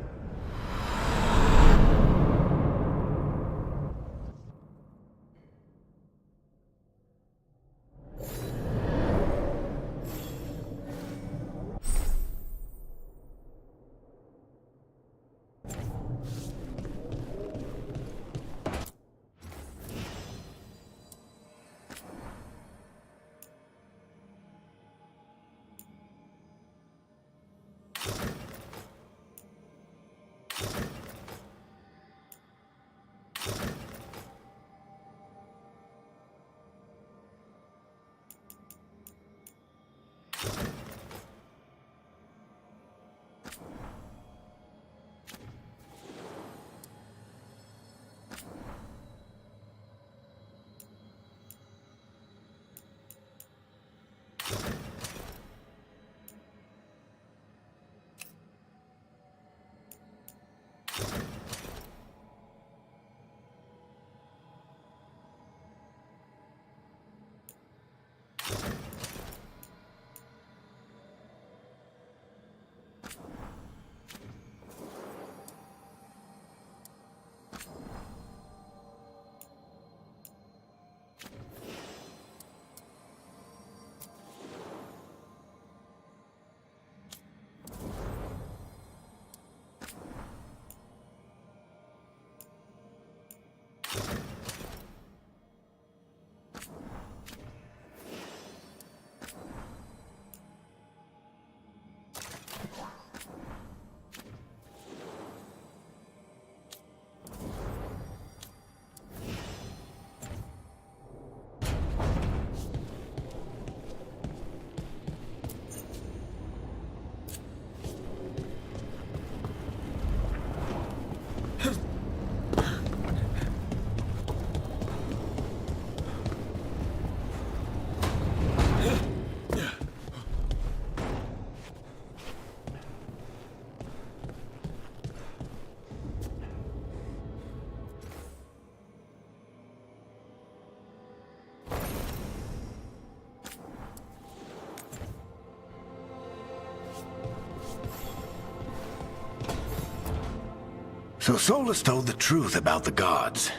[SPEAKER 1] So Solus told the truth about the gods.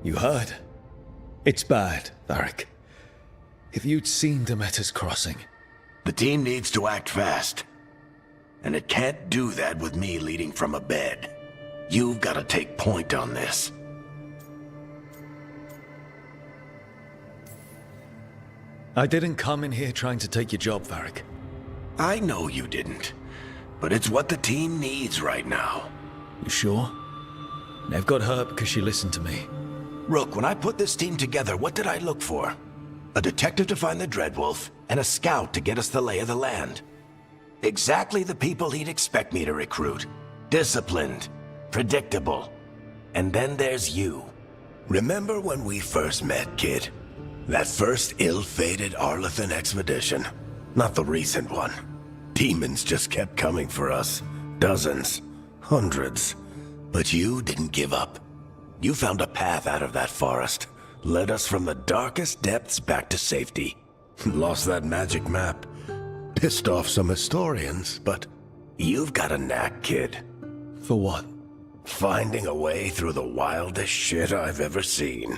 [SPEAKER 2] You heard? It's bad, Varric. If you'd seen Demeter's crossing...
[SPEAKER 1] The team needs to act fast. And it can't do that with me leading from a bed. You've got to take point on this.
[SPEAKER 2] I didn't come in here trying to take your job, Varric.
[SPEAKER 1] I know you didn't. But it's what the team needs right now.
[SPEAKER 2] You sure? Nev got hurt because she listened to me.
[SPEAKER 1] Rook, when I put this team together, what did I look for? A detective to find the Dreadwolf, and a scout to get us the lay of the land. Exactly the people he'd expect me to recruit. Disciplined, predictable. And then there's you. Remember when we first met, kid? That first ill-fated Arlathan expedition. Not the recent one. Demons just kept coming for us. Dozens. Hundreds. But you didn't give up. You found a path out of that forest. Led us from the darkest depths back to safety. Lost that magic map. Pissed off some historians, but you've got a knack, kid.
[SPEAKER 2] For what?
[SPEAKER 1] Finding a way through the wildest shit I've ever seen.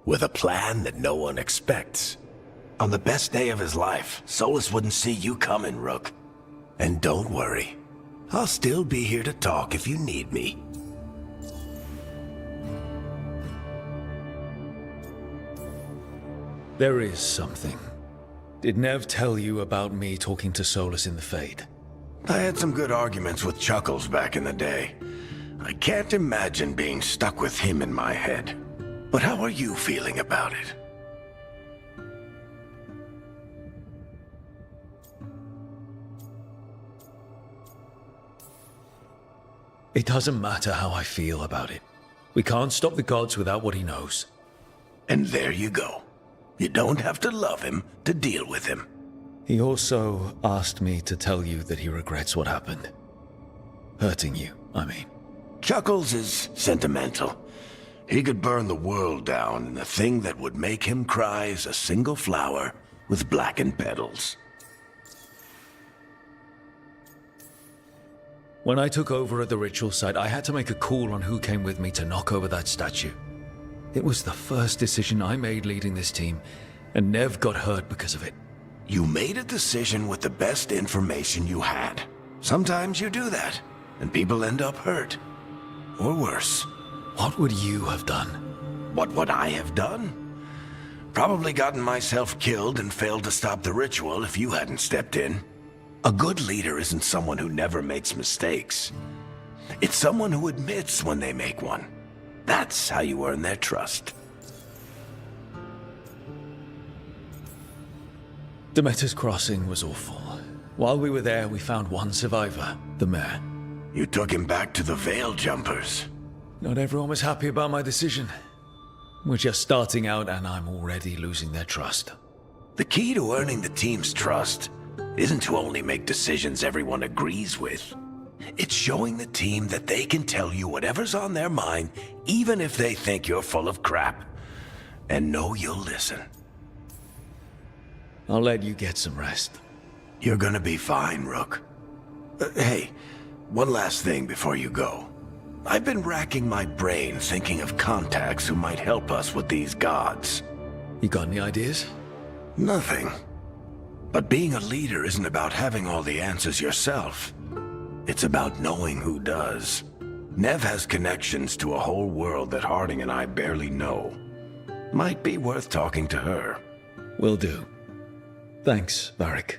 [SPEAKER 1] With a plan that no one expects. On the best day of his life, Solus wouldn't see you coming, Rook. And don't worry. I'll still be here to talk if you need me.
[SPEAKER 2] There is something. Did Nev tell you about me talking to Solus in the Fade?
[SPEAKER 1] I had some good arguments with Chuckles back in the day. I can't imagine being stuck with him in my head. But how are you feeling about it?
[SPEAKER 2] It doesn't matter how I feel about it. We can't stop the gods without what he knows.
[SPEAKER 1] And there you go. You don't have to love him to deal with him.
[SPEAKER 2] He also asked me to tell you that he regrets what happened. Hurting you, I mean.
[SPEAKER 1] Chuckles is sentimental. He could burn the world down, and the thing that would make him cry is a single flower with blackened petals.
[SPEAKER 2] When I took over at the ritual site, I had to make a call on who came with me to knock over that statue. It was the first decision I made leading this team, and Nev got hurt because of it.
[SPEAKER 1] You made a decision with the best information you had. Sometimes you do that, and people end up hurt. Or worse.
[SPEAKER 2] What would you have done?
[SPEAKER 1] What would I have done? Probably gotten myself killed and failed to stop the ritual if you hadn't stepped in. A good leader isn't someone who never makes mistakes. It's someone who admits when they make one. That's how you earn their trust.
[SPEAKER 2] Demeter's crossing was awful. While we were there, we found one survivor, the mayor.
[SPEAKER 1] You took him back to the Veil Jumpers.
[SPEAKER 2] Not everyone was happy about my decision. We're just starting out and I'm already losing their trust.
[SPEAKER 1] The key to earning the team's trust isn't to only make decisions everyone agrees with. It's showing the team that they can tell you whatever's on their mind, even if they think you're full of crap. And know you'll listen.
[SPEAKER 2] I'll let you get some rest.
[SPEAKER 1] You're gonna be fine, Rook. Hey, one last thing before you go. I've been racking my brain thinking of contacts who might help us with these gods.
[SPEAKER 2] You got any ideas?
[SPEAKER 1] Nothing. But being a leader isn't about having all the answers yourself. It's about knowing who does. Nev has connections to a whole world that Harding and I barely know. Might be worth talking to her.
[SPEAKER 2] Will do. Thanks, Varric.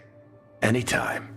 [SPEAKER 1] Anytime.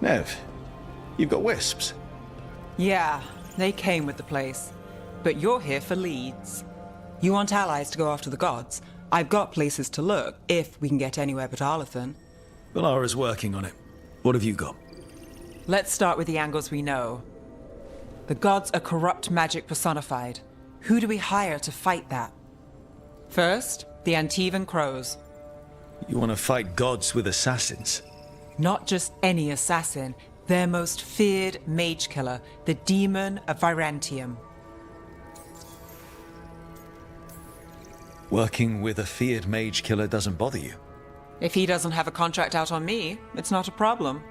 [SPEAKER 2] Nev, you've got wisps.
[SPEAKER 8] Yeah, they came with the place. But you're here for leads. You want allies to go after the gods? I've got places to look, if we can get anywhere but Arlathan.
[SPEAKER 2] Valara's working on it. What have you got?
[SPEAKER 8] Let's start with the angles we know. The gods are corrupt magic personified. Who do we hire to fight that? First, the Antivan Crows.
[SPEAKER 2] You want to fight gods with assassins?
[SPEAKER 8] Not just any assassin, their most feared mage killer, the Demon of Virantium.
[SPEAKER 2] Working with a feared mage killer doesn't bother you?
[SPEAKER 8] If he doesn't have a contract out on me, it's not a problem.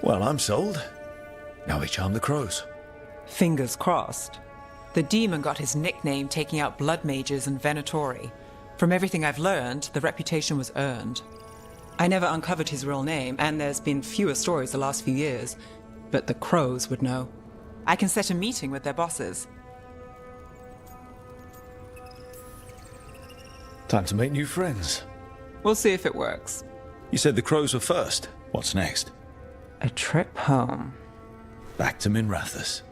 [SPEAKER 2] Well, I'm sold. Now we charm the crows.
[SPEAKER 8] Fingers crossed. The demon got his nickname taking out blood mages and Venatori. From everything I've learned, the reputation was earned. I never uncovered his real name, and there's been fewer stories the last few years, but the crows would know. I can set a meeting with their bosses.
[SPEAKER 2] Time to make new friends.
[SPEAKER 8] We'll see if it works.
[SPEAKER 2] You said the crows were first. What's next?
[SPEAKER 8] A trip home.
[SPEAKER 2] Back to Minrathous.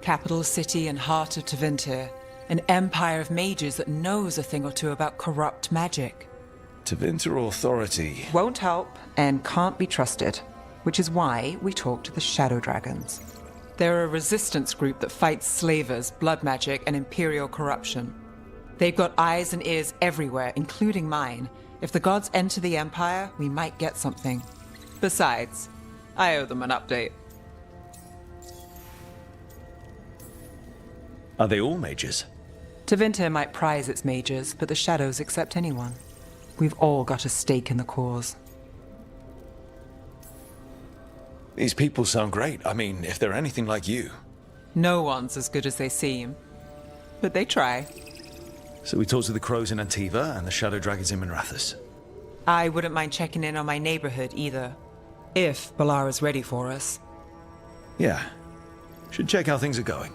[SPEAKER 8] Capital city and heart of Tevinter. An empire of mages that knows a thing or two about corrupt magic.
[SPEAKER 2] Tevinter authority
[SPEAKER 8] Won't help and can't be trusted, which is why we talk to the Shadow Dragons. They're a resistance group that fights slavers, blood magic, and imperial corruption. They've got eyes and ears everywhere, including mine. If the gods enter the Empire, we might get something. Besides, I owe them an update.
[SPEAKER 2] Are they all mages?
[SPEAKER 8] Tevinter might prize its mages, but the Shadows accept anyone. We've all got a stake in the cause.
[SPEAKER 2] These people sound great. I mean, if they're anything like you.
[SPEAKER 8] No one's as good as they seem. But they try.
[SPEAKER 2] So we talk to the crows in Antiva and the Shadow Dragons in Minrathous.
[SPEAKER 8] I wouldn't mind checking in on my neighborhood either. If Balara's ready for us.
[SPEAKER 2] Yeah. Should check how things are going.